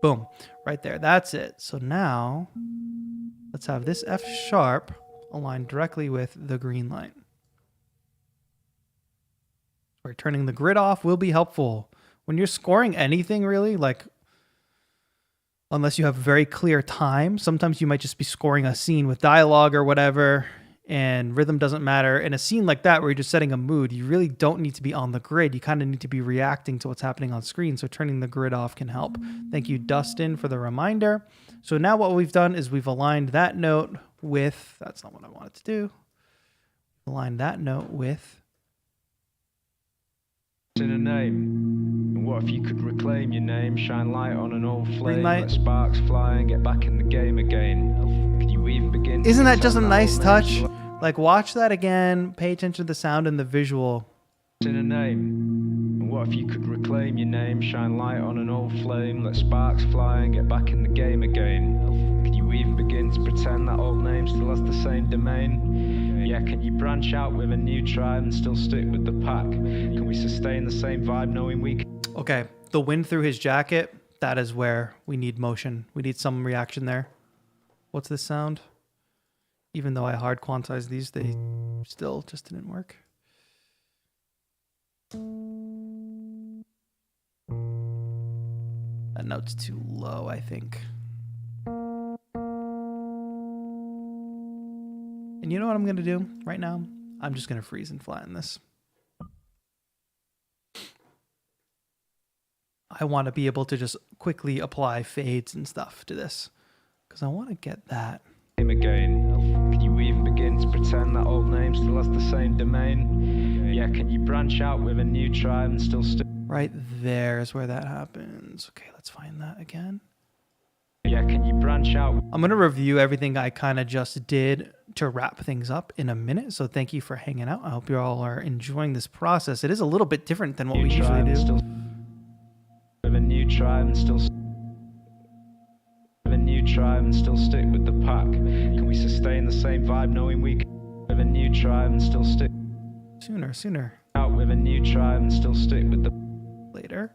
A: Boom, right there. That's it. So now let's have this F sharp aligned directly with the green light. Where turning the grid off will be helpful. When you're scoring anything really, like unless you have very clear time, sometimes you might just be scoring a scene with dialogue or whatever, and rhythm doesn't matter. In a scene like that where you're just setting a mood, you really don't need to be on the grid. You kind of need to be reacting to what's happening on screen, so turning the grid off can help. Thank you, Dustin, for the reminder. So now what we've done is we've aligned that note with, that's not what I wanted to do, align that note with...
B: in a name. And what if you could reclaim your name, shine light on an old flame, let sparks fly and get back in the game again? Can you even begin?
A: Isn't that just a nice touch? Like, watch that again, pay attention to the sound and the visual.
B: In a name. And what if you could reclaim your name, shine light on an old flame, let sparks fly and get back in the game again? Can you even begin to pretend that old name still has the same domain? Yeah, can you branch out with a new tribe and still stick with the pack? Can we sustain the same vibe knowing we can...
A: Okay, the wind through his jacket, that is where we need motion. We need some reaction there. What's this sound? Even though I hard quantized these, they still just didn't work. That note's too low, I think. And you know what I'm going to do right now? I'm just going to freeze and flatten this. I want to be able to just quickly apply fades and stuff to this because I want to get that.
B: Again, can you even begin to pretend that old name still has the same domain? Yeah, can you branch out with a new tribe and still
A: Right there is where that happens. Okay, let's find that again.
B: Yeah, can you branch out?
A: I'm going to review everything I kind of just did to wrap things up in a minute. So thank you for hanging out. I hope you all are enjoying this process. It is a little bit different than what we usually do.
B: With a new tribe and still tribe and still stick with the pack? Can we sustain the same vibe knowing we can with a new tribe and still stick
A: sooner
B: out with a new tribe and still stick with the
A: later?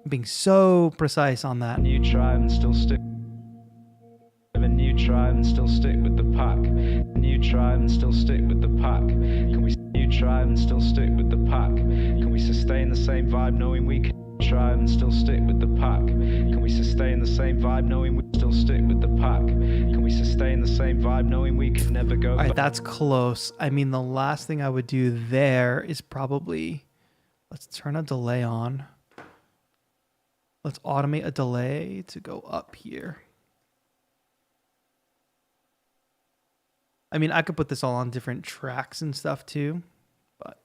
A: I'm being so precise on that.
B: New tribe and still stick with a new tribe and still stick with the pack. New tribe and still stick with the pack. Can we new tribe and still stick with the pack? Can we sustain the same vibe knowing we can tribe and still stick with the pack? Can we sustain the same vibe knowing we still stick with the pack? Can we sustain the same vibe knowing we can never go back?
A: All right, that's close. I mean, the last thing I would do there is probably, let's turn a delay on. Let's automate a delay to go up here. I mean, I could put this all on different tracks and stuff too, but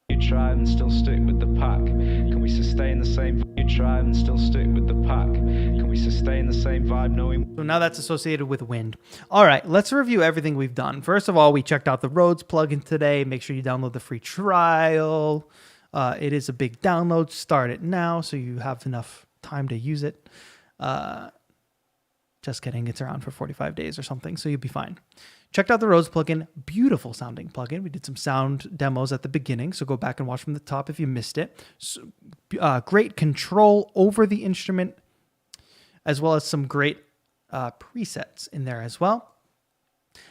B: you try and still stick with the pack. Can we sustain the same you try and still stick with the pack? Can we sustain the same vibe knowing?
A: So now that's associated with wind. All right, let's review everything we've done. First of all, we checked out the Rhodes plugin today. Make sure you download the free trial. It is a big download. Start it now so you have enough time to use it. Just kidding. It's around for 45 days or something, so you'll be fine. Checked out the Rhodes plugin. Beautiful sounding plugin. We did some sound demos at the beginning, so go back and watch from the top if you missed it. So, great control over the instrument, as well as some great presets in there as well.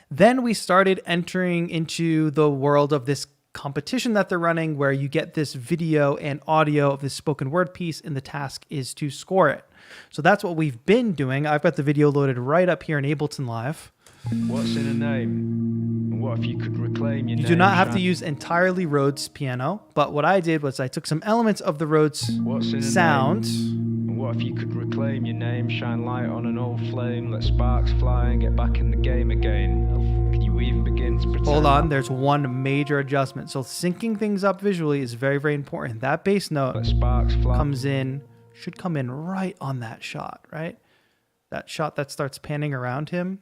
A: Then we started entering into the world of this competition that they're running, where you get this video and audio of this spoken word piece, and the task is to score it. So that's what we've been doing. I've got the video loaded right up here in Ableton Live.
B: What's in a name? What if you could reclaim your name?
A: You do not have to use entirely Rhodes piano, but what I did was I took some elements of the Rhodes sound.
B: What if you could reclaim your name, shine light on an old flame, let sparks fly and get back in the game again? Can you even begin to pretend?
A: Hold on, there's one major adjustment. So syncing things up visually is very, very important. That bass note comes in, should come in right on that shot, right? That shot that starts panning around him.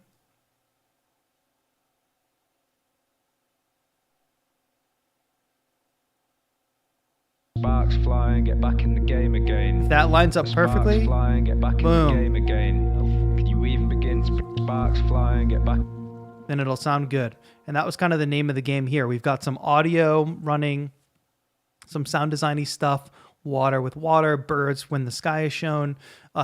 B: Sparks fly and get back in the game again.
A: If that lines up perfectly,
B: fly and get back
A: boom.
B: In the game again. Can you even begin to sparks fly and get back?
A: Then it'll sound good. And that was kind of the name of the game here. We've got some audio running, some sound designy stuff, water with water, birds when the sky is shown,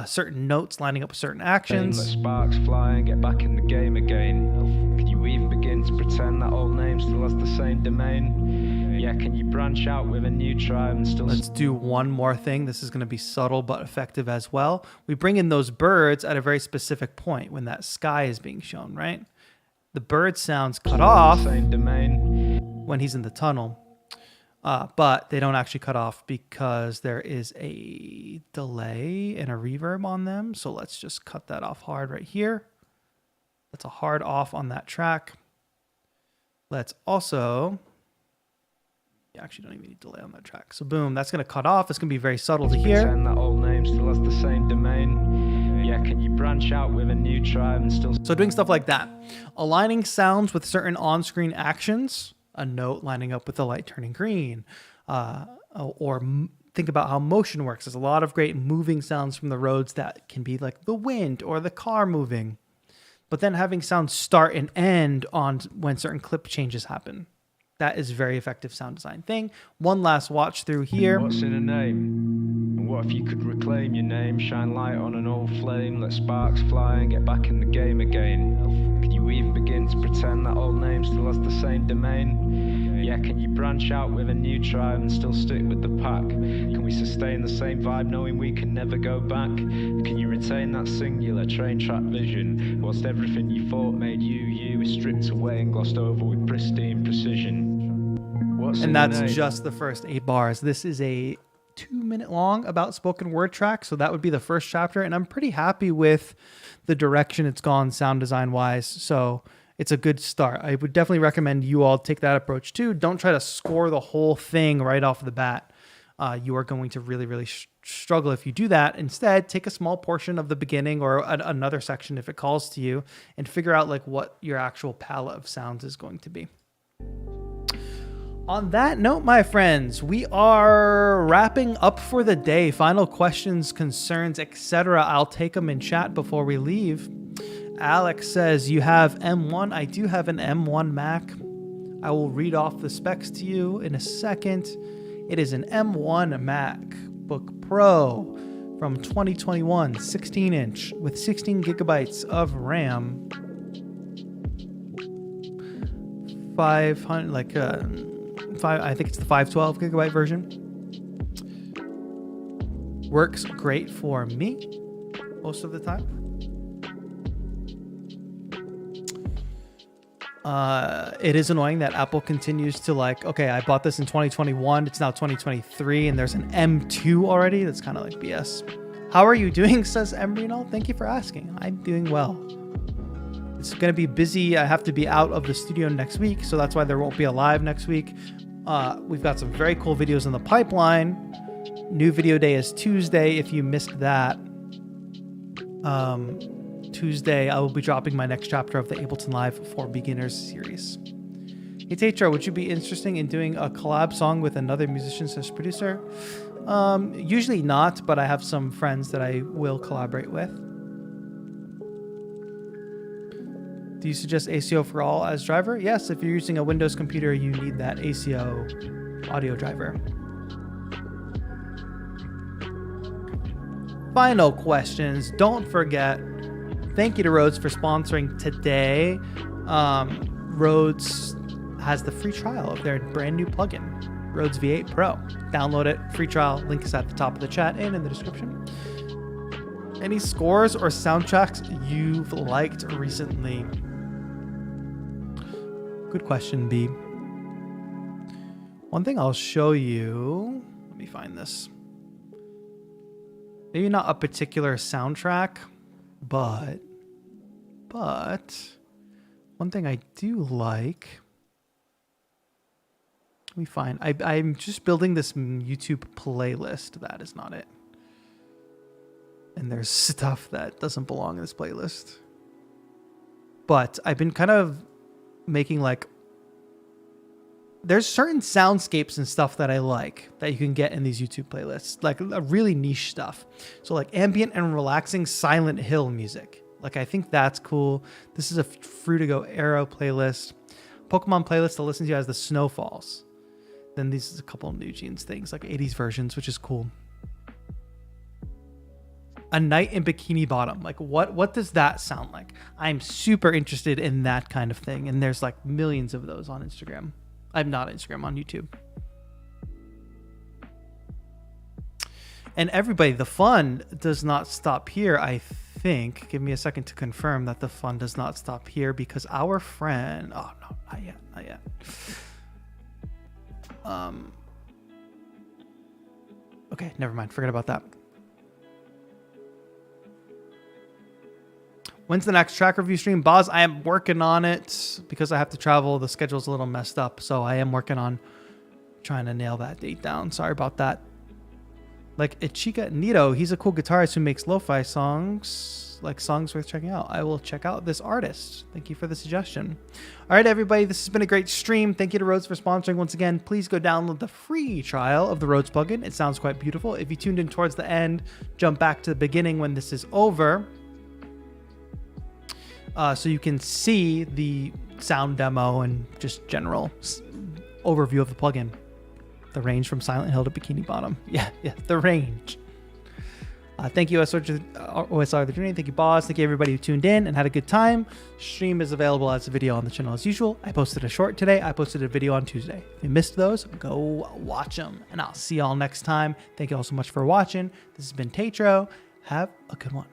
A: certain notes lining up with certain actions.
B: Let sparks fly and get back in the game again. Can you even begin to pretend that old name still has the same domain? Yeah, can you branch out with a new tribe and still...
A: Let's do one more thing. This is going to be subtle but effective as well. We bring in those birds at a very specific point when that sky is being shown, right? The bird sounds cut off
B: same domain
A: when he's in the tunnel. But they don't actually cut off because there is a delay and a reverb on them. So let's just cut that off hard right here. That's a hard off on that track. Let's also... You actually don't even need delay on that track. So boom, that's going to cut off. It's going to be very subtle to hear.
B: Pretend that old name still has the same domain. Yeah, can you branch out with a new tribe and still...
A: So doing stuff like that. Aligning sounds with certain on-screen actions. A note lining up with the light turning green. Think about how motion works. There's a lot of great moving sounds from the Rhodes that can be like the wind or the car moving. But then having sounds start and end on when certain clip changes happen. That is a very effective sound design thing. One last watch through here.
B: What's in a name? And what if you could reclaim your name, shine light on an old flame, let sparks fly and get back in the game again? Can you even begin begin to pretend that old name still has the same domain? Yeah, can you branch out with a new tribe and still stick with the pack? Can we sustain the same vibe knowing we can never go back? Can you retain that singular train track vision whilst everything you thought made you is stripped away and glossed over with pristine precision?
A: And that's just the first 8 bars. This is a 2-minute long about spoken word track, so that would be the first chapter, and I'm pretty happy with the direction it's gone sound design wise, so it's a good start. I would definitely recommend you all take that approach too. Don't try to score the whole thing right off the bat. You are going to really struggle if you do that. Instead, take a small portion of the beginning or another section if it calls to you, and figure out like what your actual palette of sounds is going to be. On that note, my friends, we are wrapping up for the day. Final questions, concerns, etc. I'll take them in chat before we leave. Alex says, you have M1. I do have an M1 Mac. I will read off the specs to you in a second. It is an M1 MacBook Pro from 2021, 16-inch with 16 gigabytes of RAM. 500, I think it's the 512 gigabyte version. Works great for me most of the time. It is annoying that Apple continues to like, okay, I bought this in 2021, it's now 2023, and there's an M2 already. That's kind of like BS. How are you doing, says Embrino. Thank you for asking. I'm doing well. It's going to be busy. I have to be out of the studio next week, so that's why there won't be a live next week. We've got some very cool videos in the pipeline. New video day is Tuesday. If you missed that, Tuesday I will be dropping my next chapter of the Ableton Live for Beginners series. Hey TAETRO, would you be interested in doing a collab song with another musician/producer? Usually not, but I have some friends that I will collaborate with. Do you suggest ACO for all as driver? Yes, if you're using a Windows computer, you need that ACO audio driver. Final questions. Don't forget, thank you to Rhodes for sponsoring today. Rhodes has the free trial of their brand new plugin, Rhodes V8 Pro. Download it, free trial. Link is at the top of the chat and in the description. Any scores or soundtracks you've liked recently? Good question, B. One thing I'll show you, let me find this. Maybe not a particular soundtrack, but one thing I do like, let me find, I'm just building this YouTube playlist. That is not it. And there's stuff that doesn't belong in this playlist. But I've been kind of making like, there's certain soundscapes and stuff that I like that you can get in these YouTube playlists, like a really niche stuff. So like ambient and relaxing Silent Hill music. Like I think that's cool. This is a Fruitigo Arrow playlist. Pokemon playlist to listen to as the snow falls. Then these is a couple of New Jeans things, like 80s versions, which is cool. A Night in Bikini Bottom. Like what does that sound like? I'm super interested in that kind of thing. And there's like millions of those on Instagram. I'm not on Instagram, on YouTube. And everybody, the fun does not stop here, I think. Give me a second to confirm that the fun does not stop here, because our friend... Oh, no, not yet. Okay, never mind. Forget about that. When's the next track review stream? Boz, I am working on it because I have to travel. The schedule's a little messed up, so I am working on trying to nail that date down. Sorry about that. Like Ichika Nito, he's a cool guitarist who makes lo-fi songs, like songs worth checking out. I will check out this artist. Thank you for the suggestion. All right, everybody, this has been a great stream. Thank you to Rhodes for sponsoring once again. Please go download the free trial of the Rhodes plugin. It sounds quite beautiful. If you tuned in towards the end, jump back to the beginning when this is over. So you can see the sound demo and just general overview of the plugin. The range from Silent Hill to Bikini Bottom. Yeah, the range. Thank you, OSR The Journey. Thank you, boss. Thank you, everybody who tuned in and had a good time. Stream is available as a video on the channel as usual. I posted a short today. I posted a video on Tuesday. If you missed those, go watch them. And I'll see y'all next time. Thank you all so much for watching. This has been TAETRO. Have a good one.